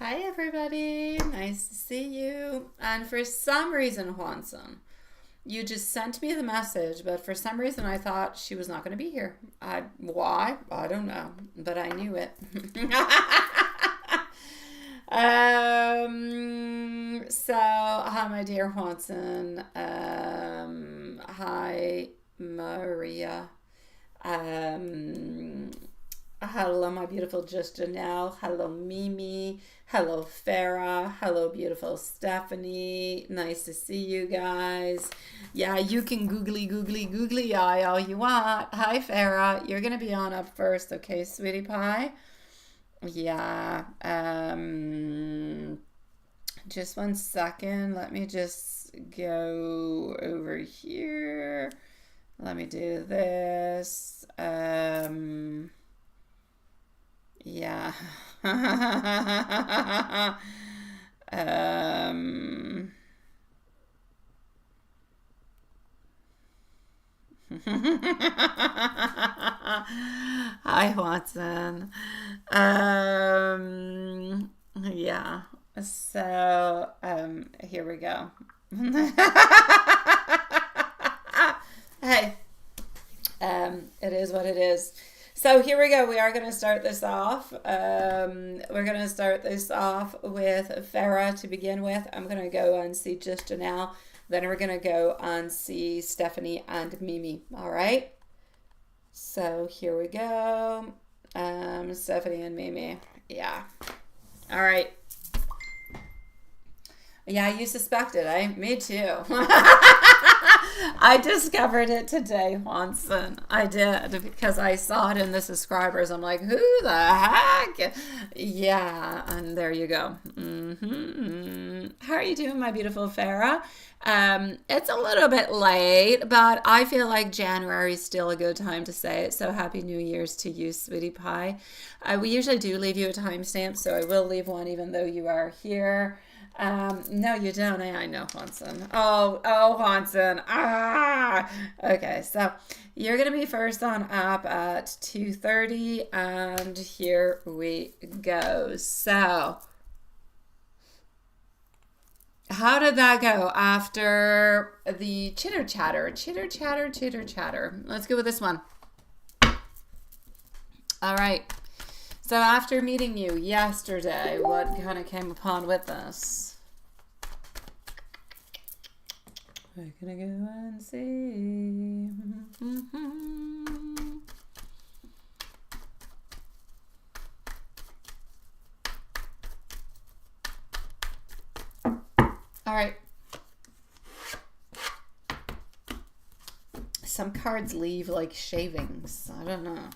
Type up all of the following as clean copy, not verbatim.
Hi everybody, nice to see you. And for some reason, Juanson, you just sent me the message, but for some reason I thought she was not going to be here. Why? I don't know, but I knew it. So hi my dear Juanson. Hi Maria. Um, Hello, my beautiful Just Janelle. Hello, Mimi. Hello, Farah. Hello, beautiful Stephanie. Nice to see you guys. Yeah, you can googly eye all you want. Hi, Farah. You're going to be on up first, okay, sweetie pie? Yeah. Just one second. Let me just go over here. Let me do this. Yeah. um, Hi, Watson. Yeah. So, here we go. Hey, it is what it is. So here we go. We are going to start this off. We're going to start this off with Farah to begin with. I'm going to go and see Just Janelle. Then we're going to go and see Stephanie and Mimi. All right. So here we go. Stephanie and Mimi. Yeah. All right. Yeah, you suspected, eh? Me too. I discovered it today, Juanson. I did, because I saw it in the subscribers. I'm like, who the heck? Yeah, and there you go. How are you doing, my beautiful Farah? It's a little bit late, but I feel like January is still a good time to say it. So happy New Year's to you, sweetie pie. We usually do leave you a timestamp, so I will leave one even though you are here. No, you don't. I know, Hanson. Oh, Hanson. Ah. Okay, so you're gonna be first on up at 2:30, and here we go. So, how did that go after the chitter chatter? Chitter chatter, chitter chatter. Let's go with this one. All right. So after meeting you yesterday, what kind of came upon with us? We're gonna go and see. All right. Some cards leave like shavings. I don't know.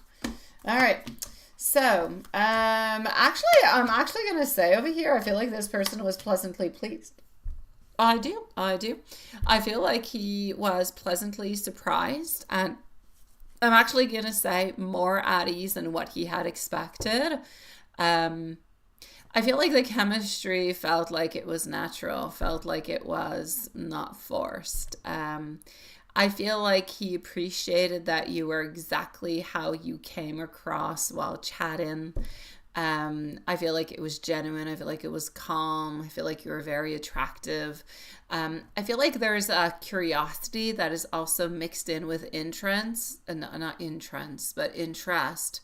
All right. So, I'm actually gonna say over here, I feel like this person was pleasantly pleased. I do. I feel like he was pleasantly surprised, and I'm actually gonna say more at ease than what he had expected. I feel like the chemistry felt like it was natural, felt like it was not forced. I feel like he appreciated that you were exactly how you came across while chatting. I feel like it was genuine. I feel like it was calm. I feel like you were very attractive. I feel like there's a curiosity that is also mixed in with interest, not interest, but interest.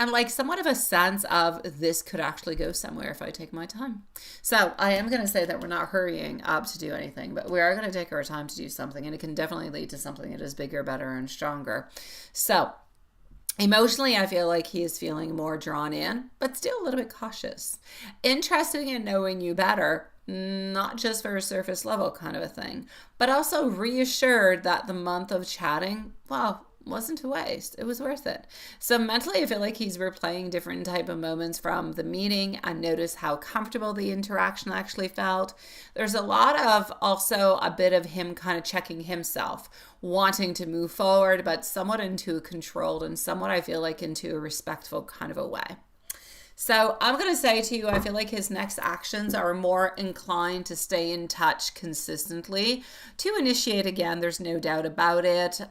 And like somewhat of a sense of this could actually go somewhere if I take my time. So I am going to say that we're not hurrying up to do anything, but we are going to take our time to do something, and it can definitely lead to something that is bigger, better, and stronger. So emotionally, I feel like he is feeling more drawn in, but still a little bit cautious. Interested in knowing you better, not just for a surface level kind of a thing, but also reassured that the month of chatting, well, wasn't a waste. It was worth it. So mentally, I feel like he's replaying different type of moments from the meeting and notice how comfortable the interaction actually felt. There's a lot of also a bit of him kind of checking himself, wanting to move forward, but somewhat into a controlled and somewhat, I feel like, into a respectful kind of a way. So I'm going to say to you, I feel like his next actions are more inclined to stay in touch consistently, to initiate again, there's no doubt about it,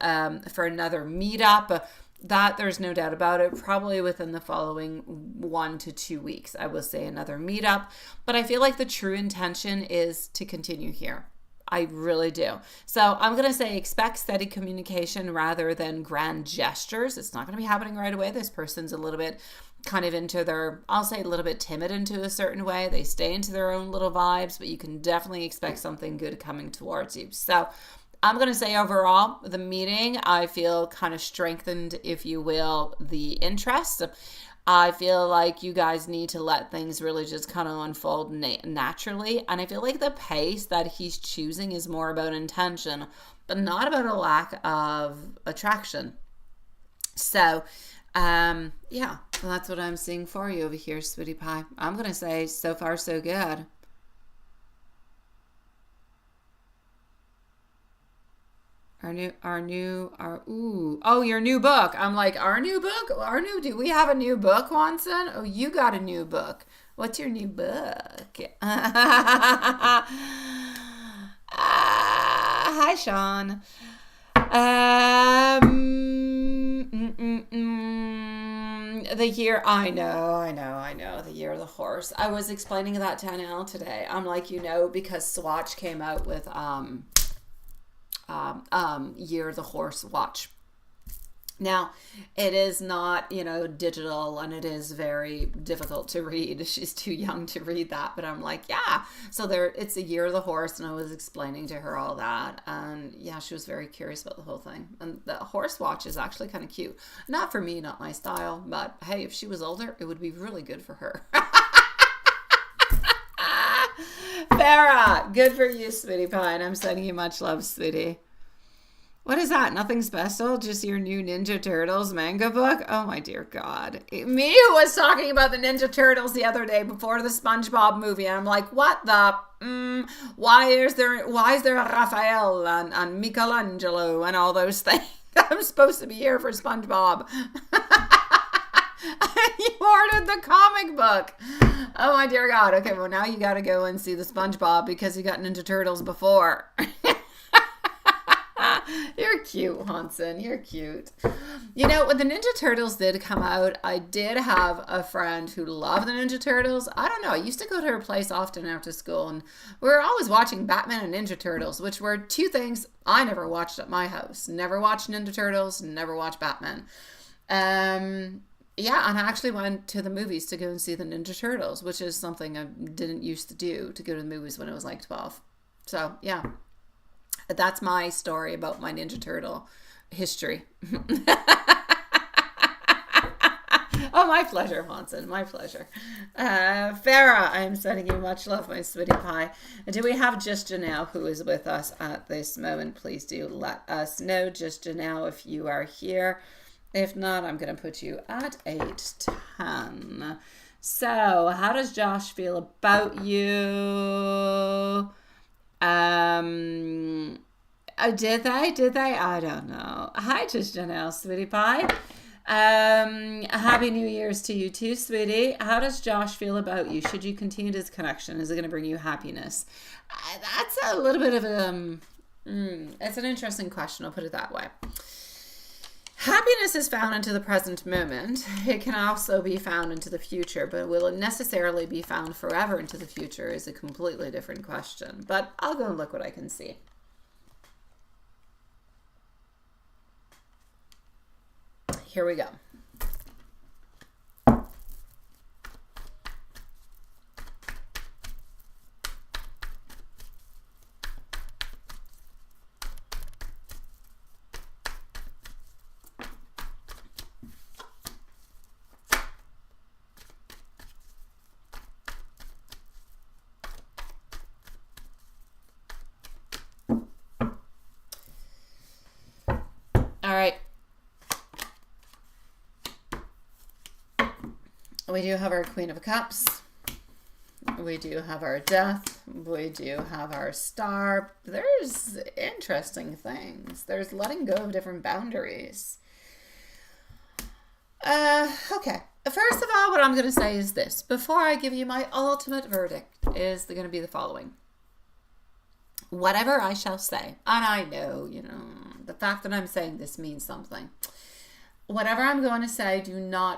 for another meetup, That there's no doubt about it. Probably within the following 1 to 2 weeks, I will say another meetup. But I feel like the true intention is to continue here. I really do. So I'm going to say expect steady communication rather than grand gestures. It's not going to be happening right away. This person's a little bit kind of into their, I'll say a little bit timid into a certain way. They stay into their own little vibes, but you can definitely expect something good coming towards you. So I'm going to say overall, the meeting, I feel kind of strengthened, if you will, the interest. I feel like you guys need to let things really just kind of unfold naturally. And I feel like the pace that he's choosing is more about intention, but not about a lack of attraction. So, yeah, that's what I'm seeing for you over here, sweetie pie. I'm going to say so far so good. Your new book. I'm like, our new book? Do we have a new book, Wanson? Oh, you got a new book. What's your new book? Hi, Sean. The year, I know, the year of the horse. I was explaining that to Annelle today. I'm like, because Swatch came out with, year of the horse watch. Now, it is not, digital, and it is very difficult to read. She's too young to read that, but I'm like, yeah. So it's a year of the horse, and I was explaining to her all that, and yeah, she was very curious about the whole thing. And the horse watch is actually kind of cute. Not for me, not my style, but hey, if she was older, it would be really good for her. Farah, good for you, sweetie pie, and I'm sending you much love, sweetie. What is that? Nothing special? Just your new Ninja Turtles manga book? Oh my dear God. Me who was talking about the Ninja Turtles the other day before the SpongeBob movie, and I'm like, what the? Why is there a Raphael and Michelangelo and all those things? I'm supposed to be here for SpongeBob. You ordered the comic book. Oh my dear God. Okay, well now you got to go and see the SpongeBob because you got Ninja Turtles before. You're cute, Hanson. You're cute. When the Ninja Turtles did come out, I did have a friend who loved the Ninja Turtles. I don't know. I used to go to her place often after school, and we were always watching Batman and Ninja Turtles, which were two things I never watched at my house. Never watched Ninja Turtles, never watched Batman. Yeah, and I actually went to the movies to go and see the Ninja Turtles, which is something I didn't used to do, to go to the movies when I was like 12. So, yeah. That's my story about my Ninja Turtle history. Oh, my pleasure, Hanson. My pleasure. Farah, I'm sending you much love, my sweetie pie. Do we have Just Janelle who is with us at this moment? Please do let us know, Just Janelle, if you are here. If not, I'm going to put you at 810. So, how does Josh feel about you? Did they? I don't know. Hi, Just Janelle, sweetie pie. Happy New Year's to you too, sweetie. How does Josh feel about you? Should you continue this connection? Is it going to bring you happiness? That's a little bit of it's an interesting question. I'll put it that way. Happiness is found into the present moment. It can also be found into the future, but will it necessarily be found forever into the future is a completely different question. But I'll go and look what I can see. Here we go. All right. We do have our Queen of Cups. We do have our Death. We do have our Star. There's interesting things. There's letting go of different boundaries. Okay. First of all, what I'm going to say is this. Before I give you my ultimate verdict is going to be the following. Whatever I shall say, and I know, the fact that I'm saying this means something. whatever I'm going to say,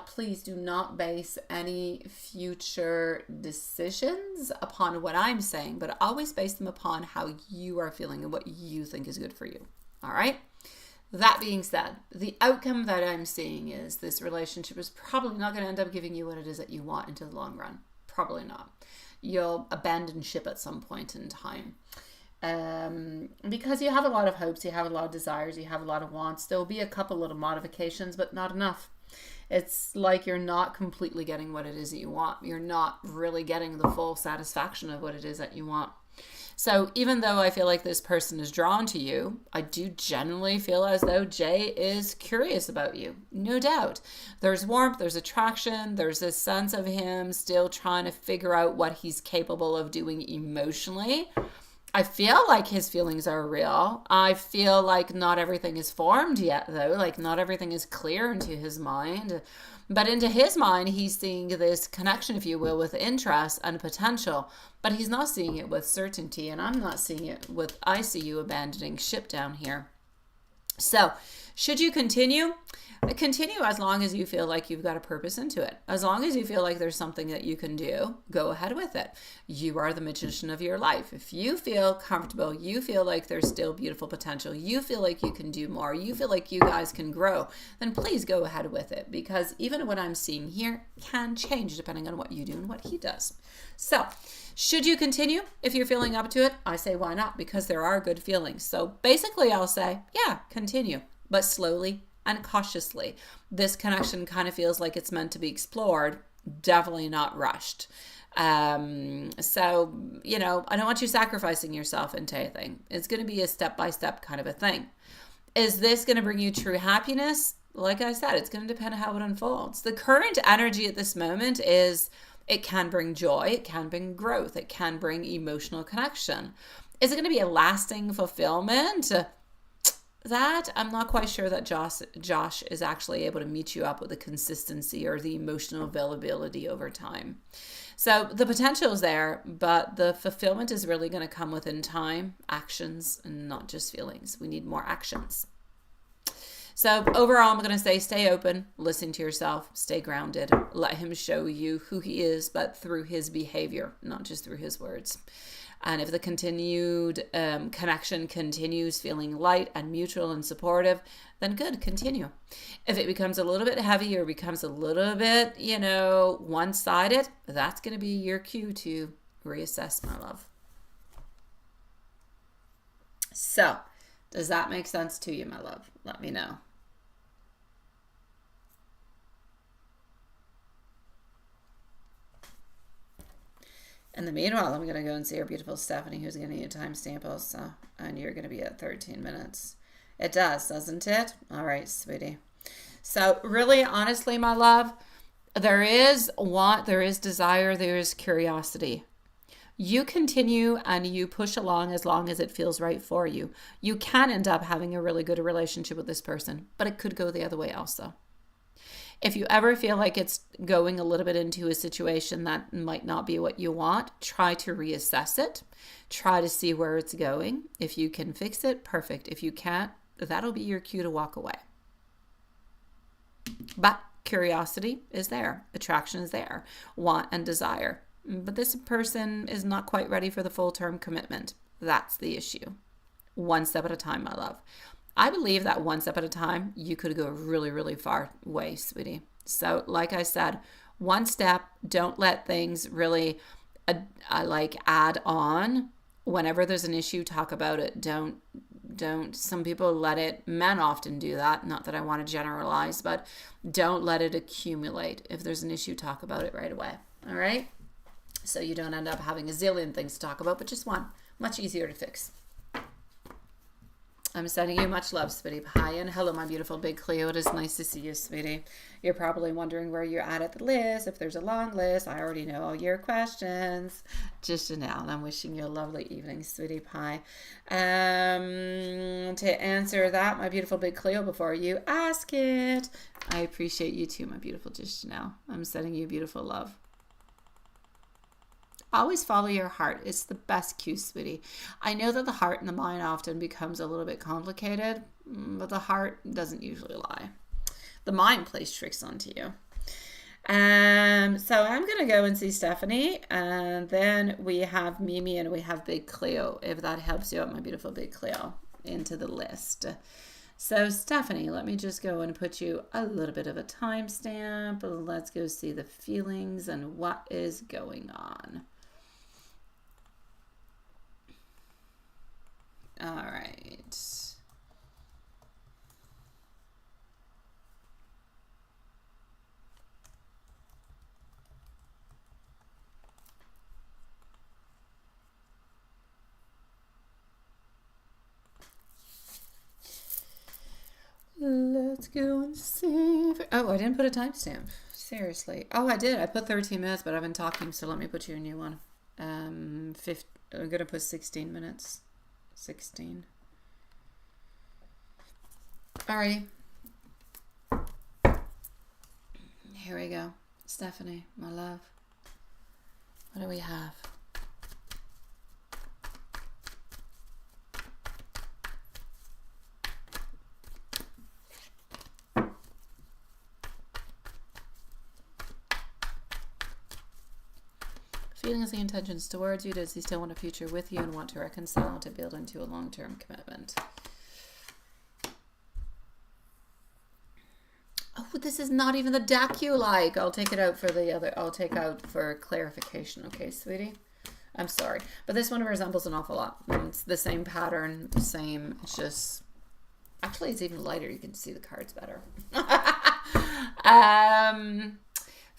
please do not base any future decisions upon what I'm saying, but always base them upon how you are feeling and what you think is good for you. All right? That being said, the outcome that I'm seeing is this relationship is probably not going to end up giving you what it is that you want into the long run. Probably not. You'll abandon ship at some point in time. Because you have a lot of hopes, you have a lot of desires, you have a lot of wants. There will be a couple little modifications, but not enough. It's like you're not completely getting what it is that you want. You're not really getting the full satisfaction of what it is that you want. So even though I feel like this person is drawn to you, I do generally feel as though Jay is curious about you. No doubt. There's warmth, there's attraction, there's a sense of him still trying to figure out what he's capable of doing emotionally. I feel like his feelings are real. I feel like not everything is formed yet, though. Like not everything is clear into his mind. But into his mind, he's seeing this connection, if you will, with interest and potential. But he's not seeing it with certainty. And I'm not seeing it with, I see you abandoning ship down here. So, should you continue? Continue as long as you feel like you've got a purpose into it. As long as you feel like there's something that you can do, go ahead with it. You are the magician of your life. If you feel comfortable, you feel like there's still beautiful potential, you feel like you can do more, you feel like you guys can grow, then please go ahead with it, because even what I'm seeing here can change depending on what you do and what he does. So, should you continue? If you're feeling up to it, I say why not, because there are good feelings. So basically I'll say, yeah, continue, but slowly and cautiously. This connection kind of feels like it's meant to be explored, definitely not rushed. So, you know, I don't want you sacrificing yourself into anything. It's going to be a step-by-step kind of a thing. Is this going to bring you true happiness? Like I said, it's going to depend on how it unfolds. The current energy at this moment is it can bring joy, it can bring growth, it can bring emotional connection. Is it going to be a lasting fulfillment? That I'm not quite sure that Josh is actually able to meet you up with the consistency or the emotional availability over time. So the potential is there, but the fulfillment is really going to come within time, actions, and not just feelings. We need more actions. So overall, I'm going to say stay open, listen to yourself, stay grounded, let him show you who he is, but through his behavior, not just through his words. And if the continued connection continues feeling light and mutual and supportive, then good, continue. If it becomes a little bit heavy or becomes a little bit, you know, one-sided, that's going to be your cue to reassess, my love. So, does that make sense to you, my love? Let me know. In the meanwhile, I'm going to go and see our beautiful Stephanie, who's going to need a timestamp also. And you're going to be at 13 minutes. It does, doesn't it? All right, sweetie. So really, honestly, my love, there is want, there is desire, there is curiosity. You continue and you push along as long as it feels right for you. You can end up having a really good relationship with this person, but it could go the other way also. If you ever feel like it's going a little bit into a situation that might not be what you want, try to reassess it. Try to see where it's going. If you can fix it, perfect. If you can't, that'll be your cue to walk away. But curiosity is there. Attraction is there. Want and desire. But this person is not quite ready for the full-term commitment. That's the issue. One step at a time, my love. I believe that one step at a time, you could go really, really far way, sweetie. So like I said, one step, don't let things really add on. Whenever there's an issue, talk about it. Don't, some people let it, men often do that. Not that I want to generalize, but don't let it accumulate. If there's an issue, talk about it right away. All right? So you don't end up having a zillion things to talk about, but just one. Much easier to fix. I'm sending you much love, sweetie pie. And hello, my beautiful big Cleo. It is nice to see you, sweetie. You're probably wondering where you're at the list. If there's a long list, I already know all your questions. Just Janelle, and I'm wishing you a lovely evening, sweetie pie. To answer that, my beautiful big Cleo, before you ask it, I appreciate you too, my beautiful Just Janelle. I'm sending you beautiful love. Always follow your heart. It's the best cue, sweetie. I know that the heart and the mind often becomes a little bit complicated, but the heart doesn't usually lie. The mind plays tricks onto you. So I'm going to go and see Stephanie, and then we have Mimi and we have Big Cleo, if that helps you out, my beautiful Big Cleo, into the list. So Stephanie, let me just go and put you a little bit of a timestamp. Let's go see the feelings and what is going on. All right. Let's go and see. Oh, I didn't put a timestamp. Seriously. Oh, I did. I put 13 minutes, but I've been talking, so let me put you a new one. I'm going to put 16 minutes. 16. Alrighty. Here we go. Stephanie, my love. What do we have? Feelings and intentions towards you. Does he still want a future with you and want to reconcile to build into a long-term commitment? Oh, this is not even the deck you like. I'll take it out for the other. I'll take out for clarification. Okay, sweetie? I'm sorry. But this one resembles an awful lot. It's the same pattern, same. It's just... Actually, it's even lighter. You can see the cards better.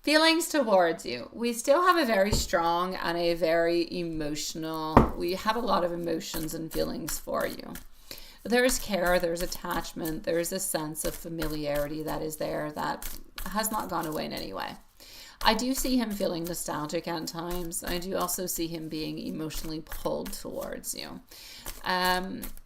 Feelings towards you. We still have a very strong and a very emotional, we have a lot of emotions and feelings for you. There's care, there's attachment, there's a sense of familiarity that is there that has not gone away in any way. I do see him feeling nostalgic at times. I do also see him being emotionally pulled towards you.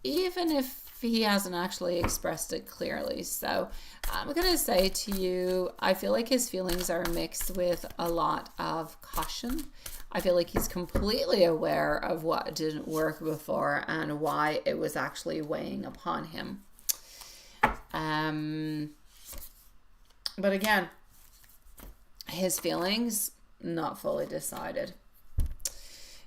Even if he hasn't actually expressed it clearly. So I'm going to say to you, I feel like his feelings are mixed with a lot of caution. I feel like he's completely aware of what didn't work before and why it was actually weighing upon him. But again, his feelings, not fully decided.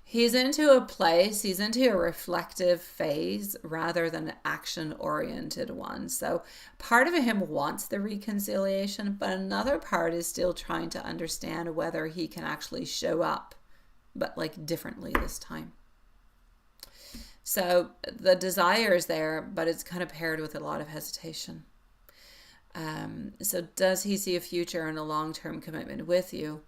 He's into a place, he's into a reflective phase rather than an action-oriented one. So part of him wants the reconciliation, but another part is still trying to understand whether he can actually show up, but like differently this time. So the desire is there, but it's kind of paired with a lot of hesitation. So does he see a future and a long-term commitment with you?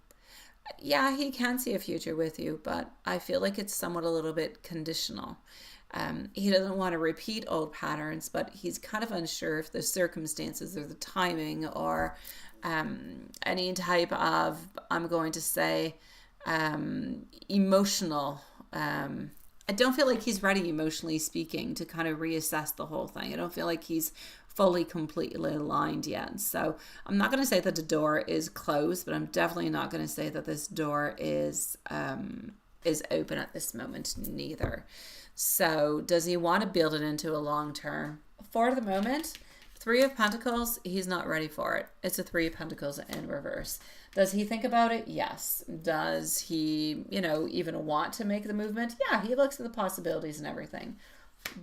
Yeah, he can see a future with you, but I feel like it's somewhat a little bit conditional. He doesn't want to repeat old patterns, but he's kind of unsure if the circumstances or the timing or any type of, I'm going to say, emotional. I don't feel like he's ready, emotionally speaking, to kind of reassess the whole thing. I don't feel like he's fully, completely aligned yet. So I'm not going to say that the door is closed, but I'm definitely not going to say that this door is open at this moment neither. So does he want to build it into a long term? For the moment, Three of Pentacles, he's not ready for it. It's a Three of Pentacles in reverse. Does he think about it? Yes. Does he, even want to make the movement? Yeah, he looks at the possibilities and everything,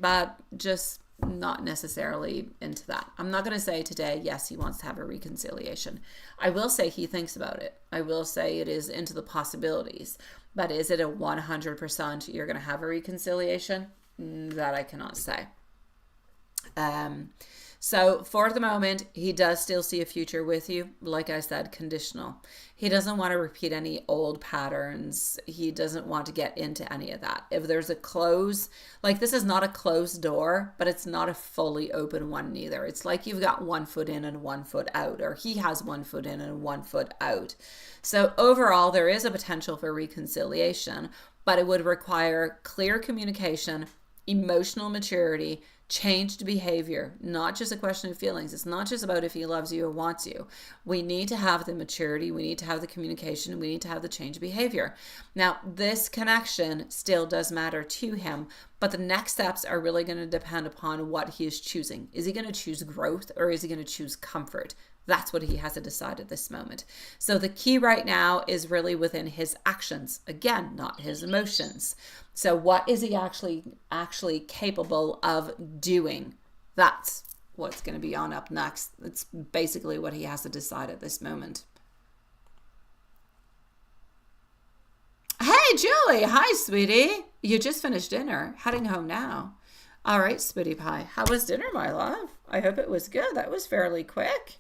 but just not necessarily into that. I'm not going to say today, yes, he wants to have a reconciliation. I will say he thinks about it. I will say it is into the possibilities, but is it a 100% you're going to have a reconciliation? That I cannot say. So for the moment, he does still see a future with you. Like I said, conditional. He doesn't want to repeat any old patterns. He doesn't want to get into any of that. If there's a close, like this is not a closed door, but it's not a fully open one neither. It's like you've got 1 foot in and 1 foot out, or he has 1 foot in and 1 foot out. So overall, there is a potential for reconciliation, but it would require clear communication, emotional maturity, changed behavior, not just a question of feelings. It's not just about if he loves you or wants you. We need to have the maturity. We need to have the communication. We need to have the changed behavior. Now, this connection still does matter to him, but the next steps are really going to depend upon what he is choosing. Is he going to choose growth or is he going to choose comfort? That's what he has to decide at this moment. So the key right now is really within his actions. Again, not his emotions. So what is he actually capable of doing? That's what's going to be on up next. It's basically what he has to decide at this moment. Hey, Julie. Hi, sweetie. You just finished dinner. Heading home now. All right, sweetie pie. How was dinner, my love? I hope it was good. That was fairly quick.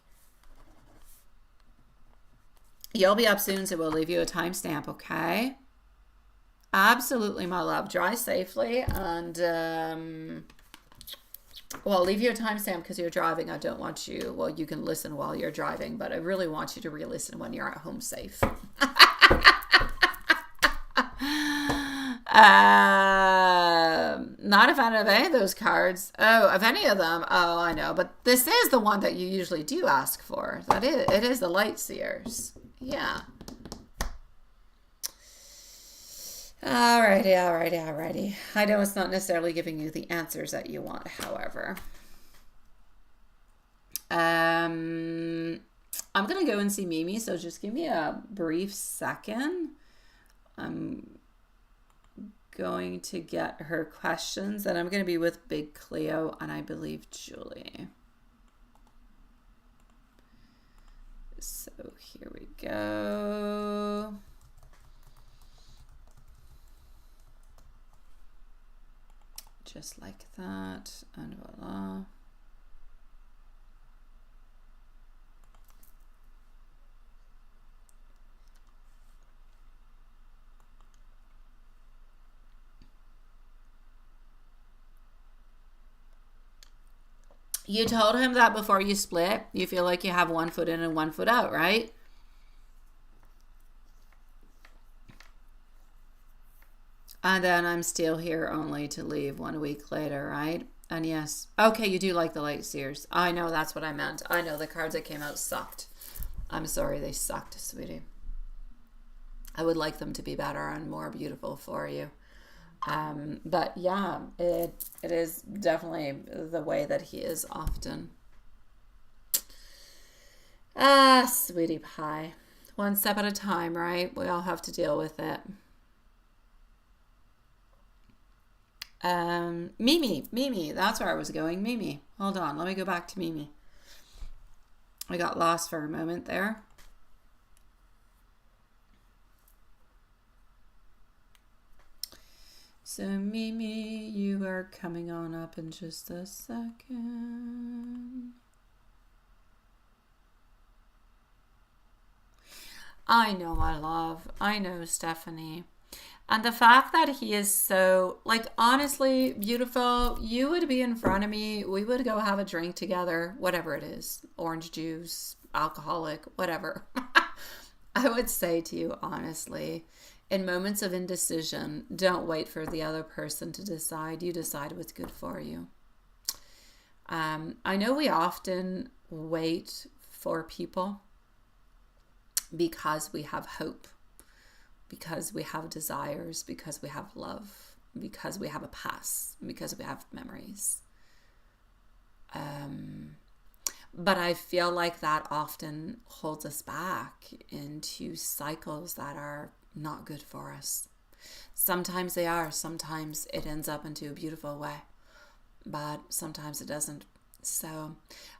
You'll be up soon, so we'll leave you a timestamp, okay? Absolutely, my love. Drive safely, and well, I'll leave you a timestamp because you're driving. I don't want you, well, you can listen while you're driving, but I really want you to re-listen when you're at home safe. Not a fan of any of those cards. Oh, of any of them. Oh, I know. But this is the one that you usually do ask for. It is the Light Seers. Yeah. Alrighty. I know it's not necessarily giving you the answers that you want, however. I'm going to go and see Mimi, so just give me a brief second. I'm going to get her questions, and I'm going to be with Big Cleo and I believe Julie. So here we go. Just like that, and voila. You told him that before you split, you feel like you have 1 foot in and 1 foot out, right? And then I'm still here only to leave 1 week later, right? And yes. Okay, you do like the Light Seers. I know, that's what I meant. I know the cards that came out sucked. I'm sorry they sucked, sweetie. I would like them to be better and more beautiful for you. But yeah, it is definitely the way that he is often. Sweetie pie. 1 step at a time, right? We all have to deal with it. Mimi, that's where I was going. Mimi, hold on, let me go back to Mimi. I got lost for a moment there. So Mimi, you are coming on up in just a second. I know, my love. I know, Stephanie. And the fact that he is so, like, honestly, beautiful, you would be in front of me. We would go have a drink together, whatever it is, orange juice, alcoholic, whatever. I would say to you, honestly, in moments of indecision, don't wait for the other person to decide. You decide what's good for you. I know we often wait for people because we have hope, because we have desires, because we have love, because we have a past, because we have memories. But I feel like that often holds us back into cycles that are not good for us. Sometimes they are. Sometimes it ends up into a beautiful way, but sometimes it doesn't. So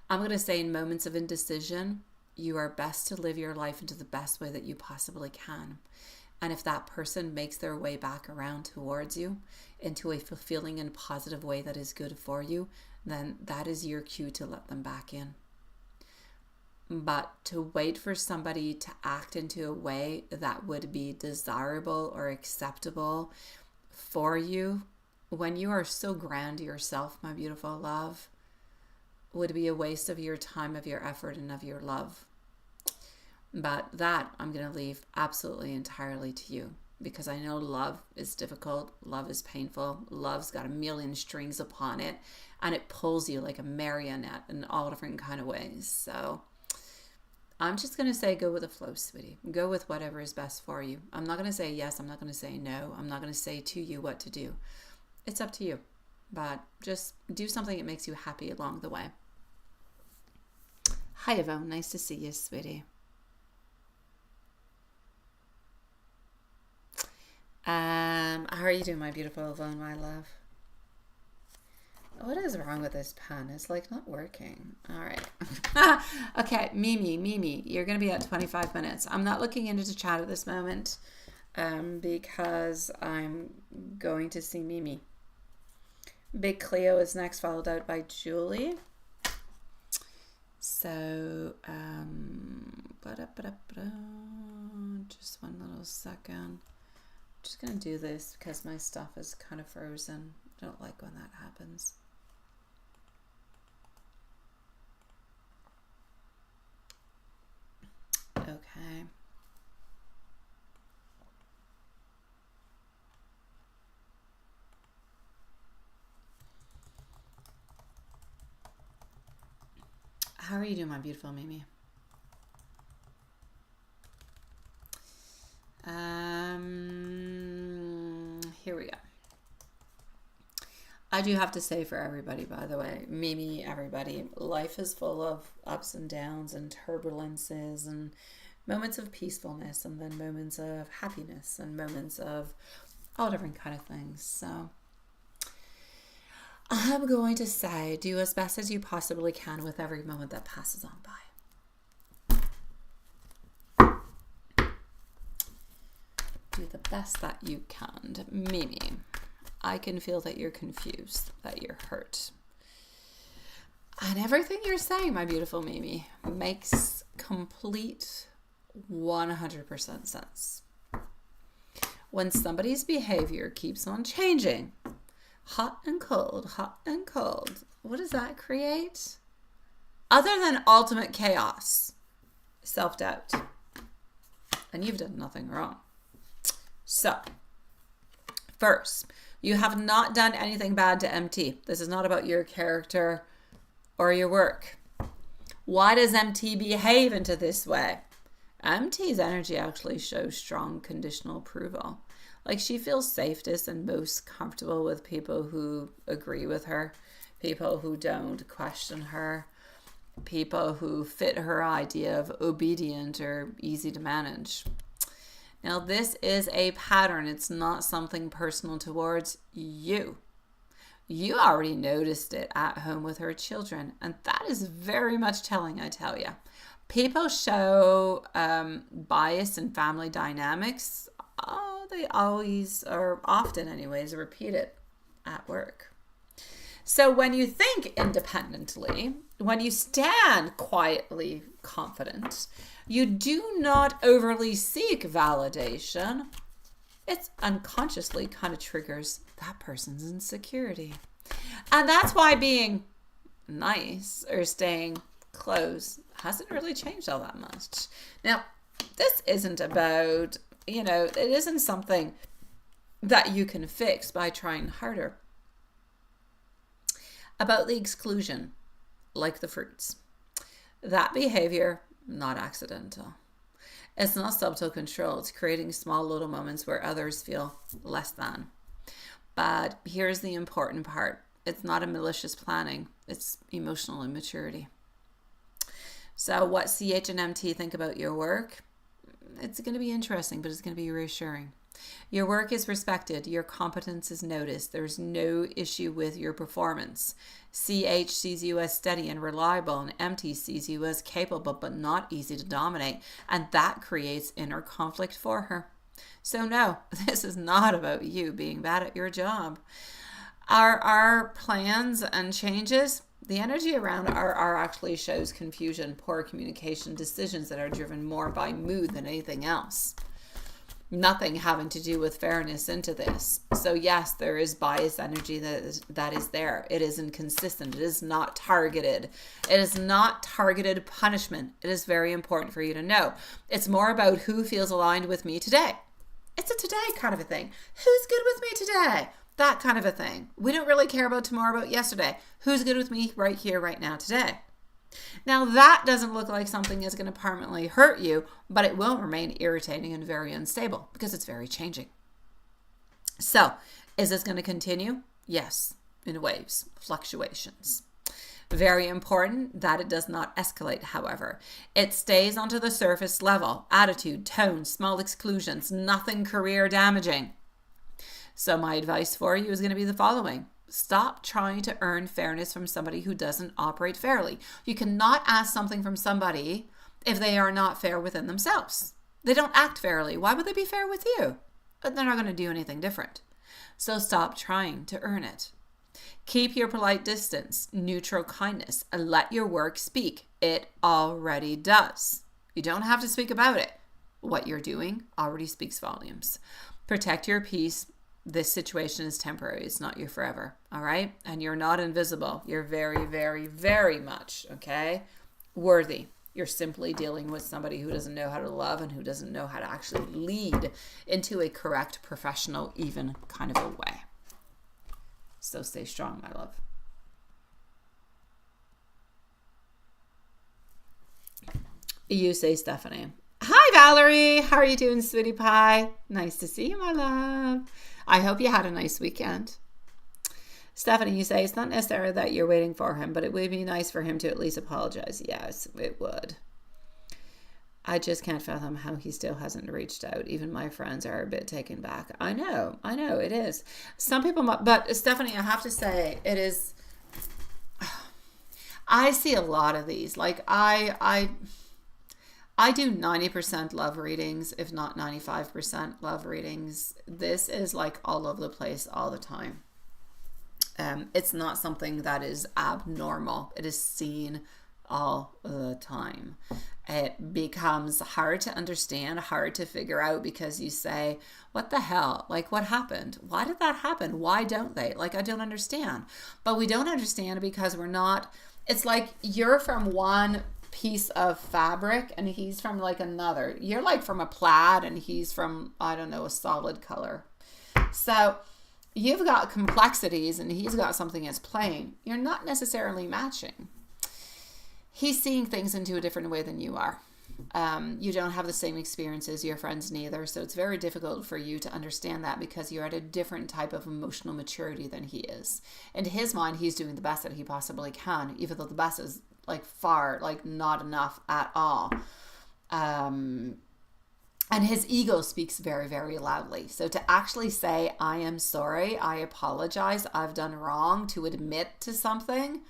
I'm going to say, in moments of indecision, you are best to live your life into the best way that you possibly can. And if that person makes their way back around towards you into a fulfilling and positive way that is good for you, then that is your cue to let them back in. But to wait for somebody to act into a way that would be desirable or acceptable for you when you are so grand yourself, my beautiful love, would be a waste of your time, of your effort, and of your love. But that I'm going to leave absolutely entirely to you, because I know love is difficult. Love is painful. Love's got a million strings upon it, and it pulls you like a marionette in all different kind of ways. So I'm just going to say, go with the flow, sweetie. Go with whatever is best for you. I'm not going to say yes. I'm not going to say no. I'm not going to say to you what to do. It's up to you. But just do something that makes you happy along the way. Hi, Yvonne. Nice to see you, sweetie. How are you doing, my beautiful Yvonne, my love? What is wrong with this pen? It's like not working. All right. Okay, Mimi, you're going to be at 25 minutes. I'm not looking into the chat at this moment because I'm going to see Mimi. Big Cleo is next, followed out by Julie. So, just one little second. I'm just going to do this because my stuff is kind of frozen. I don't like when that happens. Okay. How are you doing, my beautiful Mimi? Here we go. I do have to say for everybody, by the way, Mimi, everybody, life is full of ups and downs and turbulences and moments of peacefulness and then moments of happiness and moments of all different kind of things. So I'm going to say do as best as you possibly can with every moment that passes on by. Do the best that you can. Mimi, I can feel that you're confused, that you're hurt. And everything you're saying, my beautiful Mimi, makes complete 100% sense. When somebody's behavior keeps on changing, hot and cold, what does that create? Other than ultimate chaos, self-doubt. And you've done nothing wrong. So, first, you have not done anything bad to MT. This is not about your character or your work. Why does MT behave into this way? MT's energy actually shows strong conditional approval. Like she feels safest and most comfortable with people who agree with her, people who don't question her, people who fit her idea of obedient or easy to manage. Now, this is a pattern. It's not something personal towards you. You already noticed it at home with her children, and that is very much telling, I tell you. People show bias in family dynamics. Oh, they always, or often anyways, repeat it at work. So when you think independently, when you stand quietly confident, you do not overly seek validation. It unconsciously kind of triggers that person's insecurity. And that's why being nice or staying close hasn't really changed all that much. Now, this isn't about, it isn't something that you can fix by trying harder. About the exclusion, like the fruits. That behavior, not accidental. It's not subtle control. It's creating small little moments where others feel less than. But here's the important part. It's not a malicious planning. It's emotional immaturity. So what CH and MT think about your work? It's going to be interesting, but it's going to be reassuring. Your work is respected. Your competence is noticed. There's no issue with your performance. CH sees you as steady and reliable, and MT sees you as capable but not easy to dominate. And that creates inner conflict for her. So no, this is not about you being bad at your job. Our plans and changes, the energy around our actually shows confusion, poor communication, decisions that are driven more by mood than anything else. Nothing having to do with fairness into this. So yes, there is bias energy that is there. It is inconsistent. It is not targeted. It is not targeted punishment. It is very important for you to know. It's more about who feels aligned with me today. It's a today kind of a thing. Who's good with me today? That kind of a thing. We don't really care about tomorrow, about yesterday. Who's good with me right here, right now, today? Now, that doesn't look like something that's going to permanently hurt you, but it will remain irritating and very unstable because it's very changing. So, is this going to continue? Yes, in waves, fluctuations. Very important that it does not escalate, however. It stays onto the surface level. Attitude, tone, small exclusions, nothing career damaging. So my advice for you is going to be the following. Stop trying to earn fairness from somebody who doesn't operate fairly. You cannot ask something from somebody if they are not fair within themselves. They don't act fairly. Why would they be fair with you? But they're not going to do anything different. So stop trying to earn it. Keep your polite distance, neutral kindness, and let your work speak. It already does. You don't have to speak about it. What you're doing already speaks volumes. Protect your peace. This situation is temporary. It's not your forever. All right? And you're not invisible. You're very, very, very much, okay, worthy. You're simply dealing with somebody who doesn't know how to love and who doesn't know how to actually lead into a correct, professional, even kind of a way. So stay strong, my love. You say Stephanie. Hi, Valerie. How are you doing, sweetie pie? Nice to see you, my love. I hope you had a nice weekend. Stephanie, you say it's not necessary that you're waiting for him, but it would be nice for him to at least apologize. Yes, it would. I just can't fathom how he still hasn't reached out. Even my friends are a bit taken back. I know, it is. Some people, but Stephanie, I have to say, it is, I see a lot of these. Like I do 90% love readings, if not 95% love readings. This is like all over the place all the time. It's not something that is abnormal. It is seen all the time. It becomes hard to understand, hard to figure out, because you say, what the hell? Like, what happened? Why did that happen? Why don't they? Like, I don't understand. But we don't understand because we're not, it's like you're from one piece of fabric and he's from like another. You're like from a plaid and he's from, I don't know, a solid color. So you've got complexities and he's got something that's plain. You're not necessarily matching. He's seeing things into a different way than you are. You don't have the same experiences, your friends neither. So it's very difficult for you to understand that because you're at a different type of emotional maturity than he is. In his mind, he's doing the best that he possibly can, even though the best is like far, like not enough at all. And his ego speaks very, very loudly. So to actually say, I am sorry, I apologize, I've done wrong, to admit to something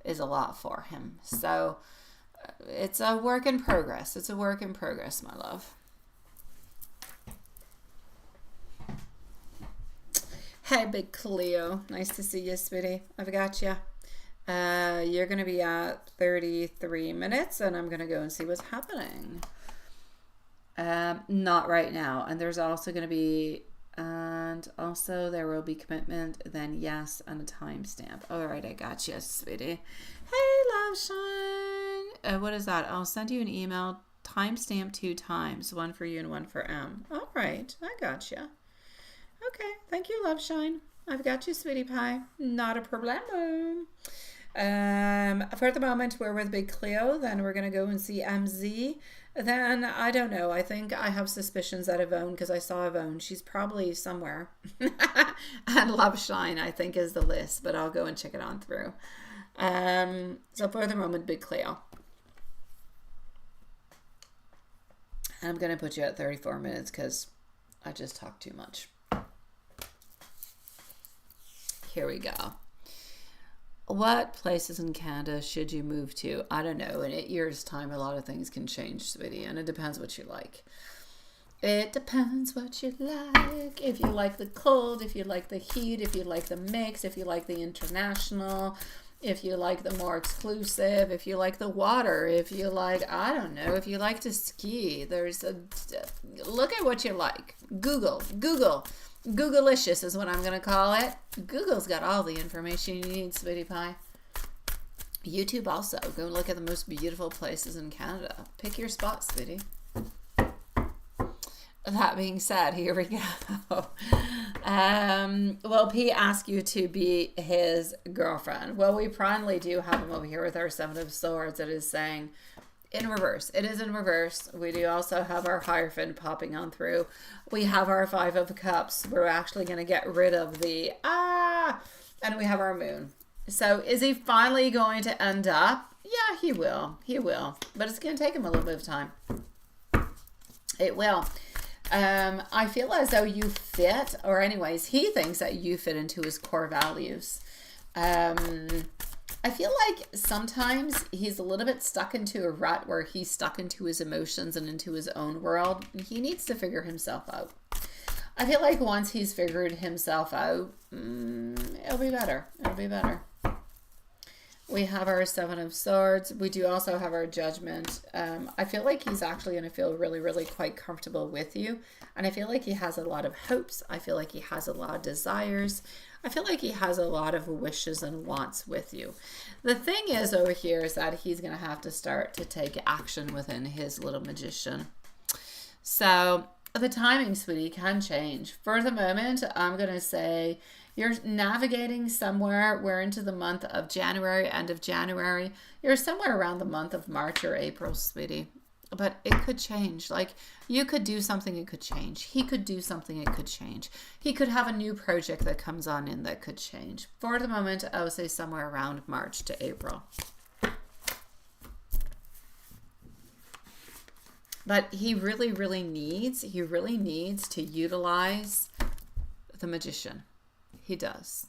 is a lot for him. So it's a work in progress. It's a work in progress, my love. Hey, Big Cleo. Nice to see you, sweetie. I've got you. You're going to be at 33 minutes, and I'm going to go and see what's happening. Not right now. And there's also going to be, and also there will be commitment, then yes, and a timestamp. All right, I got you, sweetie. Hey, love shine. What is that? I'll send you an email, timestamp 2 times, one for you and one for M. All right, I got you. Okay, thank you, love shine. I've got you, sweetie pie. Not a problemo. For the moment, we're with Big Cleo. Then we're going to go and see MZ. Then, I don't know. I think I have suspicions that Yvonne, because I saw Yvonne. She's probably somewhere. And Love Shine, I think, is the list. But I'll go and check it on through. So for the moment, Big Cleo. I'm going to put you at 34 minutes because I just talked too much. Here we go. What places in Canada should you move to? I don't know. In 8 years' time, a lot of things can change, sweetie, and it depends what you like. It depends what you like. If you like the cold, if you like the heat, if you like the mix, if you like the international, if you like the more exclusive, if you like the water, if you like, I don't know, if you like to ski, look at what you like. Googlelicious is what I'm going to call it. Google's got all the information you need, sweetie pie. YouTube also. Go look at the most beautiful places in Canada. Pick your spot, sweetie. That being said, here we go. Will P ask you to be his girlfriend? Well, we finally do have him over here with our 7 of Swords. It is saying in reverse. It is in reverse. We do also have our Hierophant popping on through. We have our 5 of Cups. We're actually going to get rid of the and we have our Moon. So is he finally going to end up? Yeah, he will. He will. But it's going to take him a little bit of time. It will. I feel as though you fit, or anyways, he thinks that you fit into his core values. I feel like sometimes he's a little bit stuck into a rut where he's stuck into his emotions and into his own world. He needs to figure himself out. I feel like once he's figured himself out, it'll be better. It'll be better. We have our Seven of Swords. We do also have our Judgment. I feel like he's actually going to feel really, really quite comfortable with you. And I feel like he has a lot of hopes. I feel like he has a lot of desires. I feel like he has a lot of wishes and wants with you. The thing is over here is that he's going to have to start to take action within his little magician. So the timing, sweetie, can change. For the moment, I'm going to say you're navigating somewhere. We're into the month of January, end of January. You're somewhere around the month of March or April, sweetie. But it could change. Like, you could do something, it could change. He could do something, it could change. He could have a new project that comes on in that could change. For the moment, I would say somewhere around March to April. But he really, really needs to utilize the magician. He does.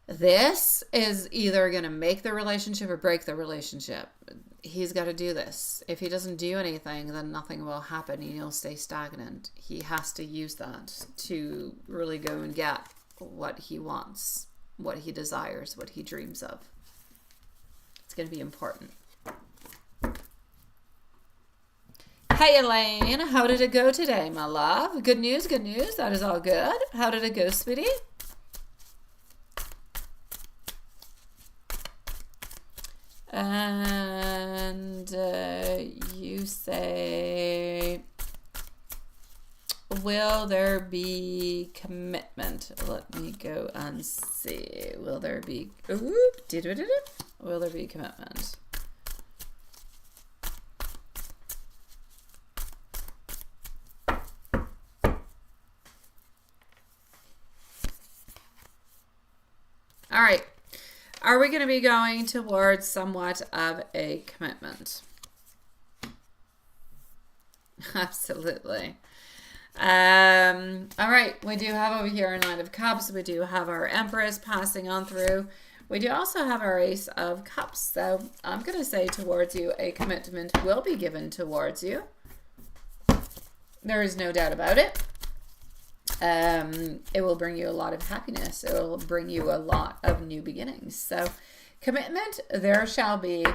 This is either going to make the relationship or break the relationship. He's got to do this. If he doesn't do anything, then nothing will happen and he'll stay stagnant. He has to use that to really go and get what he wants, what he desires, what he dreams of. It's going to be important. Hey Elaine, how did it go today, my love? Good news, good news. That is all good. How did it go, sweetie? And you say, will there be commitment? Let me go and see. Will there be, will there be commitment? All right. Are we going to be going towards somewhat of a commitment? Absolutely. All right. We do have over here our Nine of Cups. We do have our Empress passing on through. We do also have our Ace of Cups. So I'm going to say towards you, a commitment will be given towards you. There is no doubt about it. It will bring you a lot of happiness. It will bring you a lot of new beginnings. So commitment there shall be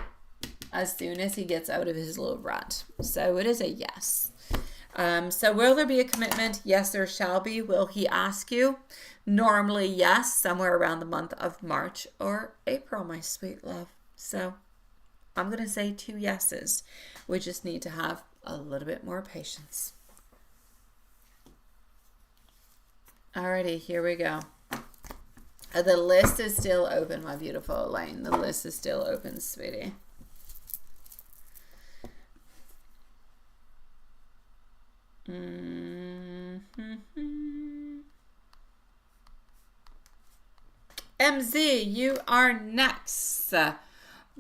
as soon as he gets out of his little rut. So it is a yes. So will there be a commitment? Yes, there shall be. Will he ask you? Normally, yes, somewhere around the month of March or April, my sweet love. So I'm going to say 2 yeses. We just need to have a little bit more patience. Alrighty, here we go. The list is still open, my beautiful Elaine. The list is still open, sweetie. MZ, you are next.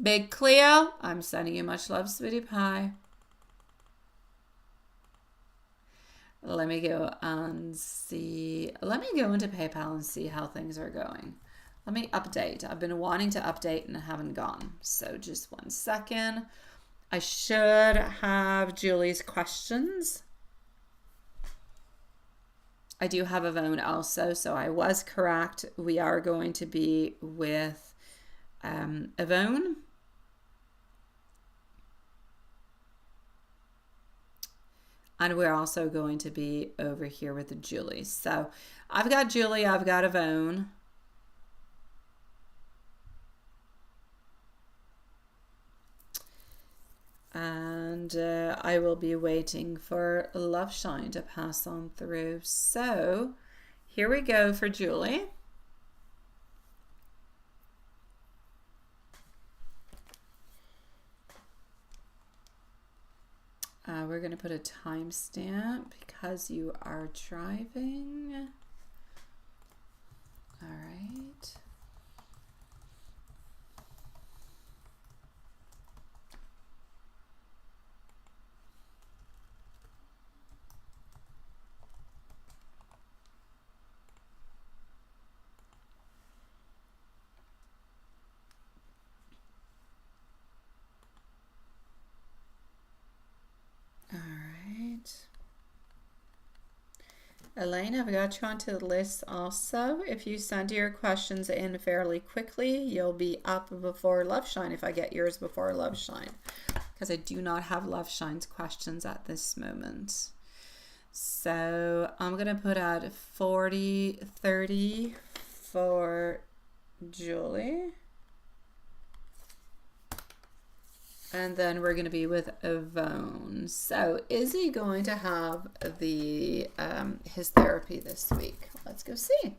Big Cleo, I'm sending you much love, sweetie pie. Let me go and see. Let me go into PayPal and see how things are going. Let me update. I've been wanting to update and haven't gone. So just 1 second. I should have Julie's questions. I do have Yvonne also, so I was correct. We are going to be with Yvonne. And we're also going to be over here with Julie. So I've got Julie, I've got Yvonne. And I will be waiting for Love Shine to pass on through. So here we go for Julie. We're going to put a timestamp because you are driving. All right. Elaine, I've got you onto the list also. If you send your questions in fairly quickly, you'll be up before Love Shine if I get yours before Love Shine. Because I do not have Love Shine's questions at this moment. So I'm going to put out 40-30 for Julie. And then we're going to be with Yvonne. So is he going to have the his therapy this week? Let's go see.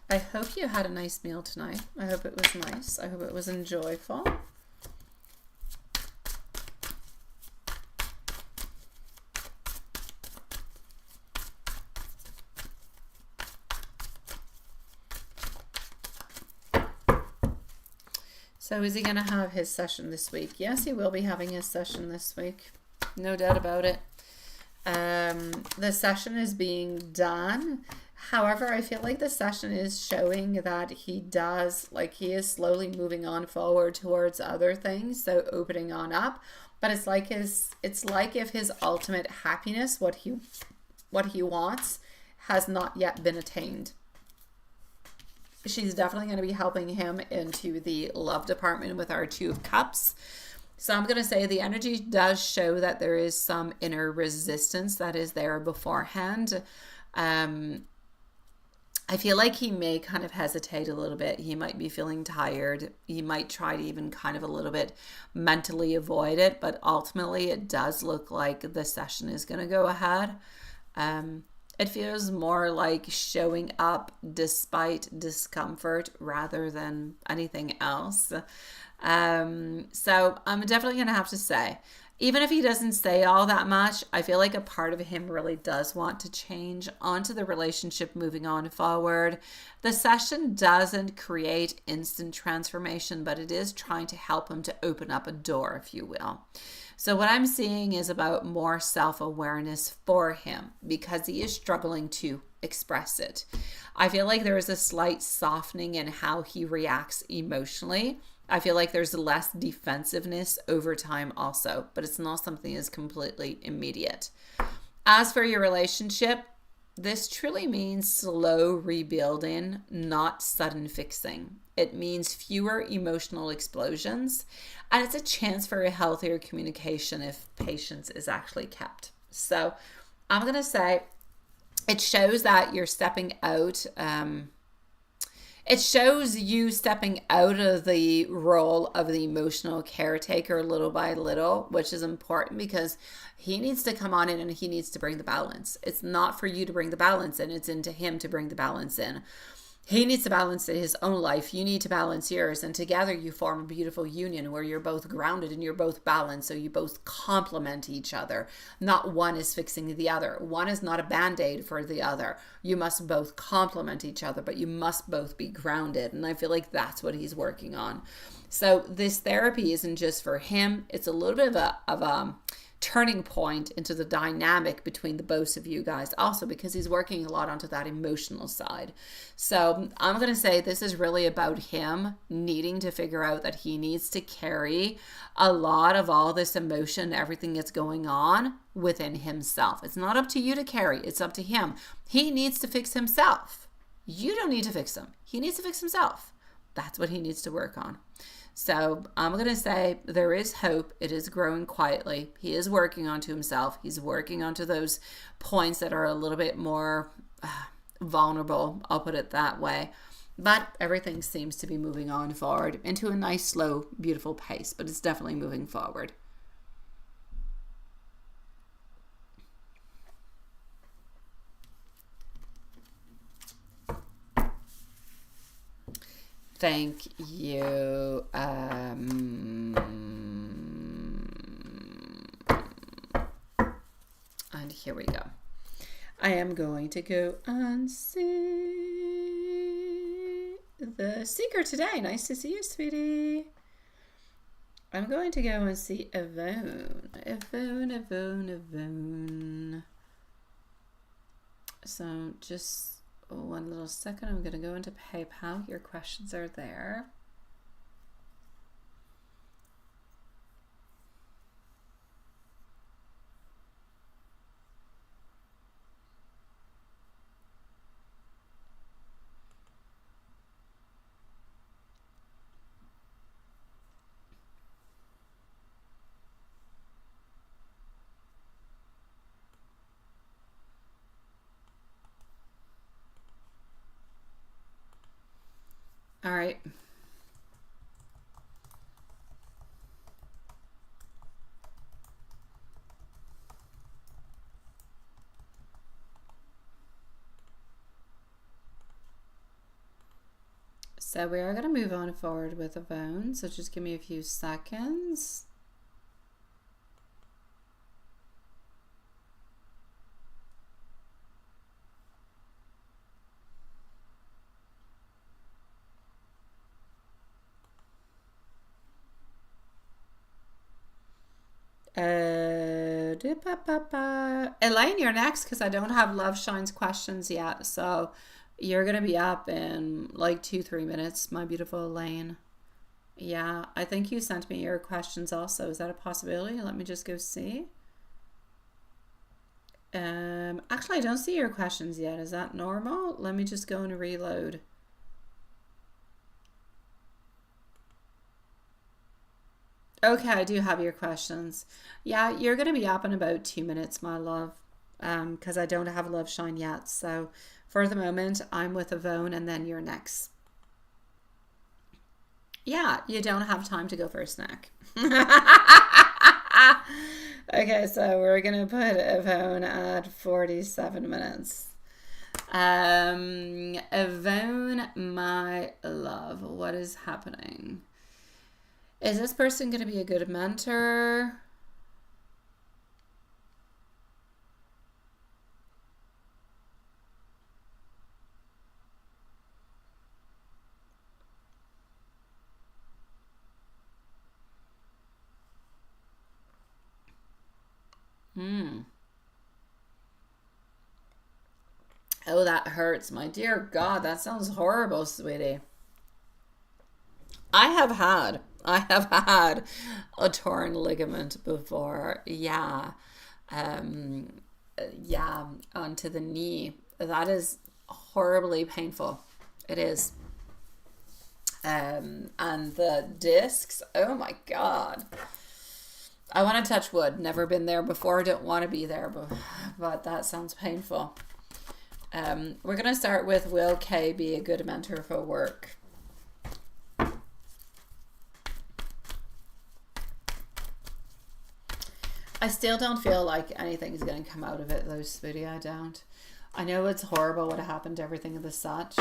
I hope you had a nice meal tonight. I hope it was nice. I hope it was enjoyable. So is he going to have his session this week? Yes, he will be having his session this week. No doubt about it. The session is being done. However, I feel like the session is showing that he is slowly moving on forward towards other things. So opening on up. But it's like if his ultimate happiness, what he wants, has not yet been attained. She's definitely going to be helping him into the love department with our Two of Cups. So I'm going to say the energy does show that there is some inner resistance that is there beforehand. I feel like he may kind of hesitate a little bit. He might be feeling tired. He might try to even kind of a little bit mentally avoid it. But ultimately, it does look like the session is going to go ahead. It feels more like showing up despite discomfort rather than anything else. So I'm definitely going to have to say, even if he doesn't say all that much, I feel like a part of him really does want to change onto the relationship moving on forward. The session doesn't create instant transformation, but it is trying to help him to open up a door, if you will. So what I'm seeing is about more self-awareness for him because he is struggling to express it. I feel like there is a slight softening in how he reacts emotionally. I feel like there's less defensiveness over time also, but it's not something that's completely immediate. As for your relationship, this truly means slow rebuilding, not sudden fixing. It means fewer emotional explosions, and it's a chance for a healthier communication if patience is actually kept. So I'm going to say it shows that you're stepping out. It shows you stepping out of the role of the emotional caretaker little by little, which is important because he needs to come on in and he needs to bring the balance. It's not for you to bring the balance in. It's into him to bring the balance in. He needs to balance his own life. You need to balance yours. And together you form a beautiful union where you're both grounded and you're both balanced. So you both complement each other. Not one is fixing the other. One is not a band-aid for the other. You must both complement each other, but you must both be grounded. And I feel like that's what he's working on. So this therapy isn't just for him. It's a little bit of a turning point into the dynamic between the both of you guys also because he's working a lot onto that emotional side. So I'm going to say this is really about him needing to figure out that he needs to carry a lot of all this emotion, everything that's going on within himself. It's not up to you to carry. It's up to him. He needs to fix himself. You don't need to fix him. He needs to fix himself. That's what he needs to work on. So I'm going to say there is hope. It is growing quietly. He is working onto himself. He's working onto those points that are a little bit more vulnerable. I'll put it that way. But everything seems to be moving on forward into a nice, slow, beautiful pace. But it's definitely moving forward. Thank you. And here we go. I am going to go and see the Seeker today. Nice to see you, sweetie. I'm going to go and see Yvonne. Yvonne. So just one little second. I'm going to go into PayPal. Your questions are there. All right. So we are going to move on forward with a bone. So just give me a few seconds. Elaine, you're next because I don't have Love Shines questions yet. So you're going to be up in like 2-3 minutes, my beautiful Elaine. Yeah, I think you sent me your questions also. Is that a possibility? Let me just go see. Actually, I don't see your questions yet. Is that normal? Let me just go and reload. Okay, I do have your questions. Yeah, you're going to be up in about 2 minutes, my love, because I don't have Love Shine yet. So for the moment, I'm with Yvonne and then you're next. Yeah, you don't have time to go for a snack. Okay, so we're going to put Yvonne at 47 minutes. Yvonne, my love, what is happening? Is this person going to be a good mentor? Oh, that hurts. My dear God, that sounds horrible, sweetie. I have had a torn ligament before. Yeah. Um, yeah, onto the knee. That is horribly painful. It is. And the discs, oh my God. I want to touch wood. Never been there before. Don't want to be there, but that sounds painful. We're going to start with, will Kay be a good mentor for work? I still don't feel like anything's going to come out of it, though, sweetie. I don't. I know it's horrible what happened to everything of the such.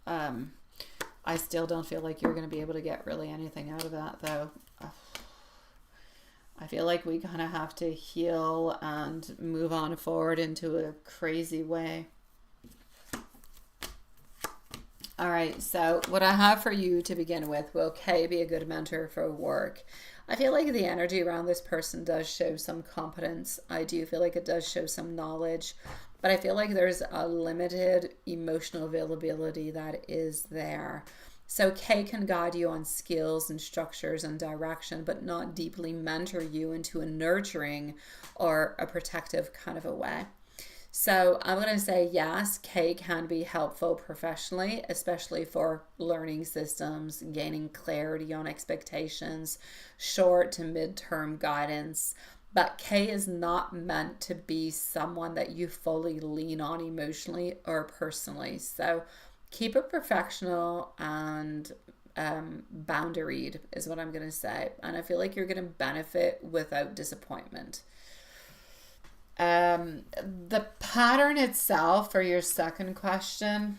I still don't feel like you're going to be able to get really anything out of that, though. I feel like we kind of have to heal and move on forward into a crazy way. All right, so what I have for you to begin with, will Kay be a good mentor for work? I feel like the energy around this person does show some competence. I do feel like it does show some knowledge, but I feel like there's a limited emotional availability that is there. So Kay can guide you on skills and structures and direction, but not deeply mentor you into a nurturing or a protective kind of a way. So I'm going to say yes, Kay can be helpful professionally, especially for learning systems, gaining clarity on expectations, short to mid-term guidance. But Kay is not meant to be someone that you fully lean on emotionally or personally. So keep it professional and boundaried is what I'm going to say. And I feel like you're going to benefit without disappointment. The pattern itself for your second question,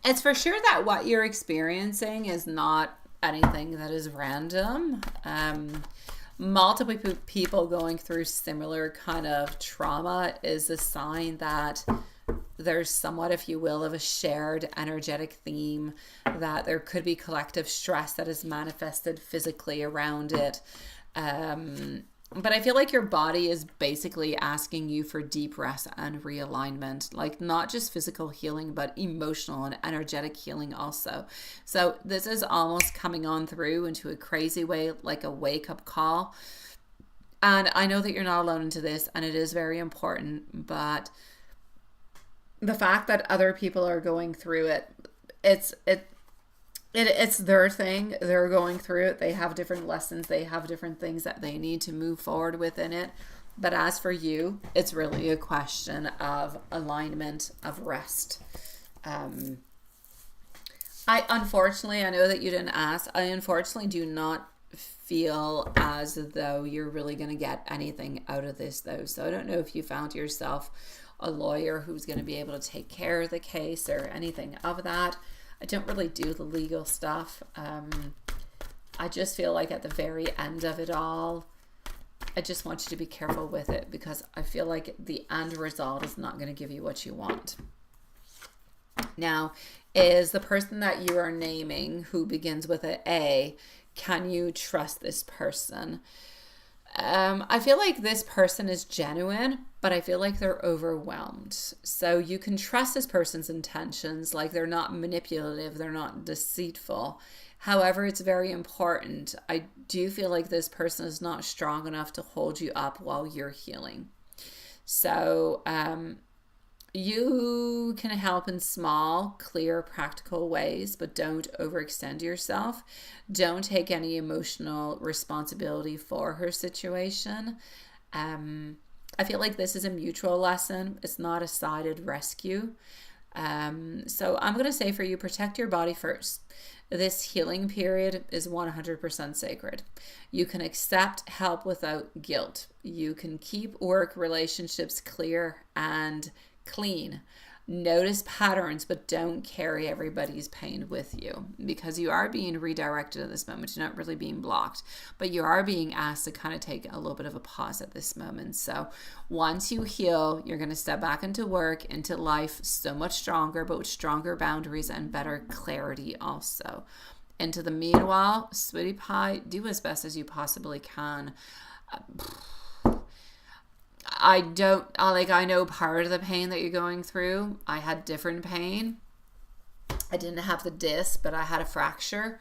it's for sure that what you're experiencing is not anything that is random. Multiple people going through similar kind of trauma is a sign that there's somewhat, if you will, of a shared energetic theme, that there could be collective stress that is manifested physically around it. But I feel like your body is basically asking you for deep rest and realignment, like not just physical healing, but emotional and energetic healing also. So this is almost coming on through into a crazy way, like a wake-up call. And I know that you're not alone into this, and it is very important, but the fact that other people are going through it, it's their thing. They're going through it. They have different lessons. They have different things that they need to move forward within it. But as for you, it's really a question of alignment, of rest. Unfortunately, I know that you didn't ask. I unfortunately do not feel as though you're really going to get anything out of this, though. So I don't know if you found yourself a lawyer who's going to be able to take care of the case or anything of that. I don't really do the legal stuff. I just feel like at the very end of it all, I just want you to be careful with it, because I feel like the end result is not going to give you what you want. Now, is the person that you are naming, who begins with an A, can you trust this person? I feel like this person is genuine, but I feel like they're overwhelmed. So you can trust this person's intentions, like they're not manipulative, they're not deceitful. However, it's very important. I do feel like this person is not strong enough to hold you up while you're healing. So you can help in small, clear, practical ways, but don't overextend yourself. Don't take any emotional responsibility for her situation. I feel like this is a mutual lesson. It's not a sided rescue. So I'm going to say for you, protect your body first. This healing period is 100% sacred. You can accept help without guilt. You can keep work relationships clear and clean. Notice patterns, but don't carry everybody's pain with you, because you are being redirected at this moment. You're not really being blocked, but you are being asked to kind of take a little bit of a pause at this moment. So once you heal, you're going to step back into work, into life, so much stronger, but with stronger boundaries and better clarity also. Into the meanwhile, sweetie pie, do as best as you possibly can. I know part of the pain that you're going through. I had different pain. I didn't have the disc, but I had a fracture.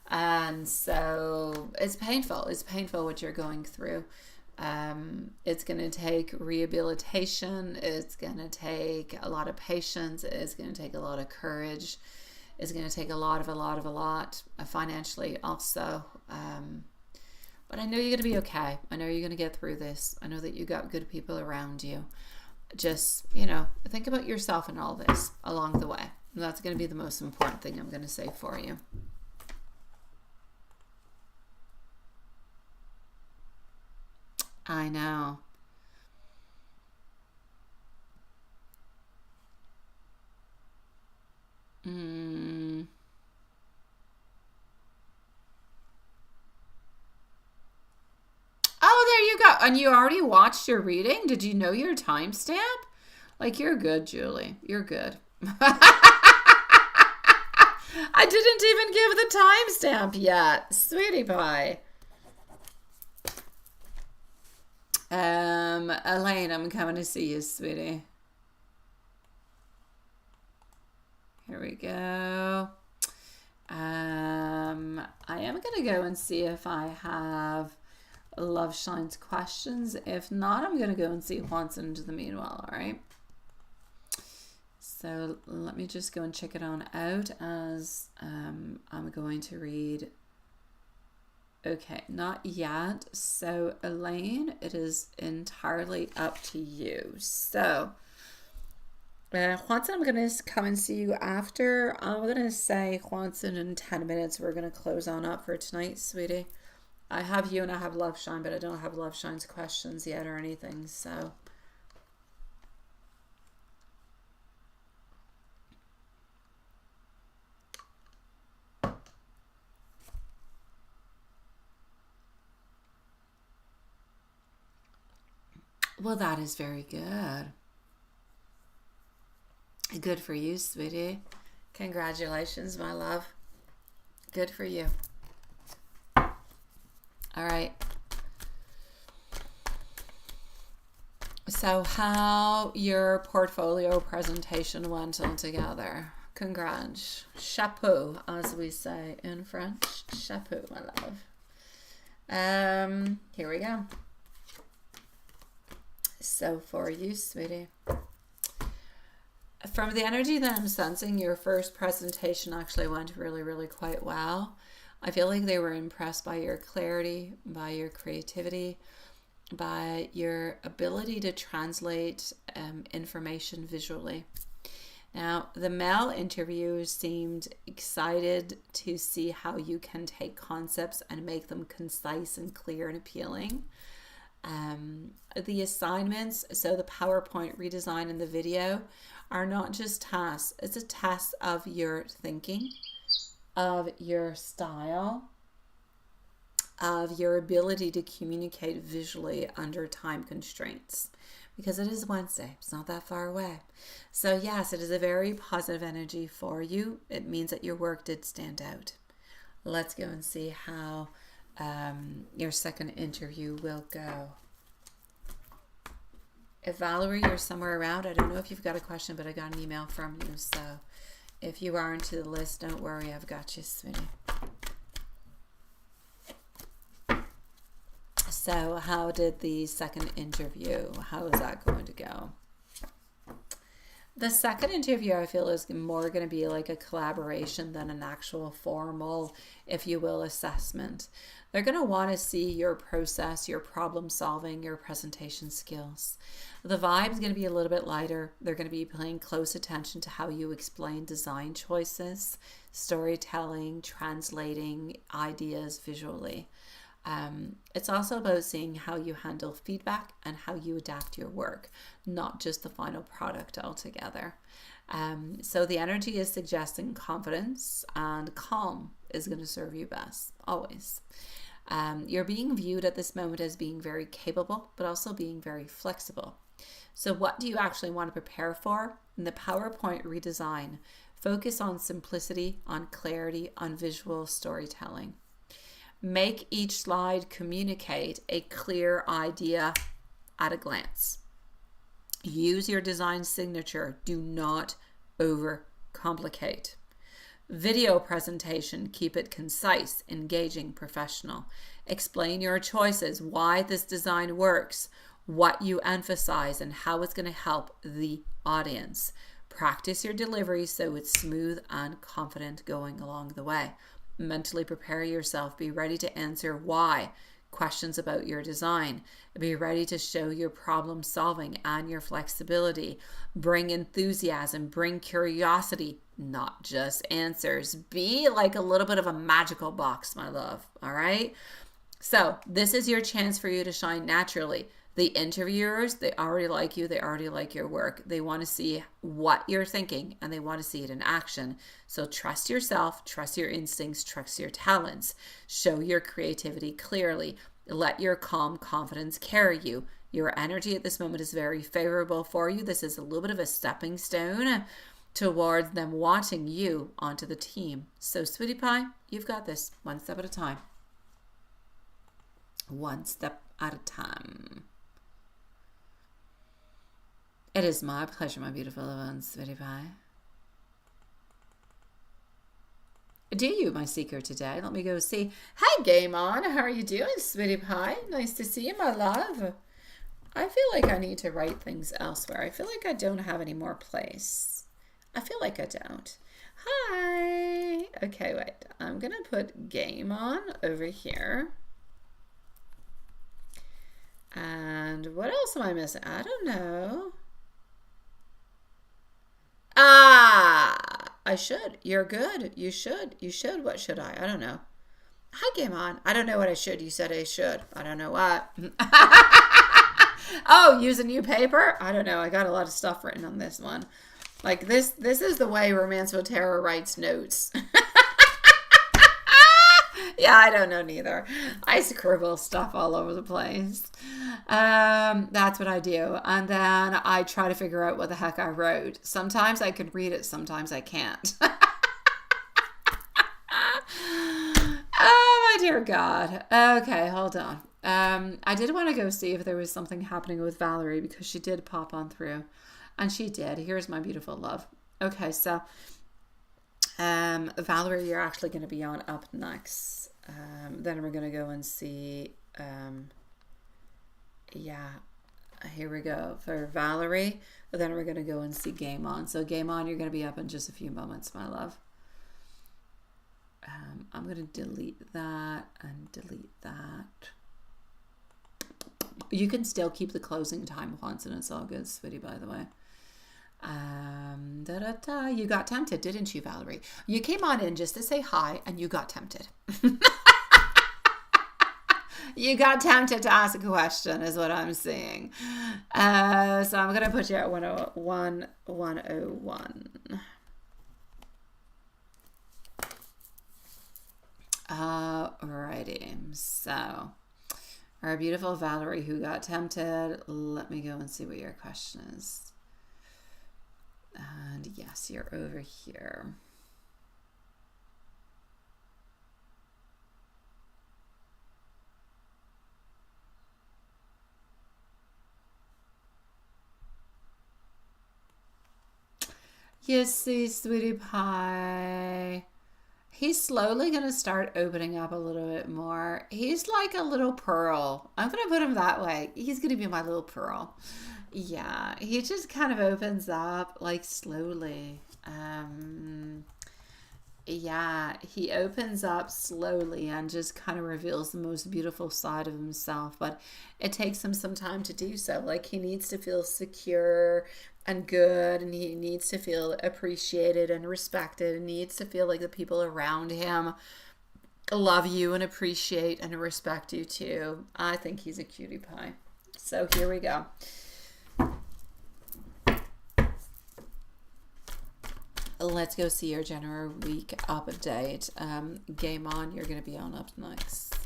And so it's painful. It's painful what you're going through. It's going to take rehabilitation. It's going to take a lot of patience. It's going to take a lot of courage. It's going to take a lot financially also. But I know you're going to be okay. I know you're going to get through this. I know that you got good people around you. Just, think about yourself in all this along the way. And that's going to be the most important thing I'm going to say for you. I know. Oh, there you go. And you already watched your reading? Did you know your timestamp? Like, you're good, Julie. You're good. I didn't even give the timestamp yet. Sweetie pie. Elaine, I'm coming to see you, sweetie. Here we go. I am going to go and see if I have Love Shines questions. If not, I'm going to go and see Juanson into the meanwhile, all right? So let me just go and check it on out as I'm going to read. Okay, not yet. So Elaine, it is entirely up to you. So Juanson, I'm going to come and see you after. I'm going to say, Juanson, in 10 minutes, we're going to close on up for tonight, sweetie. I have you and I have Love Shine, but I don't have Love Shine's questions yet or anything, so. Well, that is very good. Good for you, sweetie. Congratulations, my love. Good for you. All right. So how your portfolio presentation went altogether. Congrats. Chapeau, as we say in French. Chapeau, my love. Here we go. So for you, sweetie. From the energy that I'm sensing, your first presentation actually went really, really quite well. I feel like they were impressed by your clarity, by your creativity, by your ability to translate information visually. Now, the male interviewers seemed excited to see how you can take concepts and make them concise and clear and appealing. The assignments, so the PowerPoint redesign and the video, are not just tasks. It's a test of your thinking, of your style, of your ability to communicate visually under time constraints. Because it is Wednesday. It's not that far away. So yes, it is a very positive energy for you. It means that your work did stand out. Let's go and see how your second interview will go. If Valerie, you're somewhere around, I don't know if you've got a question, but I got an email from you. So if you are into the list, don't worry. I've got you, sweetie. So how did the second interview, how is that going to go? The second interview, I feel, is more going to be like a collaboration than an actual formal, if you will, assessment. They're going to want to see your process, your problem solving, your presentation skills. The vibe is going to be a little bit lighter. They're going to be paying close attention to how you explain design choices, storytelling, translating ideas visually. It's also about seeing how you handle feedback and how you adapt your work, not just the final product altogether. So the energy is suggesting confidence, and calm is going to serve you best, always. You're being viewed at this moment as being very capable, but also being very flexible. So what do you actually want to prepare for? In the PowerPoint redesign, focus on simplicity, on clarity, on visual storytelling. Make each slide communicate a clear idea at a glance. Use your design signature. Do not overcomplicate. Video presentation, keep it concise, engaging, professional. Explain your choices, why this design works, what you emphasize, and how it's going to help the audience. Practice your delivery so it's smooth and confident going along the way. Mentally prepare yourself. Be ready to answer why questions about your design. Be ready to show your problem solving and your flexibility. Bring enthusiasm, bring curiosity, not just answers. Be like a little bit of a magical box, my love. All right. So this is your chance for you to shine naturally. The interviewers, they already like you. They already like your work. They want to see what you're thinking, and they want to see it in action. So trust yourself, trust your instincts, trust your talents. Show your creativity clearly. Let your calm confidence carry you. Your energy at this moment is very favorable for you. This is a little bit of a stepping stone towards them wanting you onto the team. So sweetie pie, you've got this, one step at a time. One step at a time. It is my pleasure, my beautiful ones, sweetie pie. Do you, my seeker, today? Let me go see. Hi, Game On. How are you doing, sweetie pie? Nice to see you, my love. I feel like I need to write things elsewhere. I feel like I don't have any more place. I feel like I don't. Hi. Okay, wait. I'm going to put Game On over here. And what else am I missing? I don't know. I should. You're good. You should. You should. What should I? I don't know. Hi, Game On. I don't know what I should. You said I should. I don't know what. Oh, use a new paper? I don't know. I got a lot of stuff written on this one. Like this is the way Romancefull Tarot writes notes. Yeah, I don't know neither. I scribble stuff all over the place. That's what I do. And then I try to figure out what the heck I wrote. Sometimes I can read it, sometimes I can't. Oh, my dear God. Okay, hold on. I did want to go see if there was something happening with Valerie because she did pop on through. And she did. Here's my beautiful love. Okay, so Valerie, you're actually going to be on up next. Then we're going to go and see, yeah, here we go for Valerie. Then we're going to go and see Game On. So Game On, you're going to be up in just a few moments, my love. I'm going to delete that and delete that. You can still keep the closing time once and it's all good, sweetie, by the way. You got tempted, didn't you, Valerie? You came on in just to say hi and you got tempted. You got tempted to ask a question is what I'm seeing. So I'm going to put you at 101. Alrighty. So our beautiful Valerie who got tempted. Let me go and see what your question is. And yes, you're over here. You see, sweetie pie. He's slowly going to start opening up a little bit more. He's like a little pearl. I'm going to put him that way. He's going to be my little pearl. Yeah, he just kind of opens up like slowly. Yeah, he opens up slowly and just kind of reveals the most beautiful side of himself. But it takes him some time to do so. Like he needs to feel secure and good, and he needs to feel appreciated and respected, and needs to feel like the people around him love you and appreciate and respect you too. I think he's a cutie pie. So here we go. Let's go see your January week update. Game on, you're going to be on up next.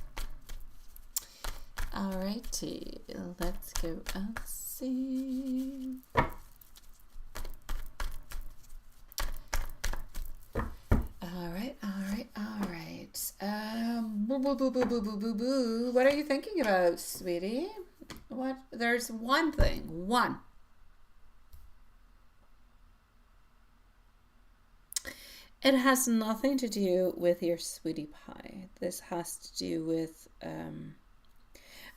Alrighty, let's go and see. All right. Boo. What are you thinking about, sweetie? What? There's one thing. One. It has nothing to do with your sweetie pie. This has to do with,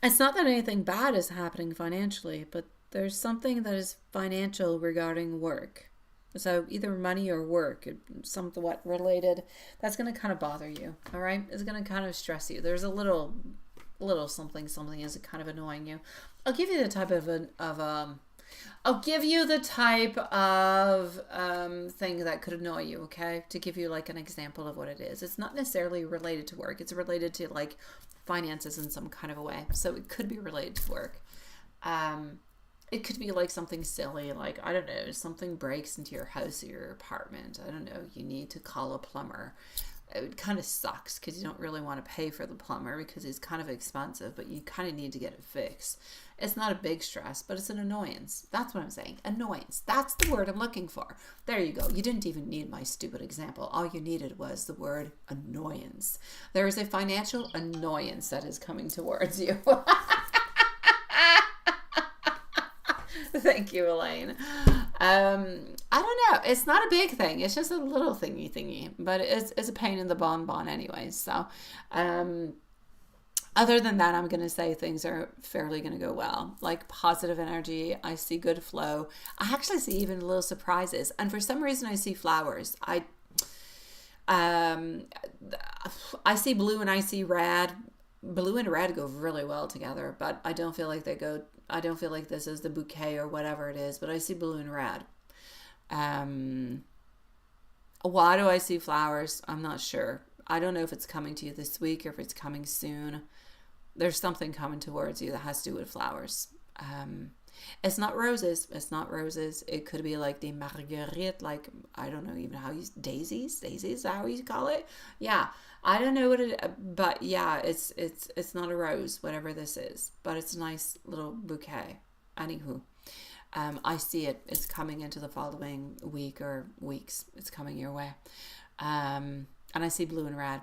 it's not that anything bad is happening financially, but there's something that is financial regarding work. So either money or work, somewhat related, that's going to kind of bother you, all right? It's going to kind of stress you. There's a little something is kind of annoying you. I'll give you the type of thing that could annoy you, okay? To give you like an example of what it is. It's not necessarily related to work. It's related to like finances in some kind of a way. So it could be related to work. It could be like something silly, like, I don't know, something breaks into your house or your apartment. I don't know, you need to call a plumber. It kind of sucks because you don't really want to pay for the plumber because he's kind of expensive, but you kind of need to get it fixed. It's not a big stress, but it's an annoyance. That's what I'm saying. Annoyance. That's the word I'm looking for. There you go. You didn't even need my stupid example. All you needed was the word annoyance. There is a financial annoyance that is coming towards you. Thank you, Elaine. I don't know. It's not a big thing. It's just a little thingy, but it's a pain in the bonbon anyway. So, other than that, I'm going to say things are fairly going to go well. Like positive energy. I see good flow. I actually see even little surprises. And for some reason, I see flowers. I see blue and I see red. Blue and red go really well together, but I don't feel like I don't feel like this is the bouquet or whatever it is, but I see blue and red. Why do I see flowers? I'm not sure. I don't know if it's coming to you this week or if it's coming soon. There's something coming towards you that has to do with flowers. It's not roses. It's not roses. It could be like the marguerite, like, I don't know even how you, daisies? Daisies, is that how you call it? Yeah. I don't know what it, but yeah, it's not a rose, whatever this is, but it's a nice little bouquet. Anywho, I see it. It's coming into the following week or weeks. It's coming your way. And I see blue and red.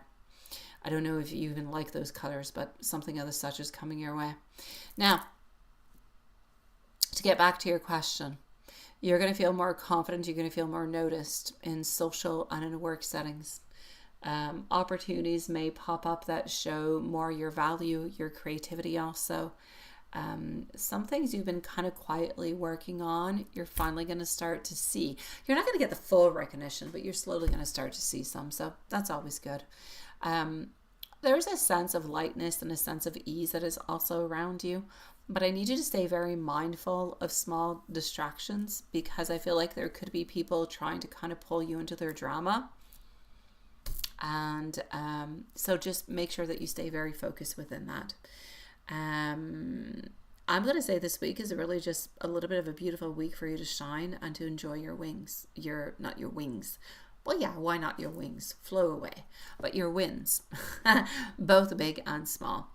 I don't know if you even like those colors, but something of the such is coming your way. Now, to get back to your question, you're going to feel more confident. You're going to feel more noticed in social and in work settings. Opportunities may pop up that show more your value, your creativity also. Some things you've been kind of quietly working on, you're finally going to start to see. You're not going to get the full recognition, but you're slowly going to start to see some. So that's always good. There's a sense of lightness and a sense of ease that is also around you. but I need you to stay very mindful of small distractions, because I feel like there could be people trying to kind of pull you into their drama. And so just make sure that you stay very focused within that. I'm going to say this week is really just a little bit of a beautiful week for you to shine and to enjoy your wings. Not your wings. Well, yeah, why not your wings? Flow away. But your wins, both big and small.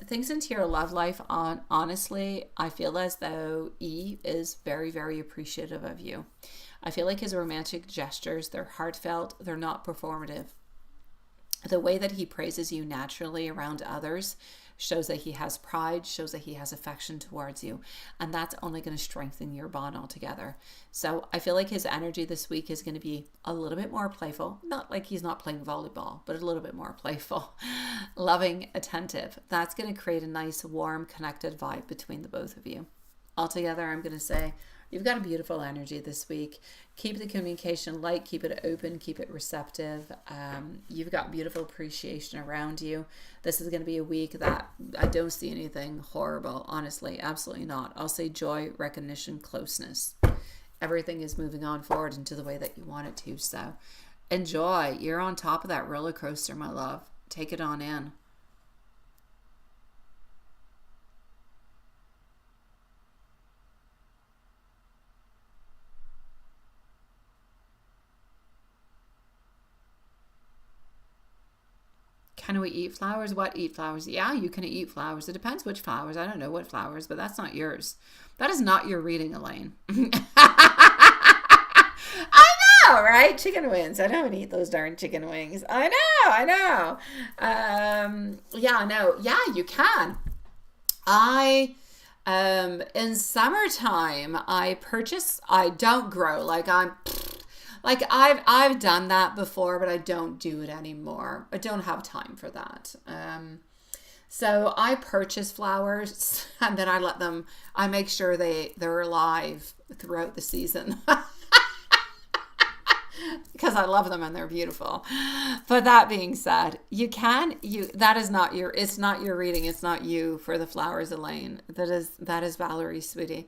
Things into your love life, honestly, I feel as though E is very, very appreciative of you. I feel like his romantic gestures, they're heartfelt, they're not performative. The way that he praises you naturally around others shows that he has pride, shows that he has affection towards you. And that's only going to strengthen your bond altogether. So I feel like his energy this week is going to be a little bit more playful. Not like he's not playing volleyball, but a little bit more playful, loving, attentive. That's going to create a nice, warm, connected vibe between the both of you. Altogether, I'm going to say, you've got a beautiful energy this week. Keep the communication light, keep it open, keep it receptive. You've got beautiful appreciation around you. This is going to be a week that I don't see anything horrible, honestly, absolutely not. I'll say joy, recognition, closeness. Everything is moving on forward into the way that you want it to. So enjoy. You're on top of that roller coaster, my love. Take it on in. Can we eat flowers? What eat flowers? Yeah, you can eat flowers. It depends which flowers. I don't know what flowers, but that's not yours. That is not your reading, Elaine. I know, right? Chicken wings. I don't eat those darn chicken wings. I know. Yeah, no. Yeah, you can. In summertime, I don't grow. Like I've done that before, but I don't do it anymore. I don't have time for that. So I purchase flowers and then I make sure they're alive throughout the season. Because I love them and they're beautiful. But that being said, it's not your reading. It's not you for the flowers, Elaine. That is Valerie, sweetie.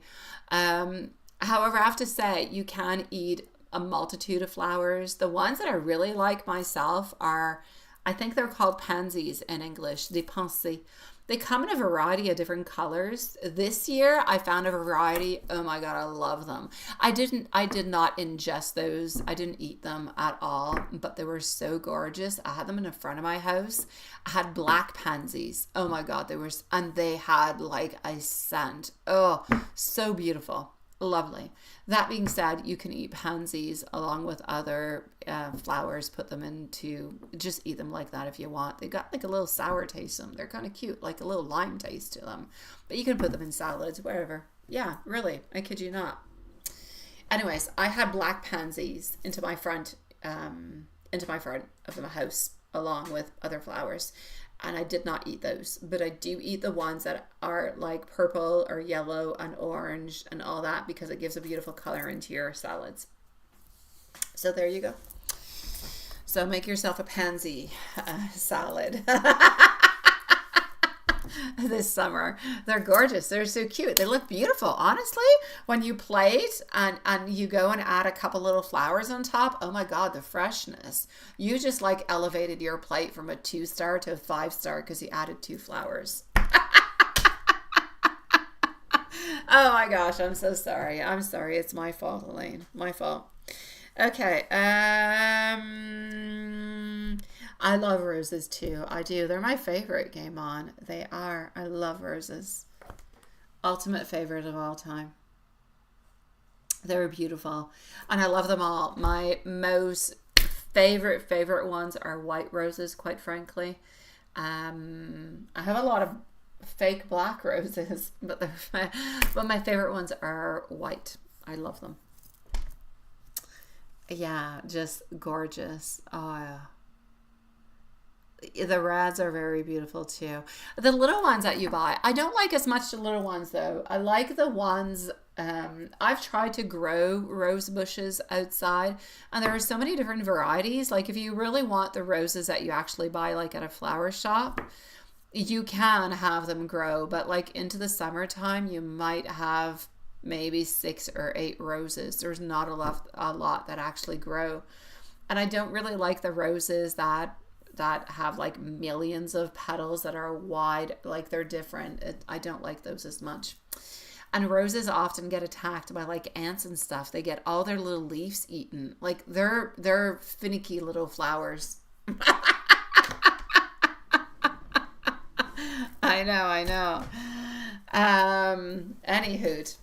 However, I have to say, you can eat a multitude of flowers. The ones that I really like myself are, I think they're called pansies in English, des pensées. They come in a variety of different colors. This year I found a variety. Oh my God, I love them. I did not ingest those. I didn't eat them at all, but they were so gorgeous. I had them in the front of my house. I had black pansies. Oh my God, and they had like a scent. Oh, so beautiful. Lovely. That being said, you can eat pansies along with other flowers. Just eat them like that if you want. They got like a little sour taste to them. They're kind of cute, like a little lime taste to them. But you can put them in salads, wherever. Yeah, really. I kid you not. Anyways, I had black pansies into my front of my house along with other flowers. And I did not eat those, but I do eat the ones that are like purple or yellow and orange and all that, because it gives a beautiful color into your salads. So there you go. So make yourself a pansy salad this summer. They're gorgeous. They're so cute. They look beautiful. Honestly, when you plate and you go and add a couple little flowers on top, oh my God, the freshness. You just like elevated your plate from a 2-star to a 5-star because you added 2 flowers. Oh my gosh, I'm so sorry. I'm sorry. It's my fault, Elaine. My fault. Okay. I love roses too. I do. They're my favorite game on. They are. I love roses. Ultimate favorite of all time. They're beautiful. And I love them all. My most favorite ones are white roses, quite frankly. I have a lot of fake black roses, but my favorite ones are white. I love them. Yeah, just gorgeous. Oh, yeah. The reds are very beautiful too. The little ones that you buy, I don't like as much the little ones though. I like the ones, I've tried to grow rose bushes outside, and there are so many different varieties. Like if you really want the roses that you actually buy like at a flower shop, You can have them grow, but like into the summertime, you might have maybe 6 or 8 roses. There's not a lot that actually grow. And I don't really like the roses that have like millions of petals that are wide, like they're different. I don't like those as much. And roses often get attacked by like ants and stuff. They get all their little leaves eaten. Like they're finicky little flowers. I know, I know. Anywho.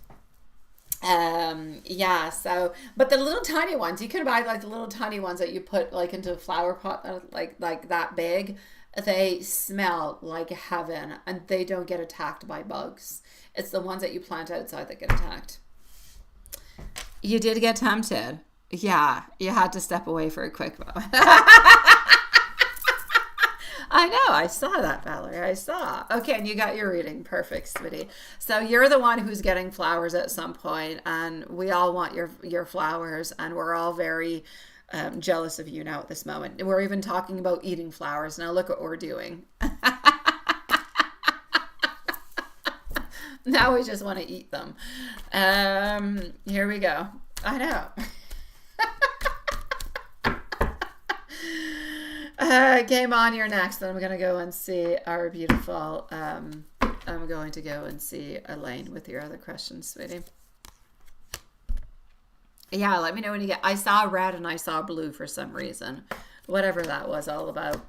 Yeah, so, but the little tiny ones, you can buy like the little tiny ones that you put like into a flower pot that are like that big. They smell like heaven and they don't get attacked by bugs. It's the ones that you plant outside that get attacked. You did get tempted. Yeah, you had to step away for a quick moment. I know, I saw that, Valerie. I saw. Okay, and you got your reading. Perfect, sweetie. So you're the one who's getting flowers at some point, and we all want your flowers, and we're all very jealous of you now at this moment. We're even talking about eating flowers. Now look what we're doing. Now we just want to eat them. Here we go. I know. Game on, you're next. Then I'm going to go and see our beautiful, I'm going to go and see Elaine with your other questions, sweetie. Yeah, let me know when you get, I saw red and I saw blue for some reason. Whatever that was all about.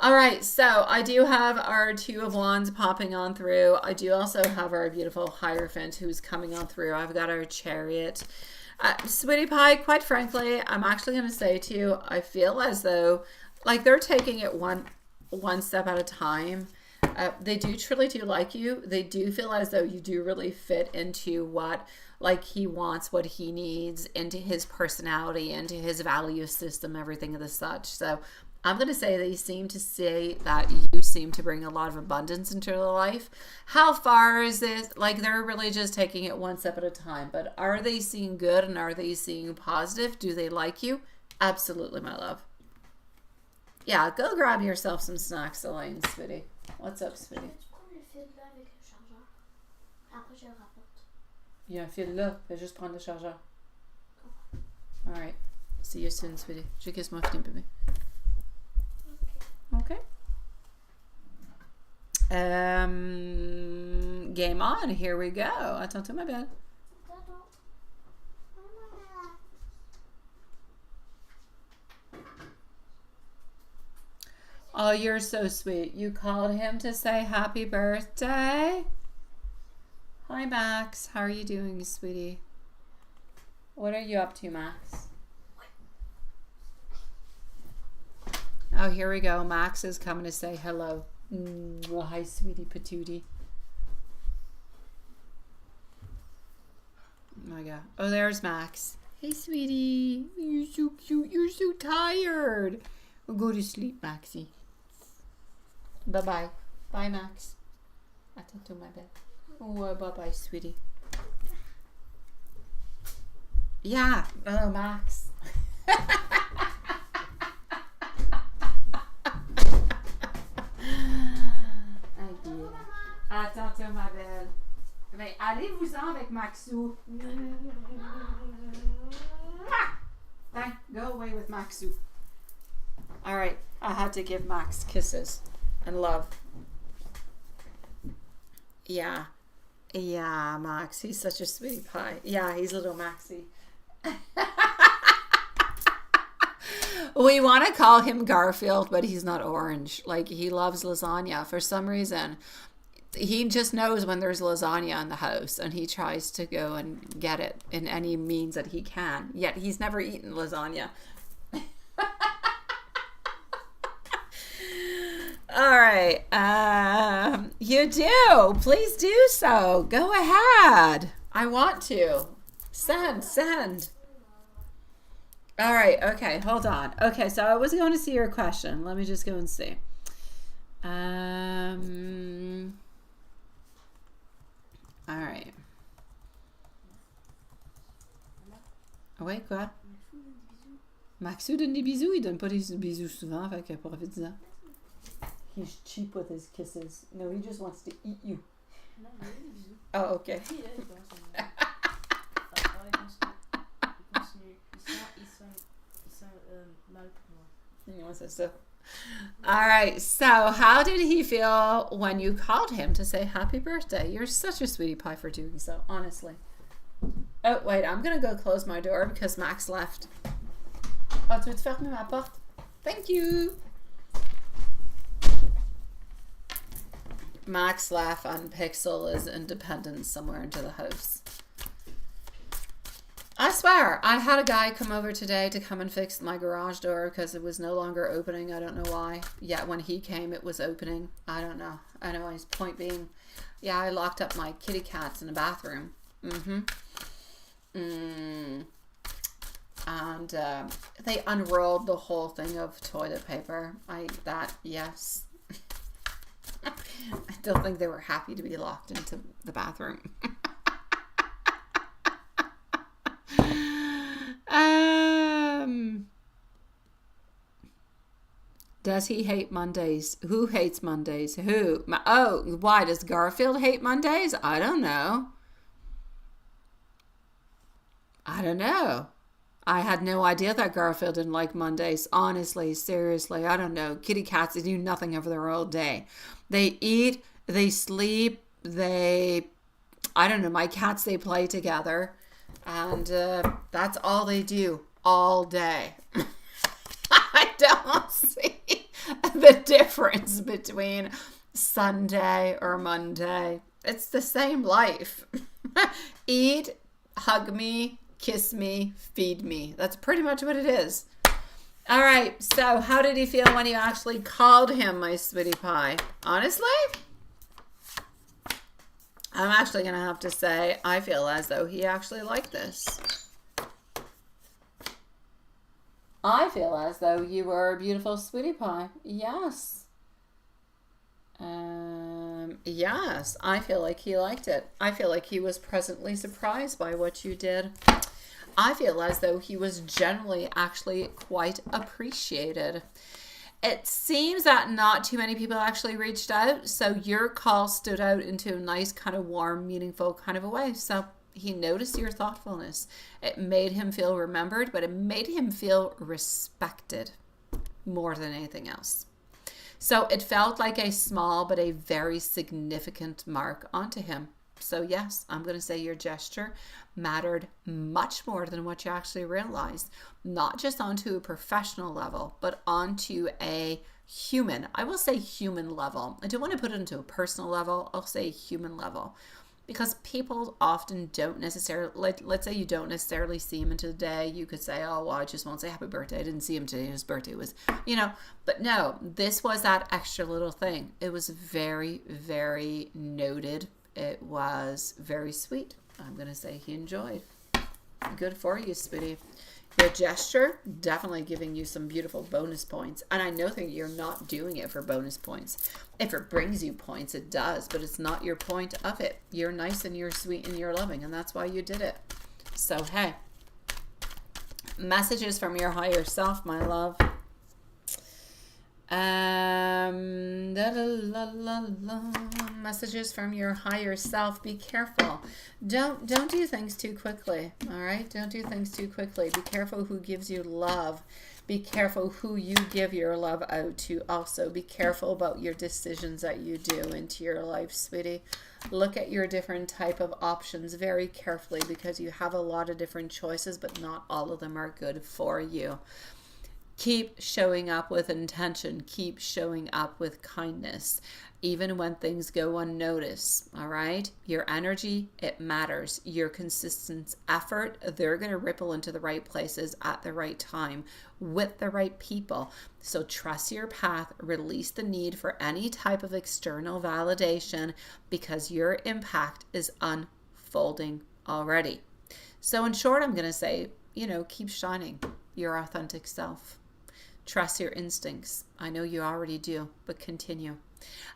All right, so I do have our 2 of Wands popping on through. I do also have our beautiful Hierophant who's coming on through. I've got our Chariot. Sweetie Pie, quite frankly, I'm actually going to say to you, I feel as though like they're taking it one step at a time. They truly do like you. They do feel as though you do really fit into what like he wants, what he needs, into his personality, into his value system, everything of the such. So I'm going to say they seem to say that you seem to bring a lot of abundance into their life. How far is it? Like they're really just taking it one step at a time. But are they seeing good and are they seeing positive? Do they like you? Absolutely, my love. Yeah, go grab yourself some snacks, Elaine, sweetie. What's up, sweetie? Il y a un fil là. Fais juste prendre le chargeur. All right. See you soon, sweetie. Je kiss my fini, bébé. Okay. Game on. Here we go. Attends-toi, ma belle. Oh, you're so sweet. You called him to say happy birthday? Hi, Max. How are you doing, sweetie? What are you up to, Max? Oh, here we go. Max is coming to say hello. Oh, hi, sweetie patootie. Oh my God. Oh, there's Max. Hey, sweetie. You're so cute. You're so tired. Well, go to sleep, Maxie. Bye-bye. Bye, Max. Attends to my bed. Oh, bye-bye, sweetie. Yeah. Oh, Max. Attends, ma belle. Ben, allez-vous-en avec Maxou. Bang, go away with Maxou. All right, I had to give Max kisses and love. Yeah. Yeah, Max. He's such a sweetie pie. Yeah, he's little Maxie. We want to call him Garfield, but he's not orange. Like, he loves lasagna for some reason. He just knows when there's lasagna in the house, and he tries to go and get it in any means that he can. Yet he's never eaten lasagna. All right. You do. Please do so. Go ahead. I want to. Send. All right. Okay. Hold on. Okay. So I was going to see your question. Let me just go and see. All right. Ouais, quoi? Maxou donne des bisous. Il donne pas des bisous souvent, fait que profite-en. He's cheap with his kisses. No, he just wants to eat you. Non, mais oui, bisous. Oh, okay. Oui, là, il commence à parler il continue. Il sent mal pour moi. He wants us to. All right. So, how did he feel when you called him to say happy birthday? You're such a sweetie pie for doing so, honestly. Oh, wait. I'm going to go close my door because Max left. Oh, tu veux fermer ma porte? Thank you. Max left and Pixel is independent somewhere into the house. I swear, I had a guy come over today to come and fix my garage door because it was no longer opening. I don't know why. Yet when he came, it was opening. I don't know. Anyways, point being, yeah, I locked up my kitty cats in the bathroom. And they unrolled the whole thing of toilet paper. Yes. I don't think they were happy to be locked into the bathroom. Does he hate Mondays? Who hates Mondays? Who? Oh, why does Garfield hate Mondays? I don't know. I had no idea that Garfield didn't like Mondays. Honestly, seriously, I don't know. Kitty cats, they do nothing over there all day. They eat, they sleep, I don't know, my cats, they play together. And that's all they do all day. I don't see the difference between Sunday or Monday. It's the same life. Eat, hug me, kiss me, feed me. That's pretty much what it is. All right. So how did he feel when you actually called him my sweetie pie? Honestly, I'm actually going to have to say I feel as though he actually liked this. I feel as though you were a beautiful sweetie pie. Yes. Yes, I feel like he liked it. I feel like he was pleasantly surprised by what you did. I feel as though he was generally actually quite appreciated. It seems that not too many people actually reached out, so your call stood out into a nice kind of warm, meaningful kind of a way. So he noticed your thoughtfulness. It made him feel remembered, but it made him feel respected more than anything else. So it felt like a small but a very significant mark onto him. So yes, I'm going to say your gesture mattered much more than what you actually realized. Not just onto a professional level, but onto a human, I will say human level. I don't want to put it into a personal level. I'll say human level. Because people often don't necessarily, let's say you don't necessarily see him into the day. You could say, oh, well, I just won't say happy birthday. I didn't see him today. His birthday was, but no, this was that extra little thing. It was very, very noted. It was very sweet. I'm going to say he enjoyed. Good for you, sweetie. Your gesture, definitely giving you some beautiful bonus points. And I know that you're not doing it for bonus points. If it brings you points, it does. But it's not your point of it. You're nice and you're sweet and you're loving. And that's why you did it. So, hey. Messages from your higher self, my love. Messages from your higher self. Be careful. Don't do things too quickly. All right, don't do things too quickly. Be careful who gives you love. Be careful who you give your love out to. Also, be careful about your decisions that you do into your life, sweetie. Look at your different type of options very carefully because you have a lot of different choices, but not all of them are good for you. Keep showing up with intention. Keep showing up with kindness, even when things go unnoticed, all right? Your energy, it matters. Your consistent effort, they're going to ripple into the right places at the right time with the right people. So trust your path. Release the need for any type of external validation because your impact is unfolding already. So in short, I'm going to say, keep shining your authentic self. Trust your instincts. I know you already do, but continue.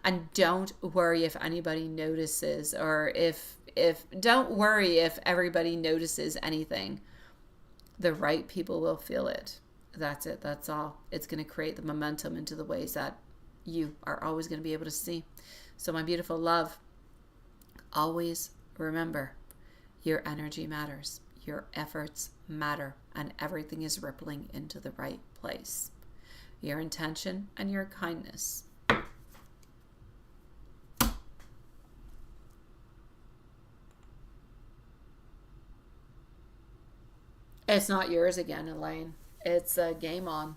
And don't worry if anybody notices or don't worry if everybody notices anything. The right people will feel it. That's it. That's all. It's going to create the momentum into the ways that you are always going to be able to see. So my beautiful love, always remember, your energy matters. Your efforts matter, and everything is rippling into the right place. Your intention and your kindness. It's not yours again, Elaine. It's a game on.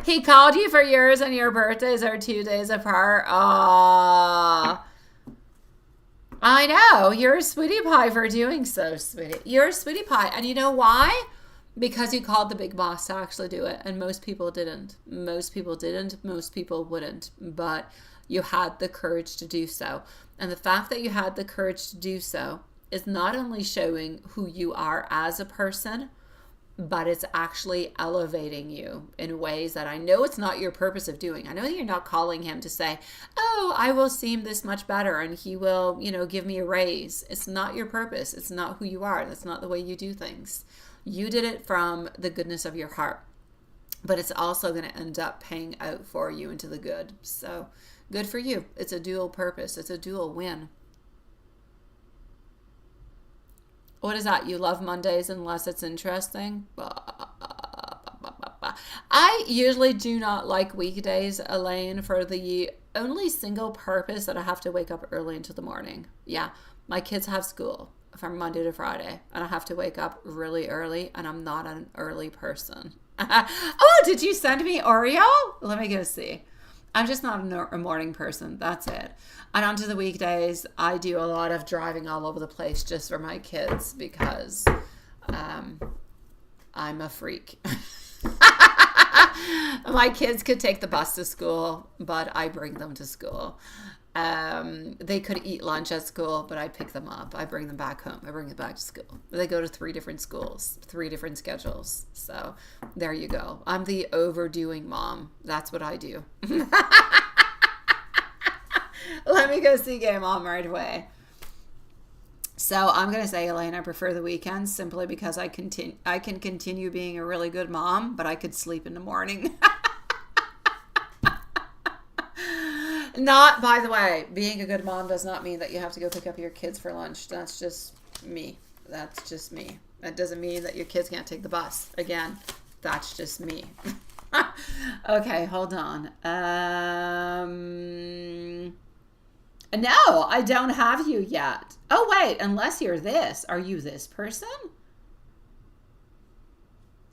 He called you for yours and your birthdays are 2 days apart. Aww. I know. You're a sweetie pie for doing so, sweetie. You're a sweetie pie. And you know why? Because you called the big boss to actually do it. And most people didn't. Most people didn't. Most people wouldn't. But you had the courage to do so. And the fact that you had the courage to do so is not only showing who you are as a person, but it's actually elevating you in ways that I know it's not your purpose of doing. I know you're not calling him to say, oh, I will seem this much better and he will, give me a raise. It's not your purpose. It's not who you are. That's not the way you do things. You did it from the goodness of your heart, but it's also going to end up paying out for you into the good. So good for you. It's a dual purpose. It's a dual win. What is that? You love Mondays unless it's interesting? I usually do not like weekdays, Elaine, for the only single purpose that I have to wake up early into the morning. Yeah, my kids have school from Monday to Friday, and I have to wake up really early, and I'm not an early person. Oh, did you send me Oreo? Let me go see. I'm just not a morning person. That's it. And onto the weekdays, I do a lot of driving all over the place just for my kids because I'm a freak. My kids could take the bus to school, but I bring them to school. They could eat lunch at school, but I pick them up. I bring them back home. I bring them back to school. They go to 3 different schools, 3 different schedules. So there you go. I'm the overdoing mom. That's what I do. Let me go see Game On right away. So I'm going to say, Elaine, I prefer the weekends simply because I can continue being a really good mom, but I could sleep in the morning. Not, by the way, being a good mom does not mean that you have to go pick up your kids for lunch. That's just me. That's just me. That doesn't mean that your kids can't take the bus. Again, that's just me. Okay, hold on. No, I don't have you yet. Oh, wait, unless you're this. Are you this person?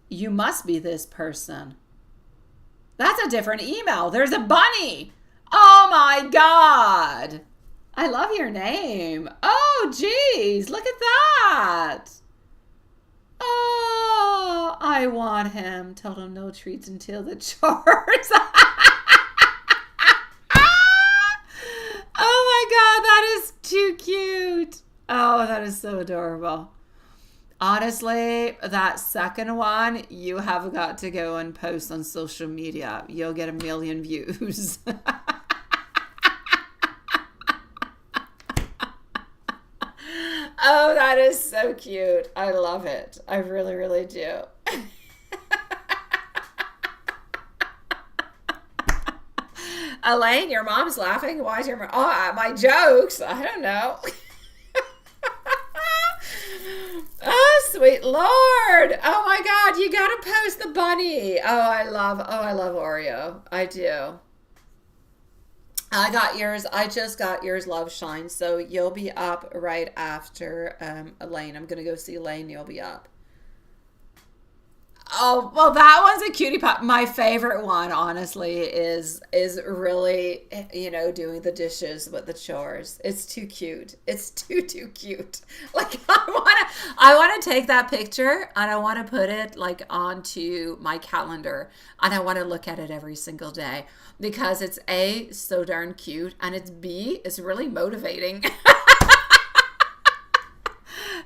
You must be this person. That's a different email. There's a bunny. Oh, my God. I love your name. Oh, geez, look at that. Oh, I want him. Told him no treats until the chores. Oh my God, that is too cute. Oh, that is so adorable. Honestly, that second one, you have got to go and post on social media. You'll get 1 million views. Oh, that is so cute. I love it. I really, really do. Elaine, your mom's laughing. Why is your mom? Oh, my jokes. I don't know. Oh, sweet Lord. Oh my God. You got to post the bunny. Oh, I love Oreo. I do. I got yours. I just got yours, Love Shine. So you'll be up right after Elaine. I'm going to go see Elaine. You'll be up. Oh, well, that one's a cutie pie. My favorite one, honestly, is really, doing the dishes with the chores. It's too cute. It's too cute. Like, I want to take that picture and I want to put it like onto my calendar and I want to look at it every single day because it's A, so darn cute, and it's B, it's really motivating.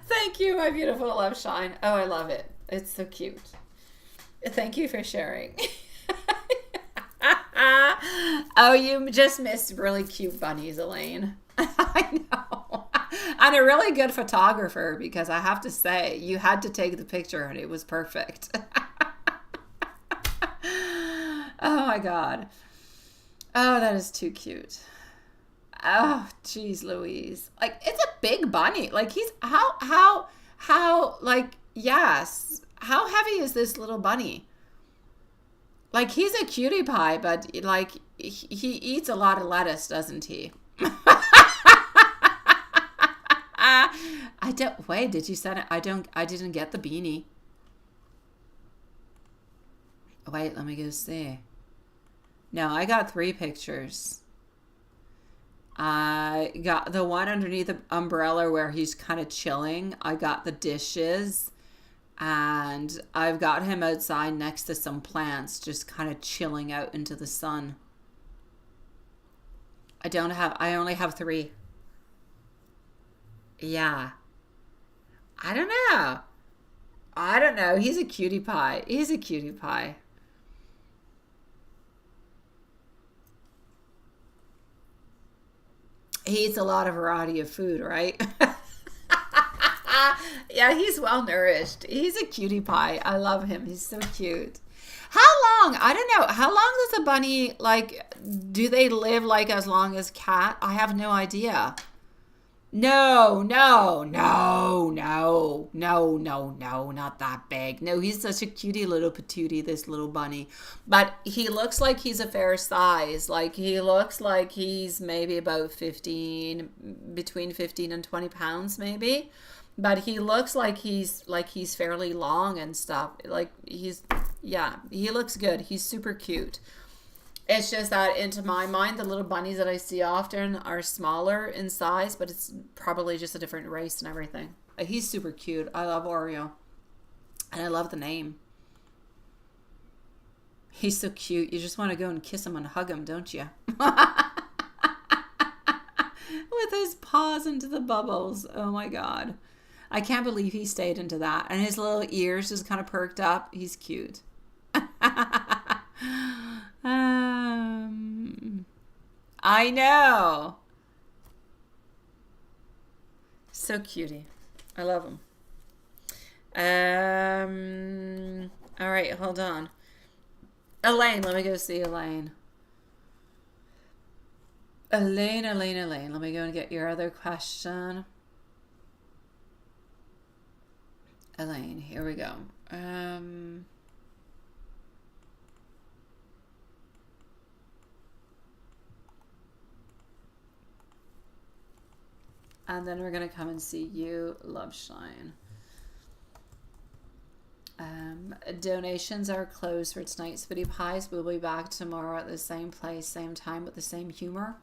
Thank you, my beautiful Love Shine. Oh, I love it. It's so cute. Thank you for sharing. Oh, you just missed really cute bunnies, Elaine. I know. And a really good photographer because I have to say, you had to take the picture and it was perfect. Oh my God. Oh, that is too cute. Oh, geez, Louise. Like, it's a big bunny. Like, he's like, yes. How heavy is this little bunny? Like, he's a cutie pie, but like, he eats a lot of lettuce, doesn't he? I don't, wait, did you send it? I didn't get the beanie. Wait, let me go see. No, I got 3 pictures. I got the one underneath the umbrella where he's kind of chilling. I got the dishes. And I've got him outside next to some plants, just kind of chilling out into the sun. I only have 3. Yeah. I don't know. He's a cutie pie. He's a cutie pie. He eats a lot of variety of food, right? Yeah, he's well nourished. He's a cutie pie. I love him. He's so cute. How long? I don't know. How long does a bunny, like, do they live like as long as cat? I have no idea. No, not that big. No, he's such a cutie little patootie, this little bunny. But he looks like he's a fair size. Like, he looks like he's maybe about 15, between 15 and 20 pounds maybe. But he looks like he's fairly long and stuff. Like, yeah, he looks good. He's super cute. It's just that, into my mind, the little bunnies that I see often are smaller in size, but it's probably just a different race and everything. He's super cute. I love Oreo. And I love the name. He's so cute. You just want to go and kiss him and hug him, don't you? With his paws into the bubbles. Oh my God. I can't believe he stayed into that. And his little ears just kind of perked up. He's cute. I know. So cutie. I love him. All right, hold on. Elaine, let me go see Elaine. Elaine. Let me go and get your other question. Elaine, here we go. And then we're going to come and see you, Love Shine. Donations are closed for tonight's Sweetie Pies. We'll be back tomorrow at the same place, same time, with the same humor.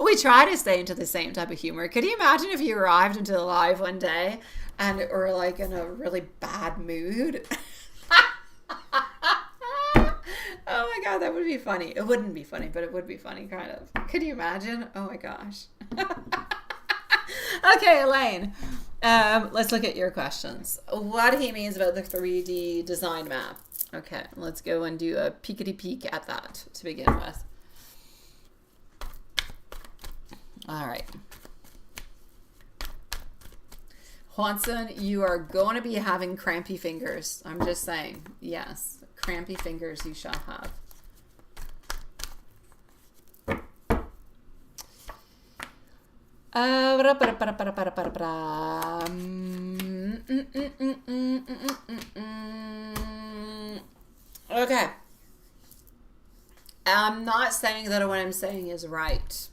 We try to stay into the same type of humor. Could you imagine if you arrived into the live one day and were like in a really bad mood? Oh my God, that would be funny. It wouldn't be funny, but it would be funny, kind of. Could you imagine? Oh my gosh. Okay, Elaine. Let's look at your questions. What he means about the 3D design map. Okay, let's go and do a peekity peek at that to begin with. All right. Juanson, you are going to be having crampy fingers. I'm just saying. Yes, crampy fingers you shall have. Okay. I'm not saying that what I'm saying is right.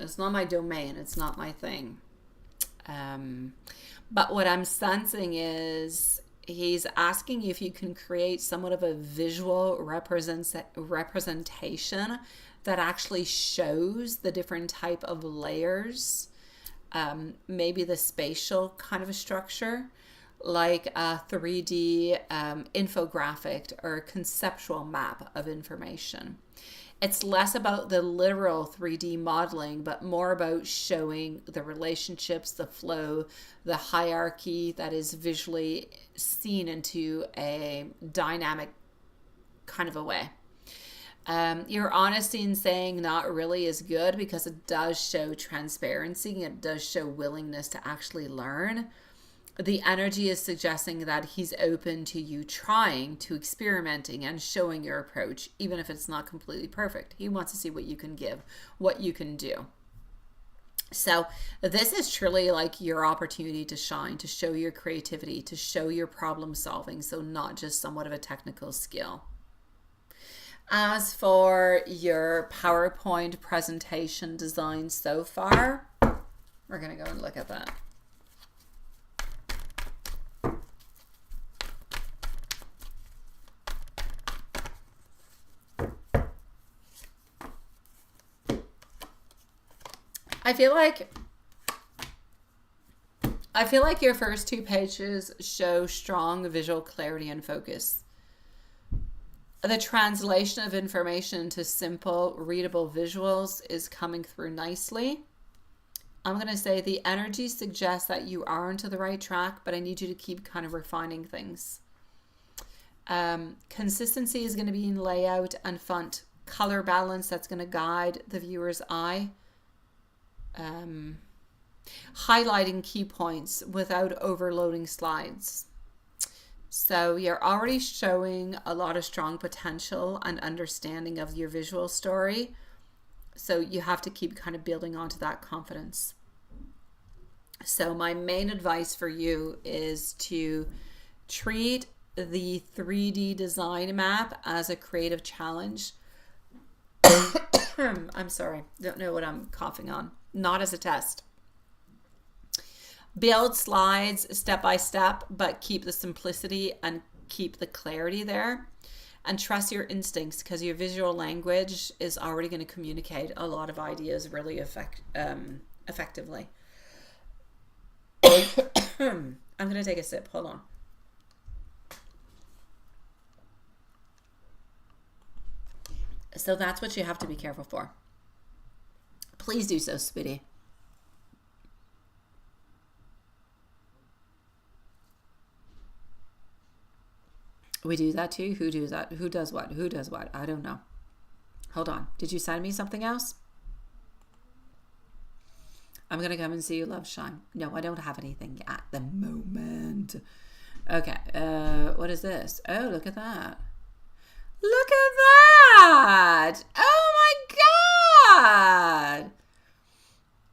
It's not my domain. It's not my thing. But what I'm sensing is he's asking you if you can create somewhat of a visual representation that actually shows the different type of layers, maybe the spatial kind of a structure, like a 3D infographic or conceptual map of information. It's less about the literal 3D modeling, but more about showing the relationships, the flow, the hierarchy that is visually seen into a dynamic kind of a way. Your honesty in saying not really is good because it does show transparency. It does show willingness to actually learn. the energy is suggesting that he's open to you trying, to experimenting and showing your approach, even if it's not completely perfect. He wants to see what you can give, what you can do. So this is truly like your opportunity to shine, to show your creativity, to show your problem solving. So not just somewhat of a technical skill. As for your PowerPoint presentation design so far, we're going to go and look at that. I feel like your first 2 pages show strong visual clarity and focus. The translation of information to simple, readable visuals is coming through nicely. I'm going to say the energy suggests that you are onto the right track, but I need you to keep kind of refining things. Consistency is going to be in layout and font. Color balance, that's going to guide the viewer's eye. Highlighting key points without overloading slides. So you're already showing a lot of strong potential and understanding of your visual story. So you have to keep kind of building onto that confidence. So my main advice for you is to treat the 3D design map as a creative challenge. I'm sorry, don't know what I'm coughing on. Not as a test. Build slides step by step, but keep the simplicity and keep the clarity there. And trust your instincts, because your visual language is already going to communicate a lot of ideas really effectively. I'm going to take a sip. Hold on. So that's what you have to be careful for. Please do so, sweetie. We do that too? Who does that? Who does what? Who does what? I don't know. Hold on. Did you send me something else? I'm going to come and see you, love shine. No, I don't have anything at the moment. Okay. What is this? Oh, look at that. Look at that. Oh my God.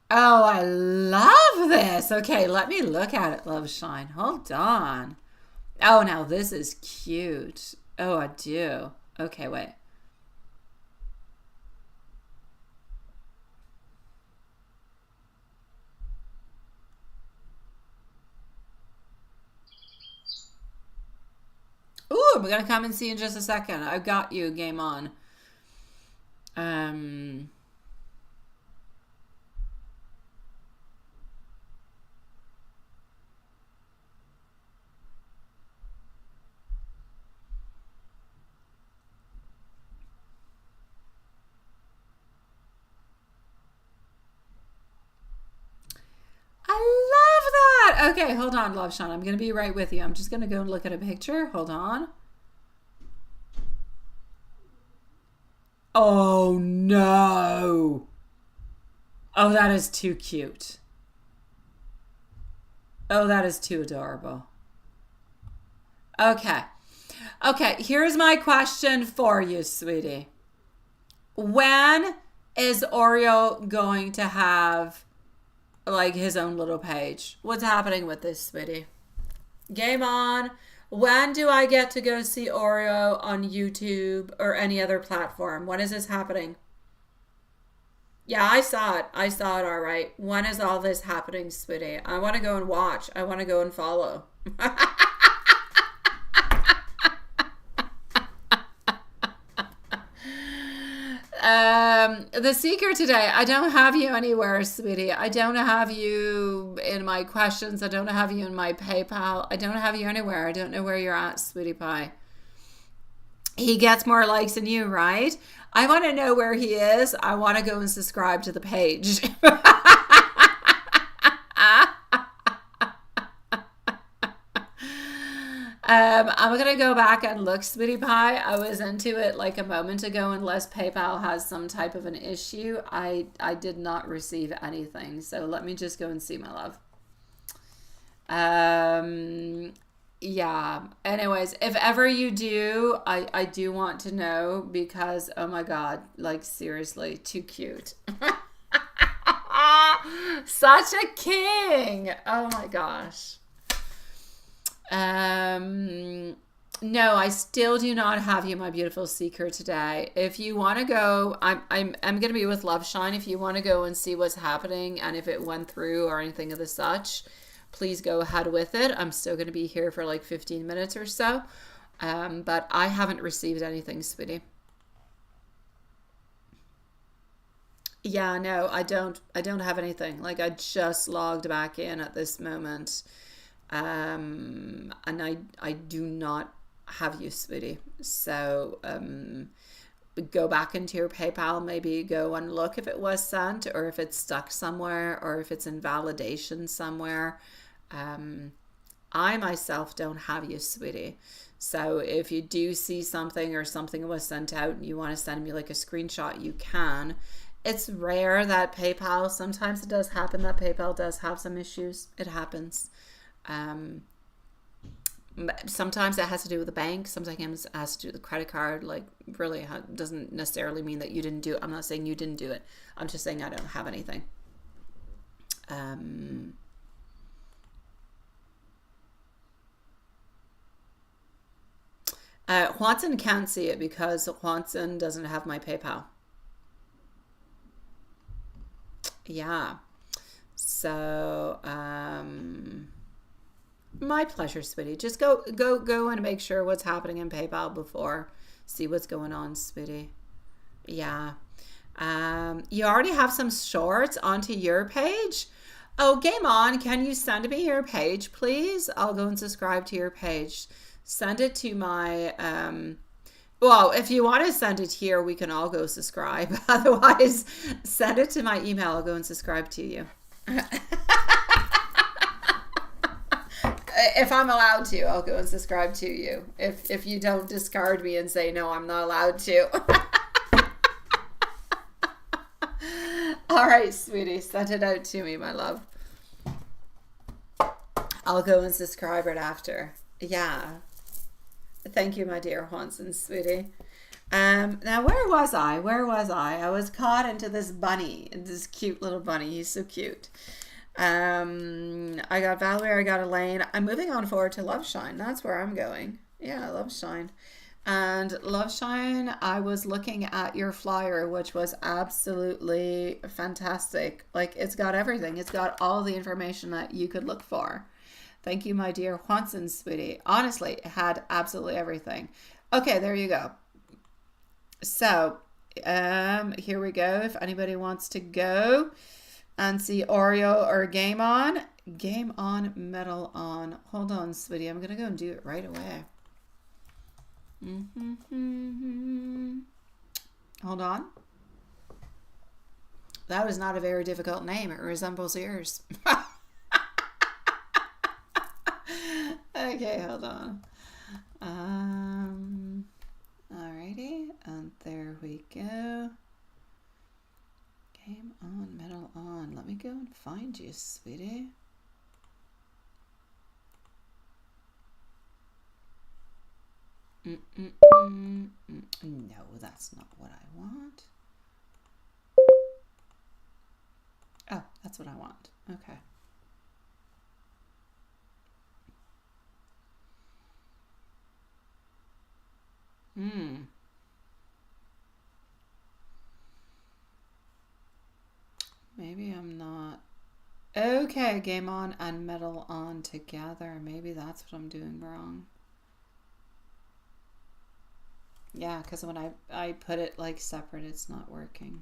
Oh, I love this. Okay, let me look at it, love shine. Hold on. Oh, now this is cute. Oh, I do. Okay, wait. Ooh, I'm going to come and see in just a second. I've got you. Game on. I love that. Okay, hold on, love Sean. I'm going to be right with you. I'm just going to go and look at a picture. Hold on. Oh, no. Oh, that is too cute. Oh, that is too adorable. Okay. Okay, here's my question for you, sweetie. When is Oreo going to have like his own little page? What's happening with this, sweetie? Game on. When do I get to go see Oreo on YouTube or any other platform? When is this happening? Yeah, I saw it. I saw it all right. When is all this happening, sweetie? I want to go and watch. I want to go and follow. The seeker today, I don't have you anywhere, sweetie. I don't have you in my questions. I don't have you in my PayPal. I don't have you anywhere. I don't know where you're at, sweetie pie. He gets more likes than you, right? I want to know where he is. I want to go and subscribe to the page. I'm going to go back and look, sweetie pie. I was into it like a moment ago. Unless PayPal has some type of an issue, I did not receive anything. So let me just go and see, my love. Yeah. Anyways, if ever you do, I do want to know because, oh my God, like seriously, too cute. Such a king. Oh my gosh. No, I still do not have you, my beautiful seeker, today. If you want to go, I'm going to be with Love Shine. If you want to go and see what's happening and if it went through or anything of the such, please go ahead with it. I'm still going to be here for like 15 minutes or so. But I haven't received anything, sweetie. Yeah, no, I don't have anything. Like I just logged back in at this moment. And I do not have you, sweetie. So go back into your PayPal, maybe go and look if it was sent or if it's stuck somewhere or if it's in validation somewhere. I myself don't have you, sweetie. So if you do see something or something was sent out and you want to send me like a screenshot, you can. It's rare that PayPal, sometimes it does happen that PayPal does have some issues. It happens. Sometimes it has to do with the bank. Sometimes it has to do with the credit card. Like really doesn't necessarily mean that you didn't do it. I'm not saying you didn't do it. I'm just saying I don't have anything. Watson can't see it because Watson doesn't have my PayPal. Yeah. So, my pleasure, sweetie. Just go and make sure what's happening in PayPal before. See what's going on, sweetie. Yeah. You already have some shorts onto your page. Oh, game on. Can you send me your page, please? I'll go and subscribe to your page. Send it to my, well, if you want to send it here, we can all go subscribe. Otherwise, send it to my email. I'll go and subscribe to you. If I'm allowed to, I'll go and subscribe to you. If you don't discard me and say, no, I'm not allowed to. All right, sweetie, send it out to me, my love. I'll go and subscribe right after. Yeah. Thank you, my dear Hanson, sweetie. Now, where was I? I was caught into this bunny, this cute little bunny. He's so cute. I got Valerie, I got Elaine. I'm moving on forward to Love Shine. That's where I'm going. Yeah, Love Shine. And Love Shine, I was looking at your flyer, which was absolutely fantastic. Like, it's got everything. It's got all the information that you could look for. Thank you, my dear Watson, sweetie. Honestly, it had absolutely everything. Okay, there you go. So, here we go. If anybody wants to go and see Oreo or Game On, Metal On. Hold on, sweetie. I'm going to go and do it right away. Hold on. That was not a very difficult name. It resembles yours. Okay, hold on. Alrighty, and there we go. Game On, Metal On. Let me go and find you, sweetie. No, that's not what I want. Oh, that's what I want. Okay. Maybe I'm not. Okay, Game On and Metal On together. Maybe that's what I'm doing wrong. Yeah, because when I put it like separate, it's not working.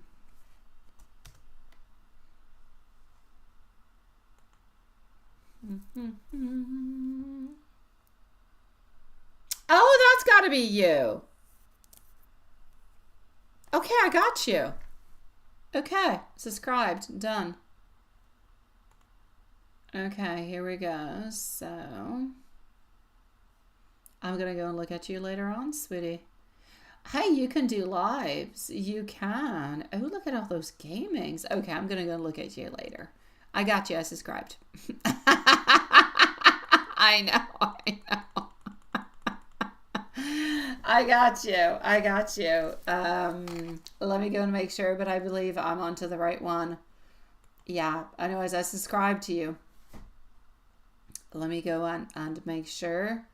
Oh, that's got to be you. Okay, I got you. Okay, subscribed, done. Okay, here we go. So, I'm going to go and look at you later on, sweetie. Hey, you can do lives. You can. Oh, look at all those gamings. Okay, I'm going to go and look at you later. I got you. I subscribed. I know. I know. I got you. I got you. Let me go and make sure, but I believe I'm onto the right one. Yeah. Anyways, I subscribe to you. Let me go on and make sure.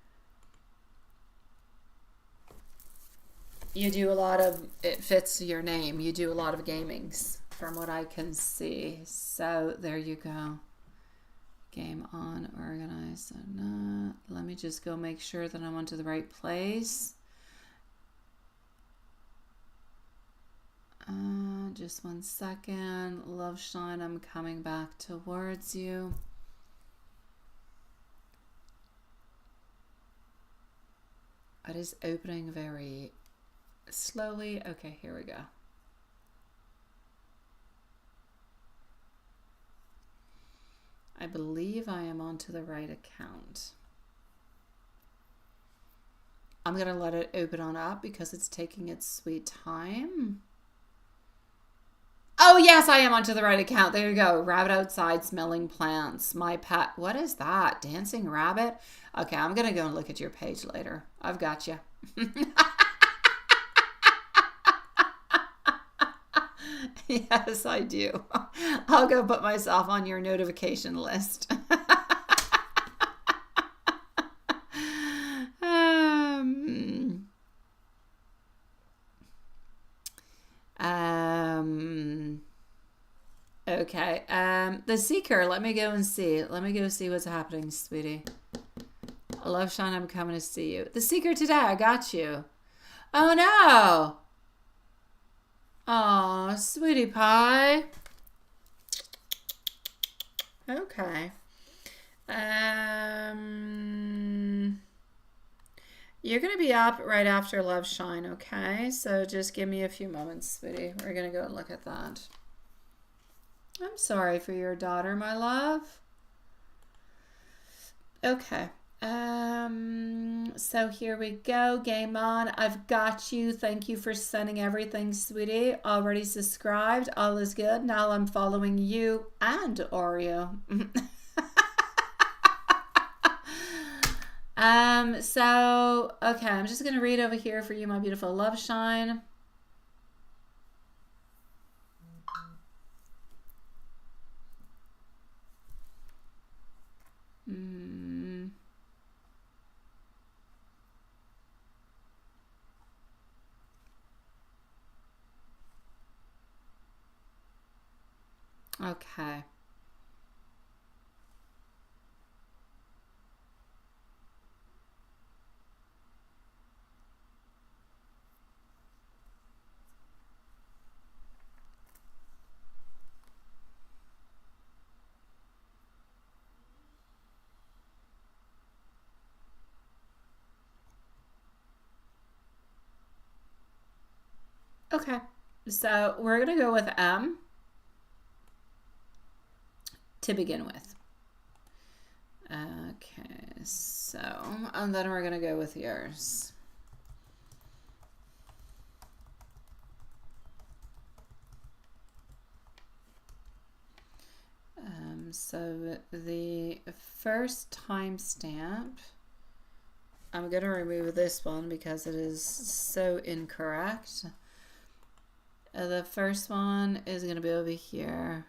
You do a lot of, it fits your name. You do a lot of gamings from what I can see. So there you go. Game on, organized. Let me just go make sure that I'm onto the right place. Just 1 second. Love Shine, I'm coming back towards you. It is opening very slowly. Okay, here we go. I believe I am onto the right account. I'm going to let it open on up because it's taking its sweet time. Oh, yes, I am onto the right account. There you go. Rabbit outside smelling plants. My pet. What is that? Dancing rabbit? Okay, I'm going to go and look at your page later. I've got you. Yes, I do. I'll go put myself on your notification list. Okay. The Seeker. Let me go and see. Let me go see what's happening, sweetie. Love Sean, I'm coming to see you. The Seeker today. I got you. Oh no. Oh, sweetie pie. Okay. You're going to be up right after Love Shine, okay? So just give me a few moments, sweetie. We're going to go and look at that. I'm sorry for your daughter, my love. Okay. So here we go. Game on. I've got you. Thank you for sending everything, sweetie. Already subscribed. All is good. Now I'm following you and Oreo. So, okay, I'm just going to read over here for you, my beautiful Love Shine. Okay. Okay. So we're going to go with M to begin with. Okay, so, and then we're going to go with yours. So the first timestamp, I'm going to remove this one because it is so incorrect. The first one is going to be over here.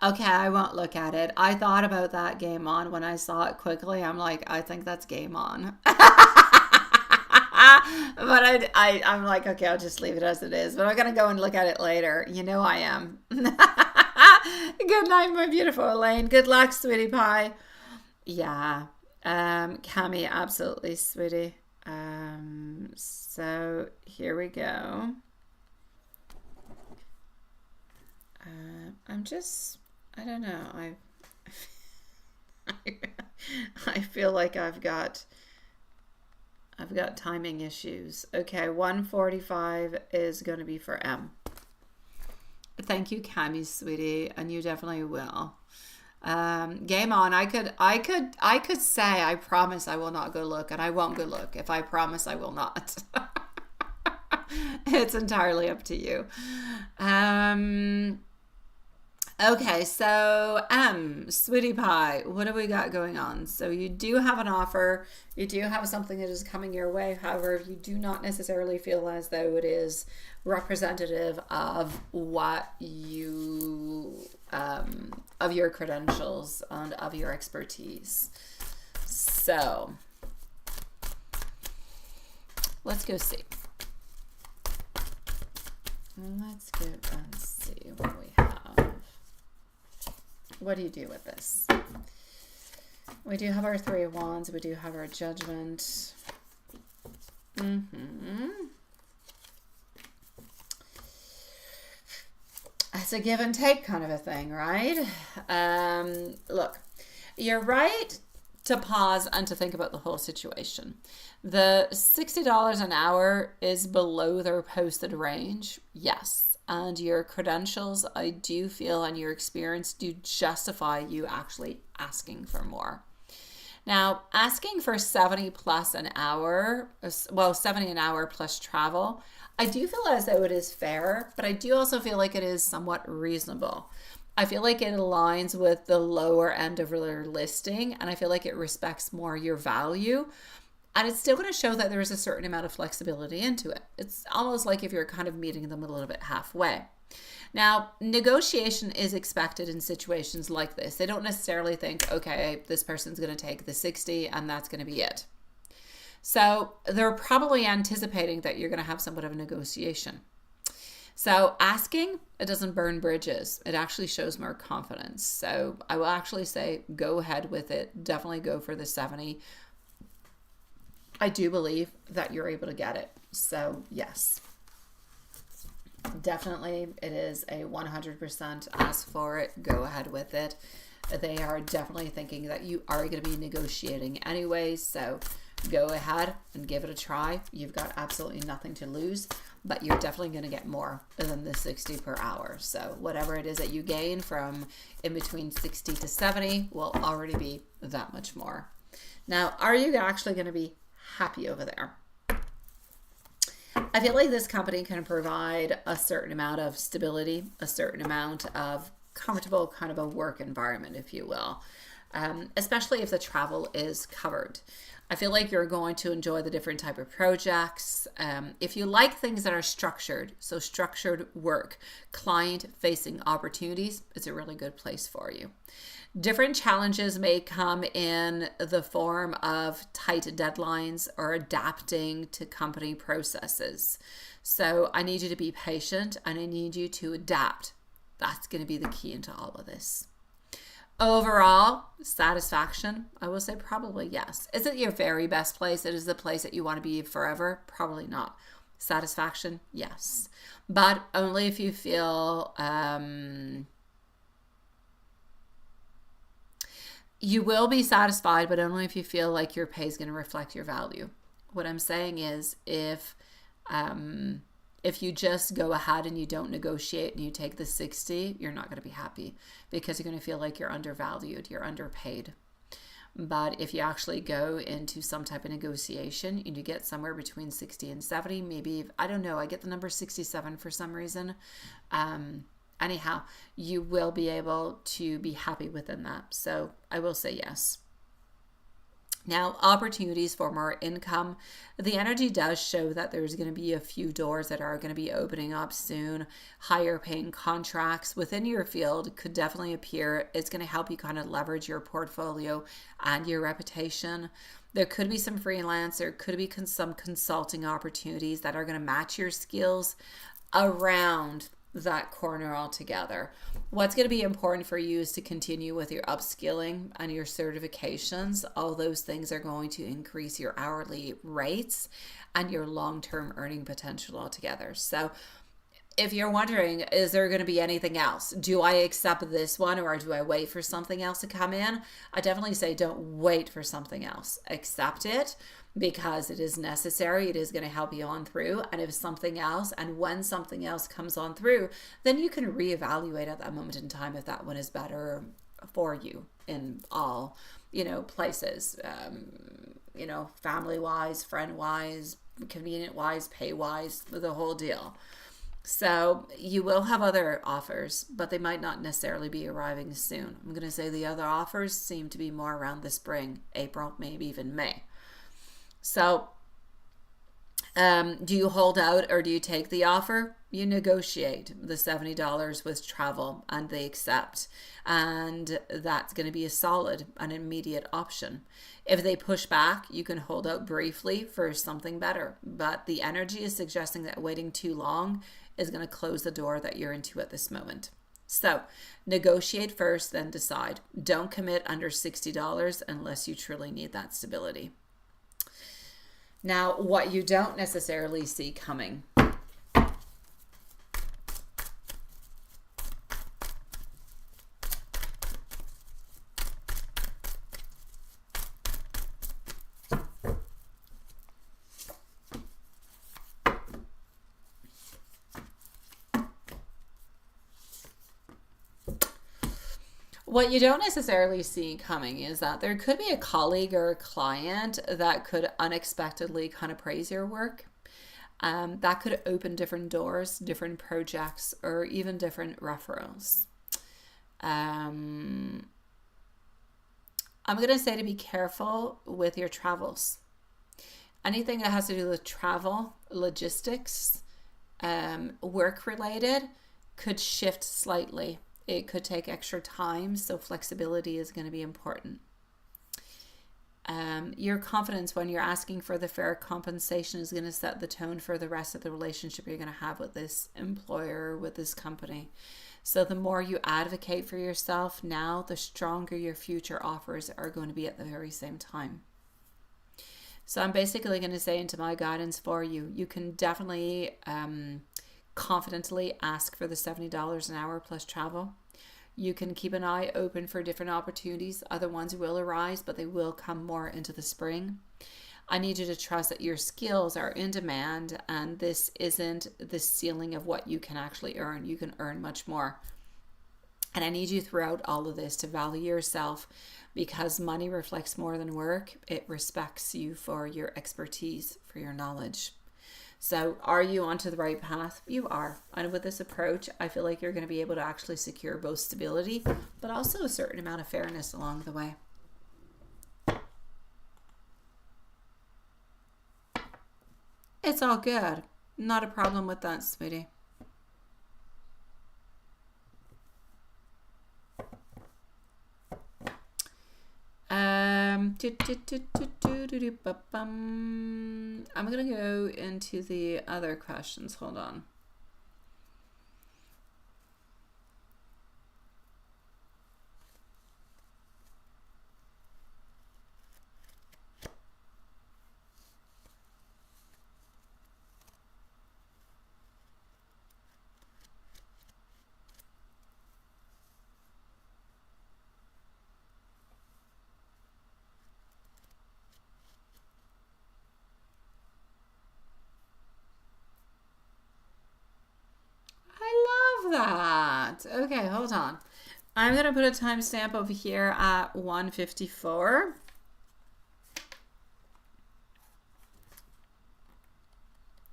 Okay, I won't look at it. I thought about that game on when I saw it quickly. I'm like, I think that's game on. But I'm like, okay, I'll just leave it as it is. But I'm going to go and look at it later. You know I am. Good night, my beautiful Elaine. Good luck, sweetie pie. Yeah. Cami, absolutely, sweetie. So here we go. I'm just, I don't know. I feel like I've got timing issues. Okay, 1:45 is going to be for M. Thank you, Cami, sweetie, and you definitely will. Game on. I could say I promise I will not go look, and I won't go look if I promise I will not. It's entirely up to you. Okay, so Sweetie Pie, what do we got going on? So you do have an offer, you do have something that is coming your way. However, you do not necessarily feel as though it is representative of what you of your credentials and of your expertise. So let's go see. Let's go and see what we have. What do you do with this? We do have our Three of Wands. We do have our Judgment. It's a give and take kind of a thing, right? Look, you're right to pause and to think about the whole situation. The $60 an hour is below their posted range, yes. And your credentials, I do feel, and your experience do justify you actually asking for more. Now, asking for 70 plus an hour, well, 70 an hour plus travel, I do feel as though it is fair, but I do also feel like it is somewhat reasonable. I feel like it aligns with the lower end of your listing, and I feel like it respects more your value. And it's still going to show that there is a certain amount of flexibility into it. It's almost like if you're kind of meeting them a little bit halfway. Now, negotiation is expected in situations like this. They don't necessarily think, okay, this person's going to take the 60 and that's going to be it. So they're probably anticipating that you're going to have somewhat of a negotiation. So asking, it doesn't burn bridges. It actually shows more confidence. So I will actually say, go ahead with it. Definitely go for the 70. I do believe that you're able to get it. So yes, definitely it is a 100% ask for it. Go ahead with it. They are definitely thinking that you are going to be negotiating anyway. So go ahead and give it a try. You've got absolutely nothing to lose, but you're definitely going to get more than the 60 per hour. So whatever it is that you gain from in between 60 to 70 will already be that much more. Now, are you actually going to be happy over there? I feel like this company can provide a certain amount of stability, a certain amount of comfortable kind of a work environment, if you will, especially if the travel is covered. I feel like you're going to enjoy the different type of projects. If you like things that are structured, so structured work, client-facing opportunities, it's a really good place for you. Different challenges may come in the form of tight deadlines or adapting to company processes. So I need you to be patient and I need you to adapt. That's going to be the key into all of this. Overall, satisfaction, I will say probably yes. Is it your very best place? It is the place that you want to be forever? Probably not. Satisfaction, yes. But only if you feel... you will be satisfied, but only if you feel like your pay is going to reflect your value. What I'm saying is if you just go ahead and you don't negotiate and you take the 60, you're not going to be happy because you're going to feel like you're undervalued, you're underpaid. But if you actually go into some type of negotiation and you get somewhere between 60 and 70, maybe, I don't know, I get the number 67 for some reason. Anyhow, you will be able to be happy within that. So I will say yes. Now, opportunities for more income. The energy does show that there's going to be a few doors that are going to be opening up soon. Higher paying contracts within your field could definitely appear. It's going to help you kind of leverage your portfolio and your reputation. There could be some freelance, there could be some consulting opportunities that are going to match your skills around that corner altogether. What's going to be important for you is to continue with your upskilling and your certifications. All those things are going to increase your hourly rates and your long-term earning potential altogether. So if you're wondering, is there going to be anything else? Do I accept this one or do I wait for something else to come in? I definitely say don't wait for something else. Accept it because it is necessary. It is going to help you on through. And if something else, and when something else comes on through, then you can reevaluate at that moment in time if that one is better for you in all, places, family-wise, friend-wise, convenient-wise, pay-wise, the whole deal. So you will have other offers, but they might not necessarily be arriving soon. I'm going to say the other offers seem to be more around the spring, April, maybe even May. So do you hold out or do you take the offer? You negotiate the $70 with travel and they accept. And that's going to be a solid and immediate option. If they push back, you can hold out briefly for something better. But the energy is suggesting that waiting too long is going to close the door that you're into at this moment. So negotiate first, then decide. Don't commit under $60 unless you truly need that stability. Now, what you don't necessarily see coming. What you don't necessarily see coming is that there could be a colleague or a client that could unexpectedly kind of praise your work. That could open different doors, different projects, or even different referrals. I'm going to say to be careful with your travels. Anything that has to do with travel, logistics, work related could shift slightly. It could take extra time, so flexibility is going to be important. Your confidence when you're asking for the fair compensation is going to set the tone for the rest of the relationship you're going to have with this employer, with this company. So the more you advocate for yourself now, the stronger your future offers are going to be at the very same time. So I'm basically going to say into my guidance for you, you can definitely confidently ask for the $70 an hour plus travel. You can keep an eye open for different opportunities. Other ones will arise, but they will come more into the spring. I need you to trust that your skills are in demand and this isn't the ceiling of what you can actually earn. You can earn much more. And I need you throughout all of this to value yourself, because money reflects more than work. It respects you for your expertise, for your knowledge. So are you onto the right path? You are. And with this approach, I feel like you're going to be able to actually secure both stability, but also a certain amount of fairness along the way. It's all good. Not a problem with that, sweetie. I'm going to go into the other questions. Hold on. That. Okay, hold on. I'm going to put a timestamp over here at 1:54.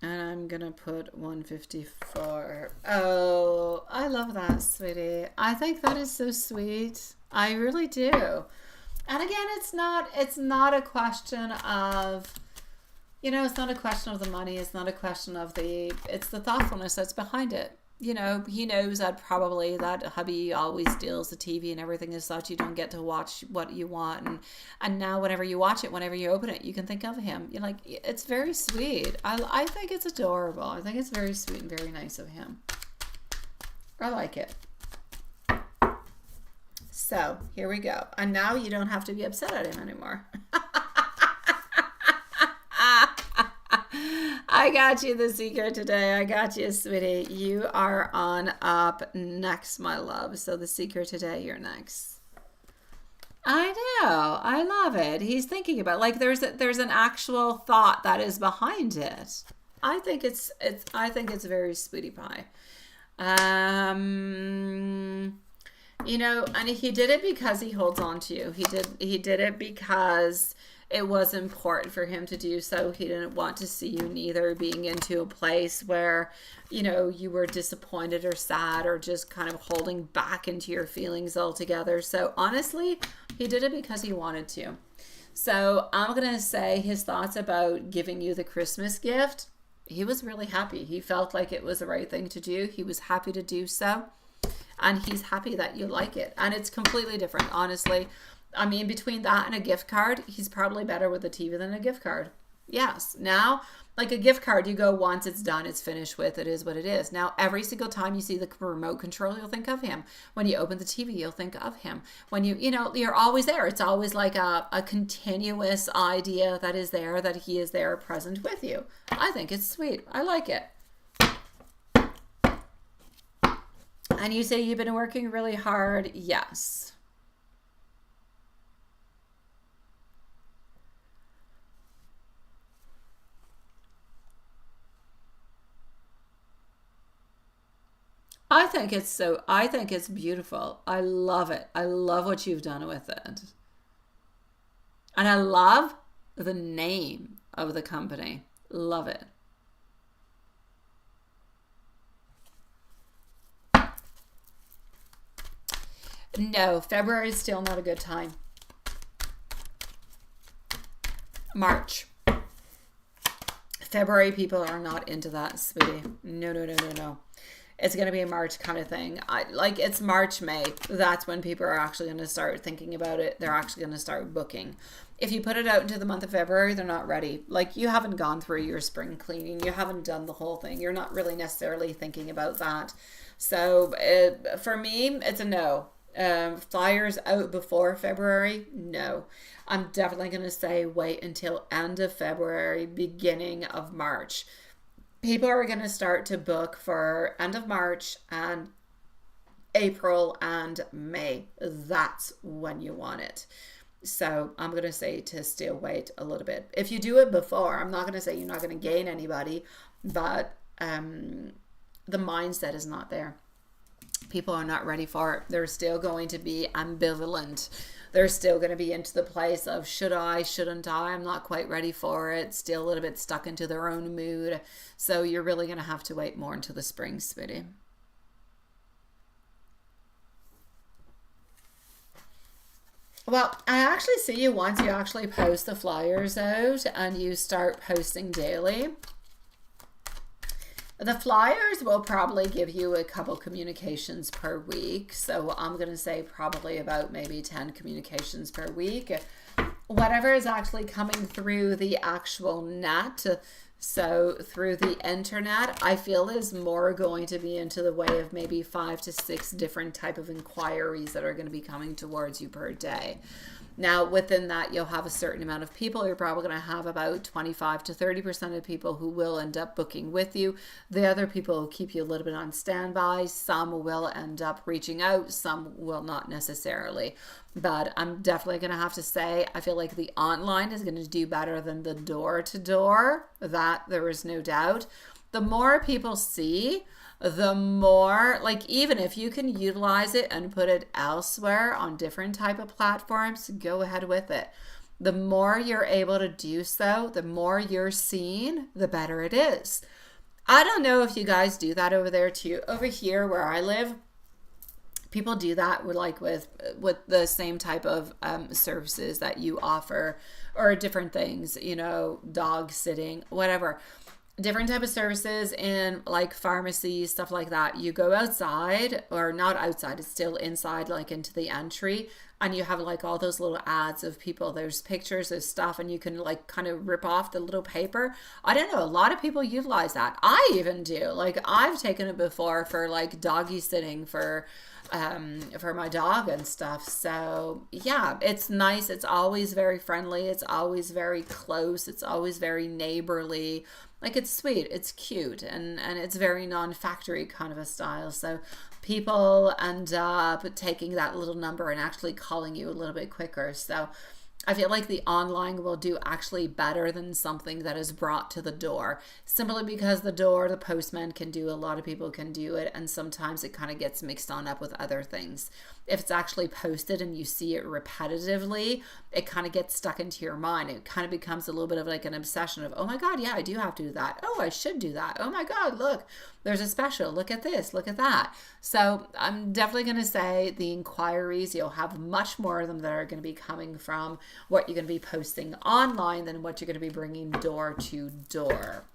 And I'm going to put 1:54. Oh, I love that, sweetie. I think that is so sweet. I really do. And again, it's not a question of, it's not a question of the money. It's not a question of it's the thoughtfulness that's behind it. He knows that probably that hubby always steals the TV and everything is such. You don't get to watch what you want. And now whenever you watch it, whenever you open it, you can think of him. You're like, it's very sweet. I think it's adorable. I think it's very sweet and very nice of him. I like it. So here we go. And now you don't have to be upset at him anymore. I got you, the seeker, today. I got you, sweetie. You are on up next, my love. So the seeker today, you're next. I know. I love it. He's thinking about there's an actual thought that is behind it. I think it's very sweetie pie. And he did it because he holds on to you. He did it because it was important for him to do so. He didn't want to see you neither being into a place where, you know, you were disappointed or sad or just kind of holding back into your feelings altogether. So honestly, he did it because he wanted to. So I'm going to say his thoughts about giving you the Christmas gift, he was really happy. He felt like it was the right thing to do. He was happy to do so. And he's happy that you like it. And it's completely different, honestly. I mean, between that and a gift card, he's probably better with a TV than a gift card. Yes. Now, like a gift card, you go once, it's done, it's finished with, it is what it is. Now, every single time you see the remote control, you'll think of him. When you open the TV, you'll think of him. When you know, you're always there. It's always like a continuous idea that is there, that he is there present with you. I think it's sweet. I like it. And you say you've been working really hard. Yes. I think it's beautiful. I love it. I love what you've done with it. And I love the name of the company. Love it. No, February is still not a good time. March. February people are not into that, sweetie. No, no, no, no, no. It's going to be a March kind of thing. It's March, May. That's when people are actually going to start thinking about it. They're actually going to start booking. If you put it out into the month of February, they're not ready. Like, you haven't gone through your spring cleaning. You haven't done the whole thing. You're not really necessarily thinking about that. So for me, it's a no. Flyers out before February, no. I'm definitely going to say wait until end of February, beginning of March. People are going to start to book for end of March and April and May. That's when you want it. So I'm going to say to still wait a little bit. If you do it before, I'm not going to say you're not going to gain anybody, but the mindset is not there. People are not ready for it. They're still going to be ambivalent. They're still going to be into the place of should I, shouldn't I? I'm not quite ready for it. Still a little bit stuck into their own mood. So you're really going to have to wait more until the spring, sweetie. Well, I actually see you once you actually post the flyers out and you start posting daily. The flyers will probably give you a couple communications per week. So I'm going to say probably about maybe 10 communications per week. Whatever is actually coming through the actual net, so through the internet, I feel is more going to be into the way of maybe 5 to 6 different type of inquiries that are going to be coming towards you per day. Now, within that, you'll have a certain amount of people. You're probably going to have about 25 to 30% of people who will end up booking with you. The other people will keep you a little bit on standby. Some will end up reaching out. Some will not necessarily. But I'm definitely going to have to say, I feel like the online is going to do better than the door-to-door. That there is no doubt. The more people see, the more, like, even if you can utilize it and put it elsewhere on different type of platforms, go ahead with it. The more you're able to do so, the more you're seen, the better it is. I don't know if you guys do that over there too. Over here where I live, people do that with the same type of services that you offer, or different things, you know, dog sitting, whatever. Different type of services in like pharmacies, stuff like that. You go outside, or not outside, it's still inside, like into the entry, and you have like all those little ads of people. There's pictures, there's stuff, and you can like kind of rip off the little paper. I don't know, a lot of people utilize that. I even do. Like, I've taken it before for like doggy sitting for my dog and stuff. So yeah, it's nice. It's always very friendly. It's always very close. It's always very neighborly. Like, it's sweet, it's cute, and it's very non-factory kind of a style. So people end up taking that little number and actually calling you a little bit quicker. So I feel like the online will do actually better than something that is brought to the door, simply because the postman can do, a lot of people can do it, and sometimes it kind of gets mixed on up with other things. If it's actually posted and you see it repetitively, it kind of gets stuck into your mind. It kind of becomes a little bit of like an obsession of, oh my God, yeah, I do have to do that. Oh, I should do that. Oh my God, look, there's a special. Look at this, look at that. So I'm definitely going to say the inquiries, you'll have much more of them that are going to be coming from what you're going to be posting online than what you're going to be bringing door to door.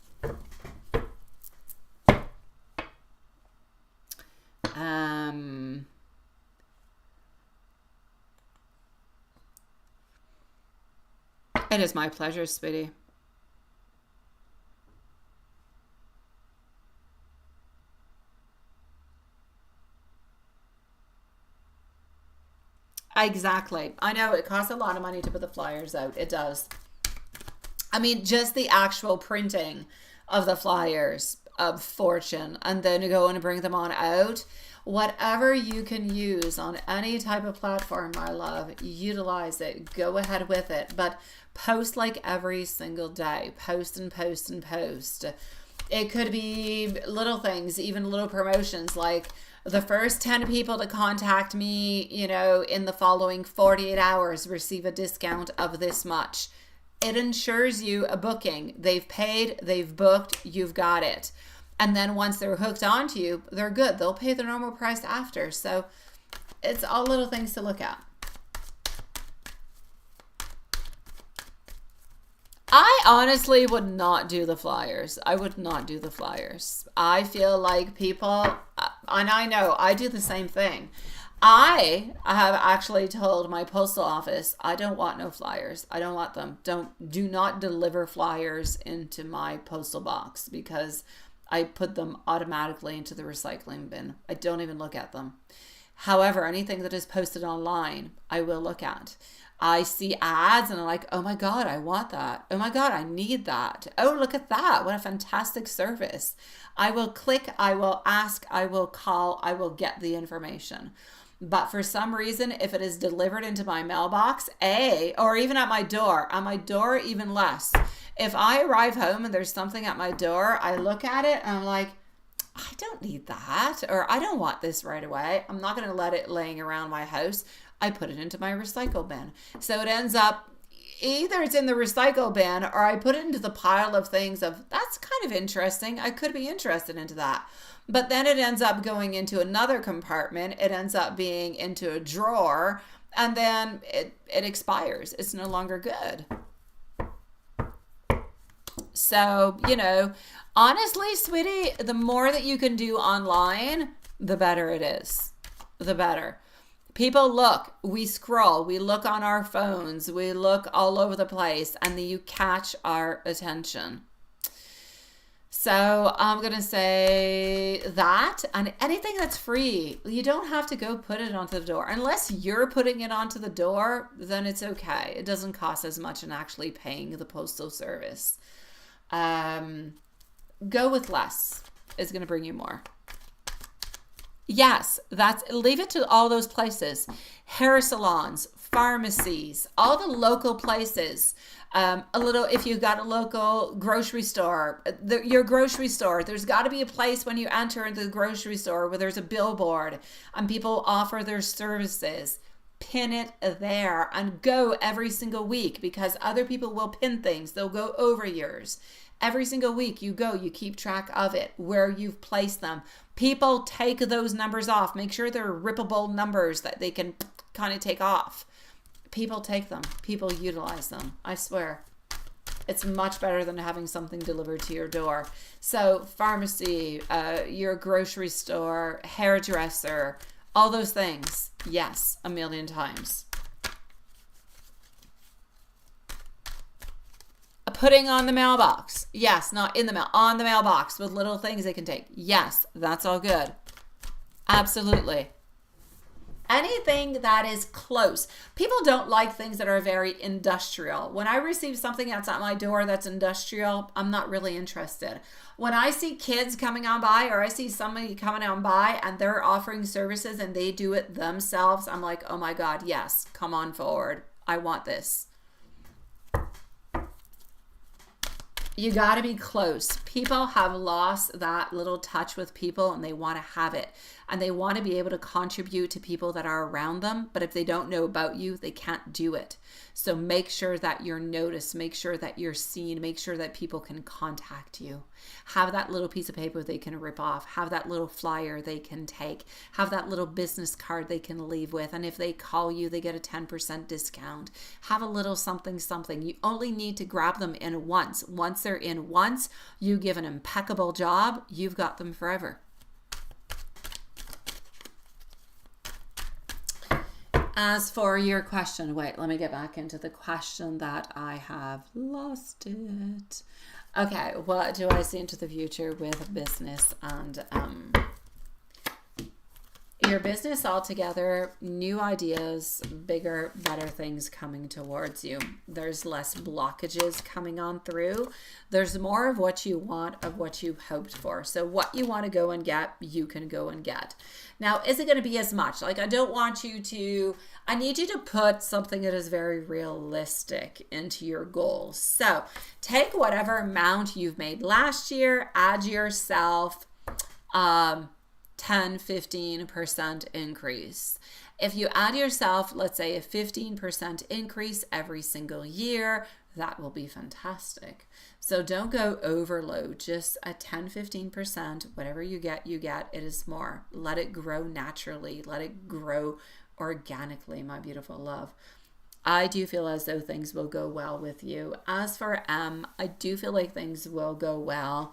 It is my pleasure, sweetie. Exactly. I know it costs a lot of money to put the flyers out. It does. I mean, just the actual printing of the flyers of fortune, and then go and bring them on out. Whatever you can use on any type of platform, my love, utilize it. Go ahead with it. But post like every single day. Post and post and post. It could be little things, even little promotions like the first 10 people to contact me, you know, in the following 48 hours receive a discount of this much. It ensures you a booking. They've paid, they've booked, you've got it. And then once they're hooked onto you, they're good. They'll pay the normal price after. So it's all little things to look at. I honestly would not do the flyers. I would not do the flyers. I feel like people, and I know I do the same thing. I have actually told my postal office, I don't want no flyers. I don't want them. Do not deliver flyers into my postal box, because I put them automatically into the recycling bin. I don't even look at them. However, anything that is posted online, I will look at. I see ads and I'm like, oh my God, I want that. Oh my God, I need that. Oh, look at that. What a fantastic service. I will click, I will ask, I will call, I will get the information. But for some reason, if it is delivered into my mailbox, or even at my door, even less. If I arrive home and there's something at my door, I look at it and I'm like, I don't need that, or I don't want this right away. I'm not going to let it laying around my house. I put it into my recycle bin. So it ends up, either it's in the recycle bin or I put it into the pile of things of, that's kind of interesting. I could be interested into that. But then it ends up going into another compartment. It ends up being into a drawer, and then it expires. It's no longer good. So, you know, honestly, sweetie, the more that you can do online, the better it is. The better. People look, we scroll, we look on our phones, we look all over the place, and then you catch our attention. So I'm going to say that, and anything that's free, you don't have to go put it onto the door. Unless you're putting it onto the door, then it's okay. It doesn't cost as much in actually paying the postal service. Go with less is going to bring you more. Yes, leave it to all those places. Hair salons, pharmacies, all the local places. If you've got a local grocery store, your grocery store, there's got to be a place when you enter into the grocery store where there's a billboard and people offer their services. Pin it there and go every single week, because other people will pin things. They'll go over yours. Every single week you go, you keep track of it, where you've placed them. People take those numbers off. Make sure they're rippable numbers that they can kind of take off. People take them. People utilize them. I swear. It's much better than having something delivered to your door. So pharmacy, your grocery store, hairdresser, all those things. Yes, a million times. Putting on the mailbox. Yes, not in the mail, on the mailbox with little things they can take. Yes, that's all good. Absolutely. Anything that is close. People don't like things that are very industrial. When I receive something that's at my door that's industrial, I'm not really interested. When I see kids coming on by, or I see somebody coming on by and they're offering services and they do it themselves, I'm like, oh my God, yes, come on forward. I want this. You got to be close. People have lost that little touch with people, and they want to have it. And they want to be able to contribute to people that are around them. But if they don't know about you, they can't do it. So make sure that you're noticed. Make sure that you're seen. Make sure that people can contact you. Have that little piece of paper they can rip off. Have that little flyer they can take. Have that little business card they can leave with. And if they call you, they get a 10% discount. Have a little something, something. You only need to grab them in once. Once they're in once, you give an impeccable job, you've got them forever. As for your question, wait, let me get back into the question that I have lost it. Okay, what do I see into the future with business and your business altogether? New ideas, bigger, better things coming towards you. There's less blockages coming on through. There's more of what you want, of what you've hoped for. So what you want to go and get, you can go and get. Now, is it going to be as much? Like, I don't want you to, I need you to put something that is very realistic into your goals. So take whatever amount you've made last year, add yourself 10-15% increase. If you add yourself, let's say, a 15% increase every single year, that will be fantastic. So don't go overload, just a 10-15%, whatever you get, it is more. Let it grow naturally, let it grow organically, my beautiful love. I do feel as though things will go well with you. As for I do feel like things will go well.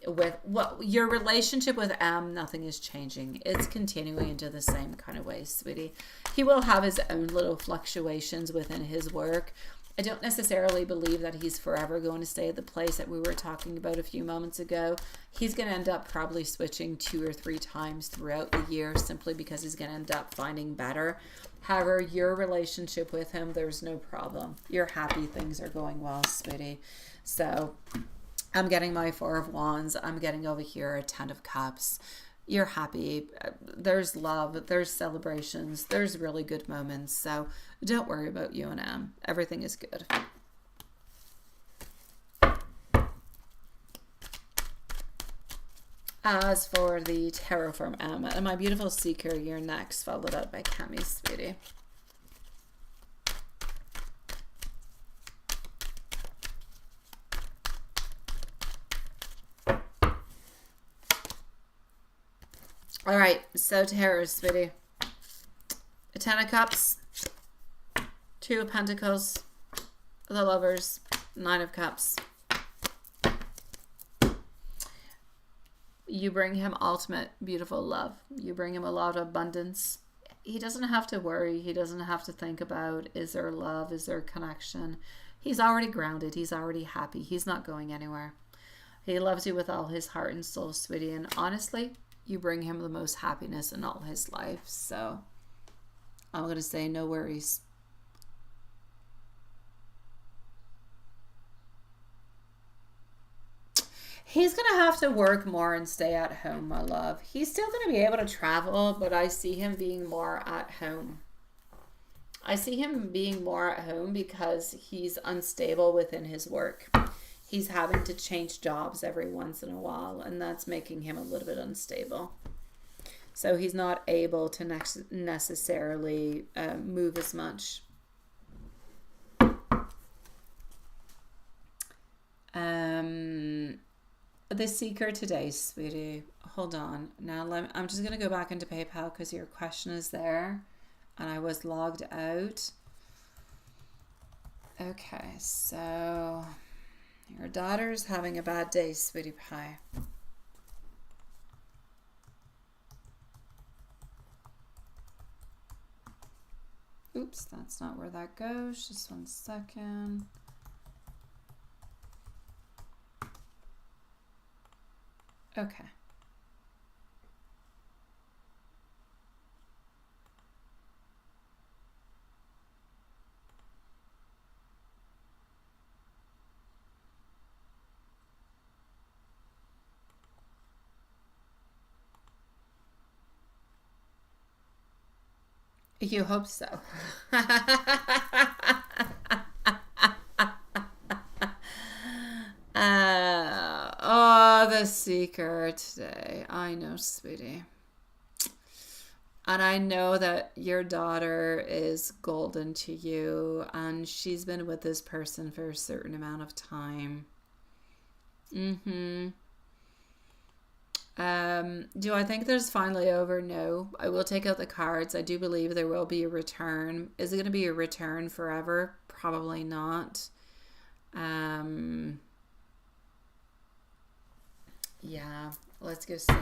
With your relationship with nothing is changing. It's continuing into the same kind of way, sweetie. He will have his own little fluctuations within his work. I don't necessarily believe that he's forever going to stay at the place that we were talking about a few moments ago. He's going to end up probably switching 2 or 3 times throughout the year, simply because he's going to end up finding better. However, your relationship with him, there's no problem. You're happy, things are going well, sweetie. So I'm getting my 4 of Wands. I'm getting over here a 10 of Cups. You're happy. There's love. There's celebrations. There's really good moments. So don't worry about you and Em. Everything is good. As for the tarot from Em, and my beautiful Seeker, you're next, followed up by Cami, sweetie. All right, so tarot, sweetie. A 10 of Cups, 2 of Pentacles, the Lovers, 9 of Cups. You bring him ultimate beautiful love. You bring him a lot of abundance. He doesn't have to worry. He doesn't have to think about, is there love? Is there connection? He's already grounded. He's already happy. He's not going anywhere. He loves you with all his heart and soul, sweetie. And honestly, you bring him the most happiness in all his life. So I'm going to say no worries. He's going to have to work more and stay at home, my love. He's still going to be able to travel, but I see him being more at home. I see him being more at home because he's unstable within his work. He's having to change jobs every once in a while, and that's making him a little bit unstable. So he's not able to necessarily move as much. The Seeker today, sweetie. Hold on. Now I'm just going to go back into PayPal because your question is there, and I was logged out. Okay, so your daughter's having a bad day, sweetie pie. Oops, that's not where that goes. Just 1 second. Okay. You hope so. the Seeker today. I know, sweetie. And I know that your daughter is golden to you, and she's been with this person for a certain amount of time. Do I think there's finally over? No. I will take out the cards. I do believe there will be a return. Is it going to be a return forever? Probably not. Yeah, let's go see.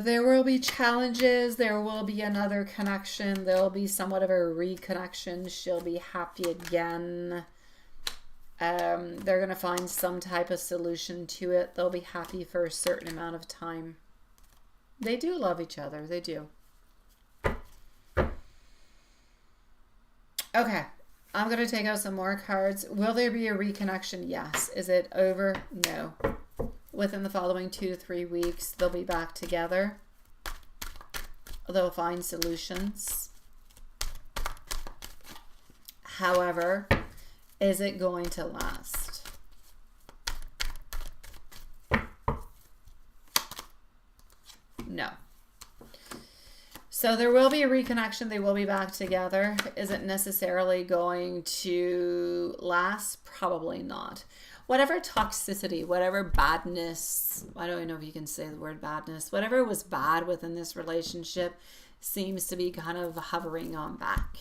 There will be challenges. There will be another connection. There will be somewhat of a reconnection. She'll be happy again. They're going to find some type of solution to it. They'll be happy for a certain amount of time. They do love each other. They do. Okay. I'm going to take out some more cards. Will there be a reconnection? Yes. Is it over? No. Within the following 2 to 3 weeks, they'll be back together. They'll find solutions. However, is it going to last? No. So there will be a reconnection. They will be back together. Is it necessarily going to last? Probably not. Whatever toxicity, whatever badness, I don't even know if you can say the word badness, whatever was bad within this relationship seems to be kind of hovering on back.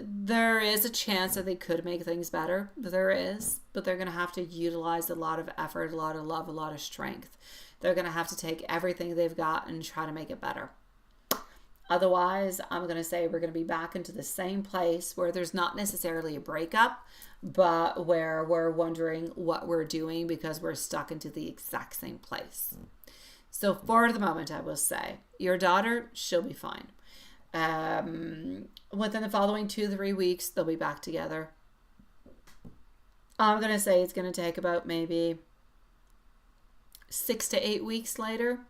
There is a chance that they could make things better. There is, but they're going to have to utilize a lot of effort, a lot of love, a lot of strength. They're going to have to take everything they've got and try to make it better. Otherwise, I'm going to say we're going to be back into the same place where there's not necessarily a breakup, but where we're wondering what we're doing because we're stuck into the exact same place. So for the moment, I will say your daughter, she'll be fine. Within the following 2 to 3 weeks, they'll be back together. I'm going to say it's going to take about maybe 6 to 8 weeks later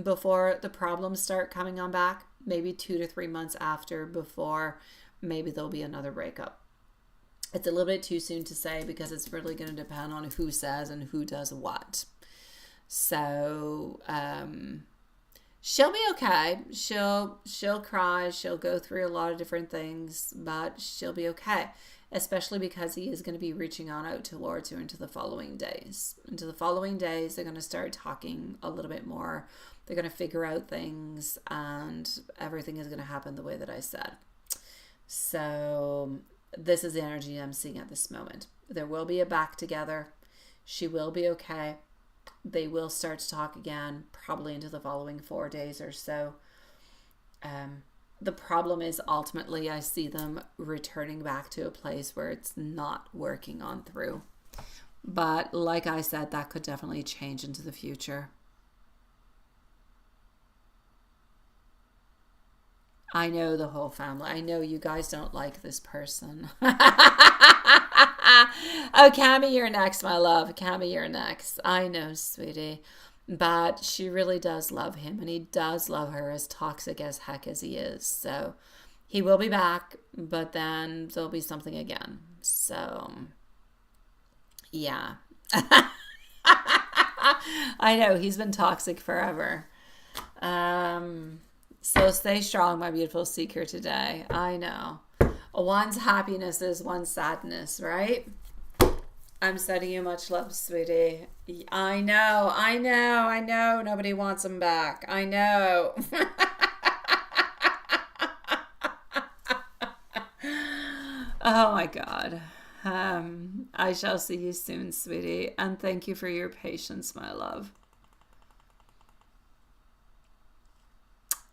before the problems start coming on back. Maybe 2 to 3 months after before maybe there'll be another breakup. It's a little bit too soon to say because it's really going to depend on who says and who does what. So she'll be okay. She'll cry. She'll go through a lot of different things, but she'll be okay. Especially because he is going to be reaching on out towards her into the following days. Into the following days, they're going to start talking a little bit more. They're going to figure out things and everything is going to happen the way that I said. So this is the energy I'm seeing at this moment. There will be a back together. She will be okay. They will start to talk again, probably into the following 4 days or so. The problem is ultimately I see them returning back to a place where it's not working on through. But like I said, that could definitely change into the future. I know the whole family. I know you guys don't like this person. Oh, Cammie, you're next, my love. Cammie, you're next. I know, sweetie. But she really does love him, and he does love her, as toxic as heck as he is. So he will be back, but then there'll be something again. So, yeah. I know, he's been toxic forever. So stay strong, my beautiful seeker today. I know. One's happiness is one's sadness, right? I'm sending you much love, sweetie. I know. Nobody wants him back. I know. Oh my God. I shall see you soon, sweetie. And thank you for your patience, my love.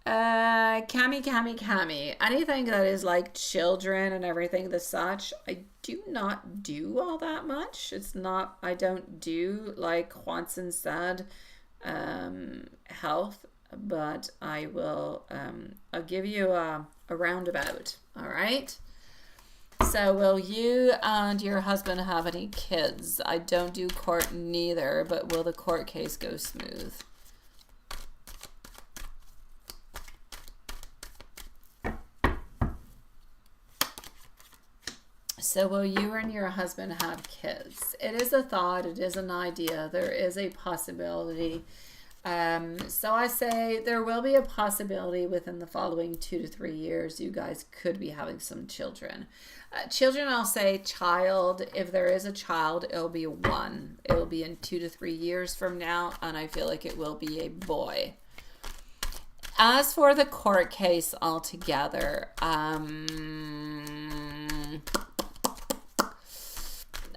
Cami. Anything that is like children and everything the such, I do not do all that much. It's not, I don't do, like Juanson said, health, but I will, I'll give you a roundabout. All right. So will you and your husband have any kids? I don't do court neither, but will the court case go smooth? So will you and your husband have kids? It is a thought. It is an idea. There is a possibility. So I say there will be a possibility within the following 2 to 3 years you guys could be having some children. Children, I'll say child. If there is a child, it'll be one. It'll be in 2 to 3 years from now, and I feel like it will be a boy. As for the court case altogether,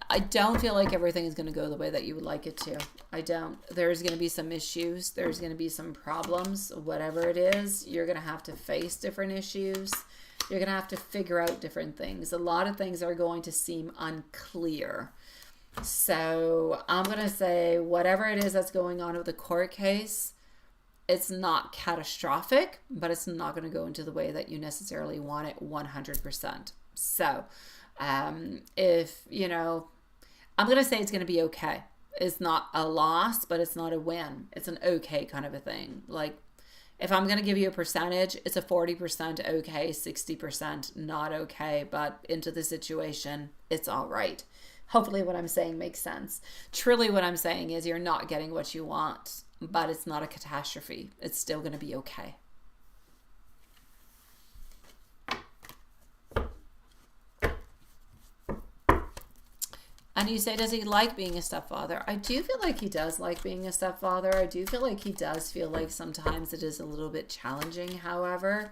I don't feel like everything is going to go the way that you would like it to. I don't. There's going to be some issues. There's going to be some problems. Whatever it is, you're going to have to face different issues. You're going to have to figure out different things. A lot of things are going to seem unclear. So I'm going to say whatever it is that's going on with the court case, it's not catastrophic, but it's not going to go into the way that you necessarily want it 100%. So if, you know, I'm going to say it's going to be okay. It's not a loss, but it's not a win. It's an okay kind of a thing. Like, if I'm going to give you a percentage, it's a 40% okay, 60% not okay, but into the situation, it's all right. Hopefully what I'm saying makes sense. Truly what I'm saying is you're not getting what you want, but it's not a catastrophe. It's still going to be okay. And you say, does he like being a stepfather? I do feel like he does like being a stepfather. I do feel like he does feel like sometimes it is a little bit challenging. However,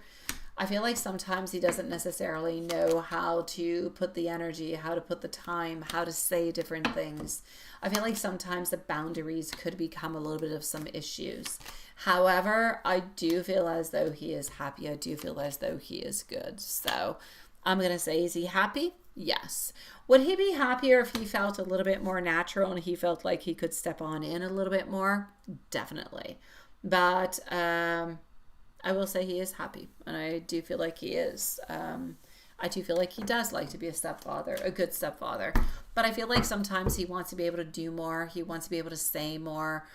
I feel like sometimes he doesn't necessarily know how to put the energy, how to put the time, how to say different things. I feel like sometimes the boundaries could become a little bit of some issues. However, I do feel as though he is happy. I do feel as though he is good. So I'm going to say, is he happy? Yes. Would he be happier if he felt a little bit more natural and he felt like he could step on in a little bit more? Definitely. But I will say he is happy, and I do feel like he is. I do feel like he does like to be a stepfather, a good stepfather. But I feel like sometimes he wants to be able to do more. He wants to be able to say more.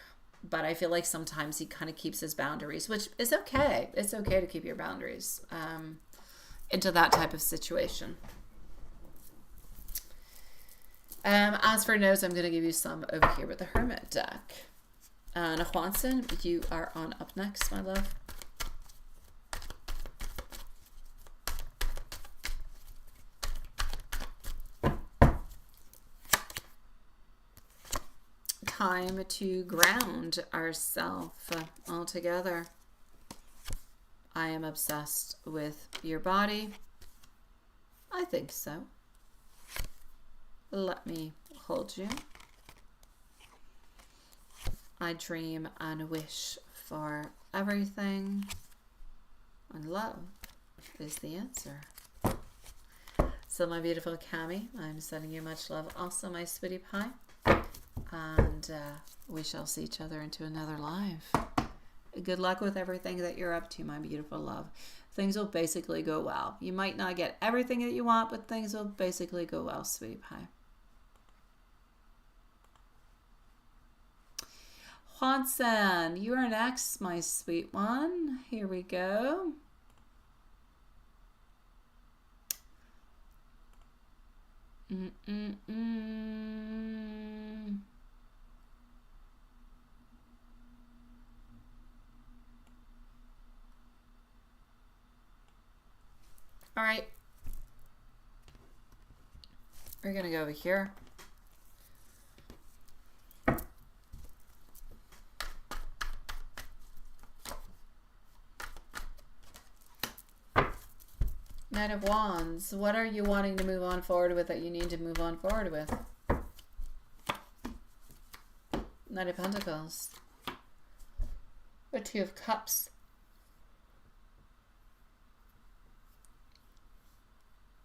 But I feel like sometimes he kind of keeps his boundaries, which is okay. It's okay to keep your boundaries into that type of situation. As for no's, I'm going to give you some over here with the Hermit deck. Anna Juanson, you are on up next, my love. Time to ground ourselves all together. I am obsessed with your body. I think so. Let me hold you. I dream and wish for everything, and love is the answer. So my beautiful Cami, I'm sending you much love. Also my sweetie pie. And we shall see each other into another live. Good luck with everything that you're up to, my beautiful love. Things will basically go well. You might not get everything that you want, but things will basically go well, sweetie pie. Juanson, you are next, my sweet one. Here we go. All right. We're going to go over here. Knight of Wands. What are you wanting to move on forward with that you need to move on forward with? Knight of Pentacles. The Two of Cups.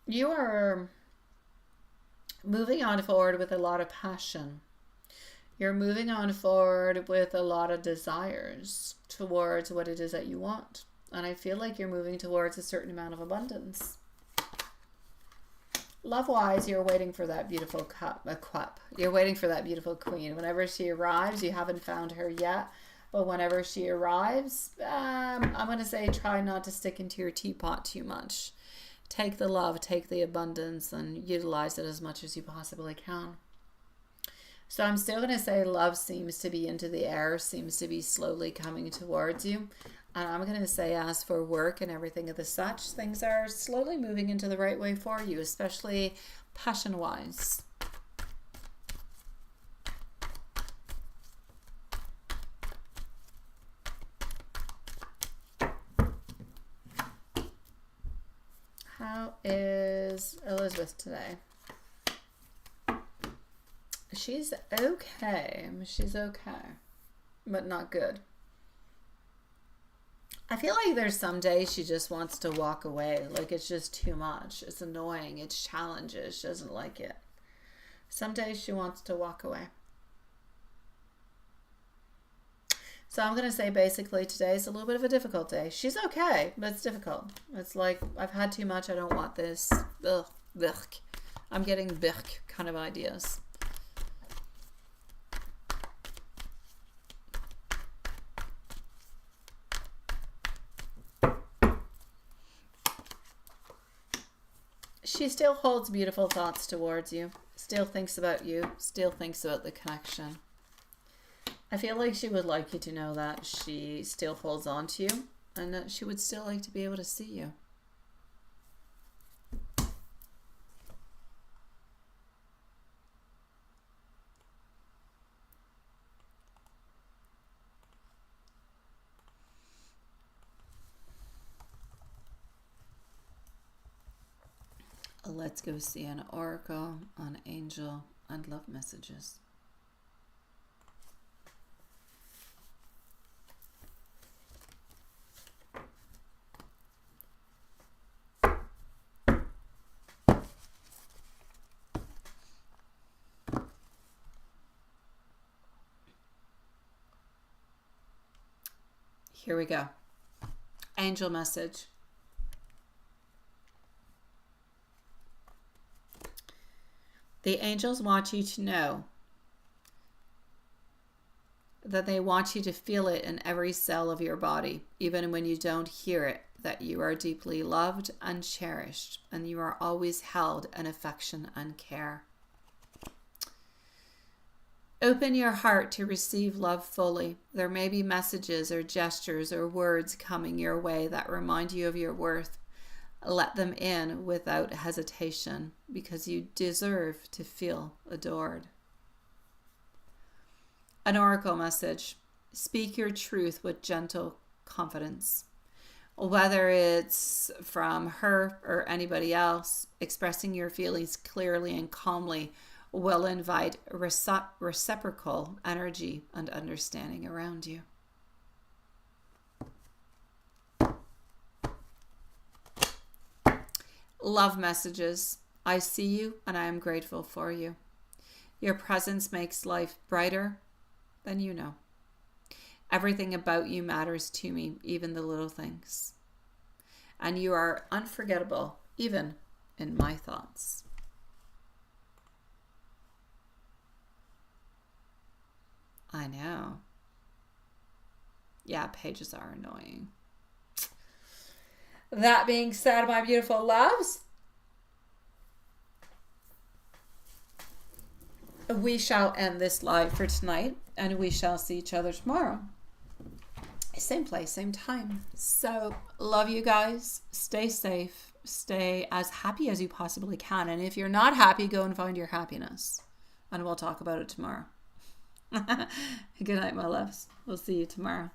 You are moving on forward with a lot of passion. You're moving on forward with a lot of desires towards what it is that you want. And I feel like you're moving towards a certain amount of abundance. Love-wise, you're waiting for that beautiful cup. You're waiting for that beautiful queen. Whenever she arrives, you haven't found her yet. But whenever she arrives, I'm going to say try not to stick into your teapot too much. Take the love, take the abundance, and utilize it as much as you possibly can. So I'm still going to say love seems to be into the air, seems to be slowly coming towards you. And I'm going to say as for work and everything of the such, things are slowly moving into the right way for you, especially passion-wise. How is Elizabeth today? She's okay. She's okay, but not good. I feel like there's some days she just wants to walk away. Like it's just too much. It's annoying. It's challenges. She doesn't like it. Some days she wants to walk away. So I'm going to say basically today's a little bit of a difficult day. She's okay, but it's difficult. It's like, I've had too much. I don't want this. Ugh, ugh. I'm getting ugh kind of ideas. She still holds beautiful thoughts towards you, still thinks about you, still thinks about the connection. I feel like she would like you to know that she still holds on to you and that she would still like to be able to see you. Let's go see an oracle on angel and love messages. Here we go. Angel message. The angels want you to know that they want you to feel it in every cell of your body, even when you don't hear it, that you are deeply loved and cherished, and you are always held in affection and care. Open your heart to receive love fully. There may be messages or gestures or words coming your way that remind you of your worth. Let them in without hesitation, because you deserve to feel adored. An oracle message. Speak your truth with gentle confidence. Whether it's from her or anybody else, expressing your feelings clearly and calmly will invite reciprocal energy and understanding around you. Love messages. I see you and I am grateful for you. Your presence makes life brighter than you know. Everything about you matters to me, even the little things. And you are unforgettable, even in my thoughts. I know. Yeah, pages are annoying. That being said, my beautiful loves, we shall end this live for tonight, and we shall see each other tomorrow. Same place, same time. So, love you guys. Stay safe. Stay as happy as you possibly can. And if you're not happy, go and find your happiness. And we'll talk about it tomorrow. Good night, my loves. We'll see you tomorrow.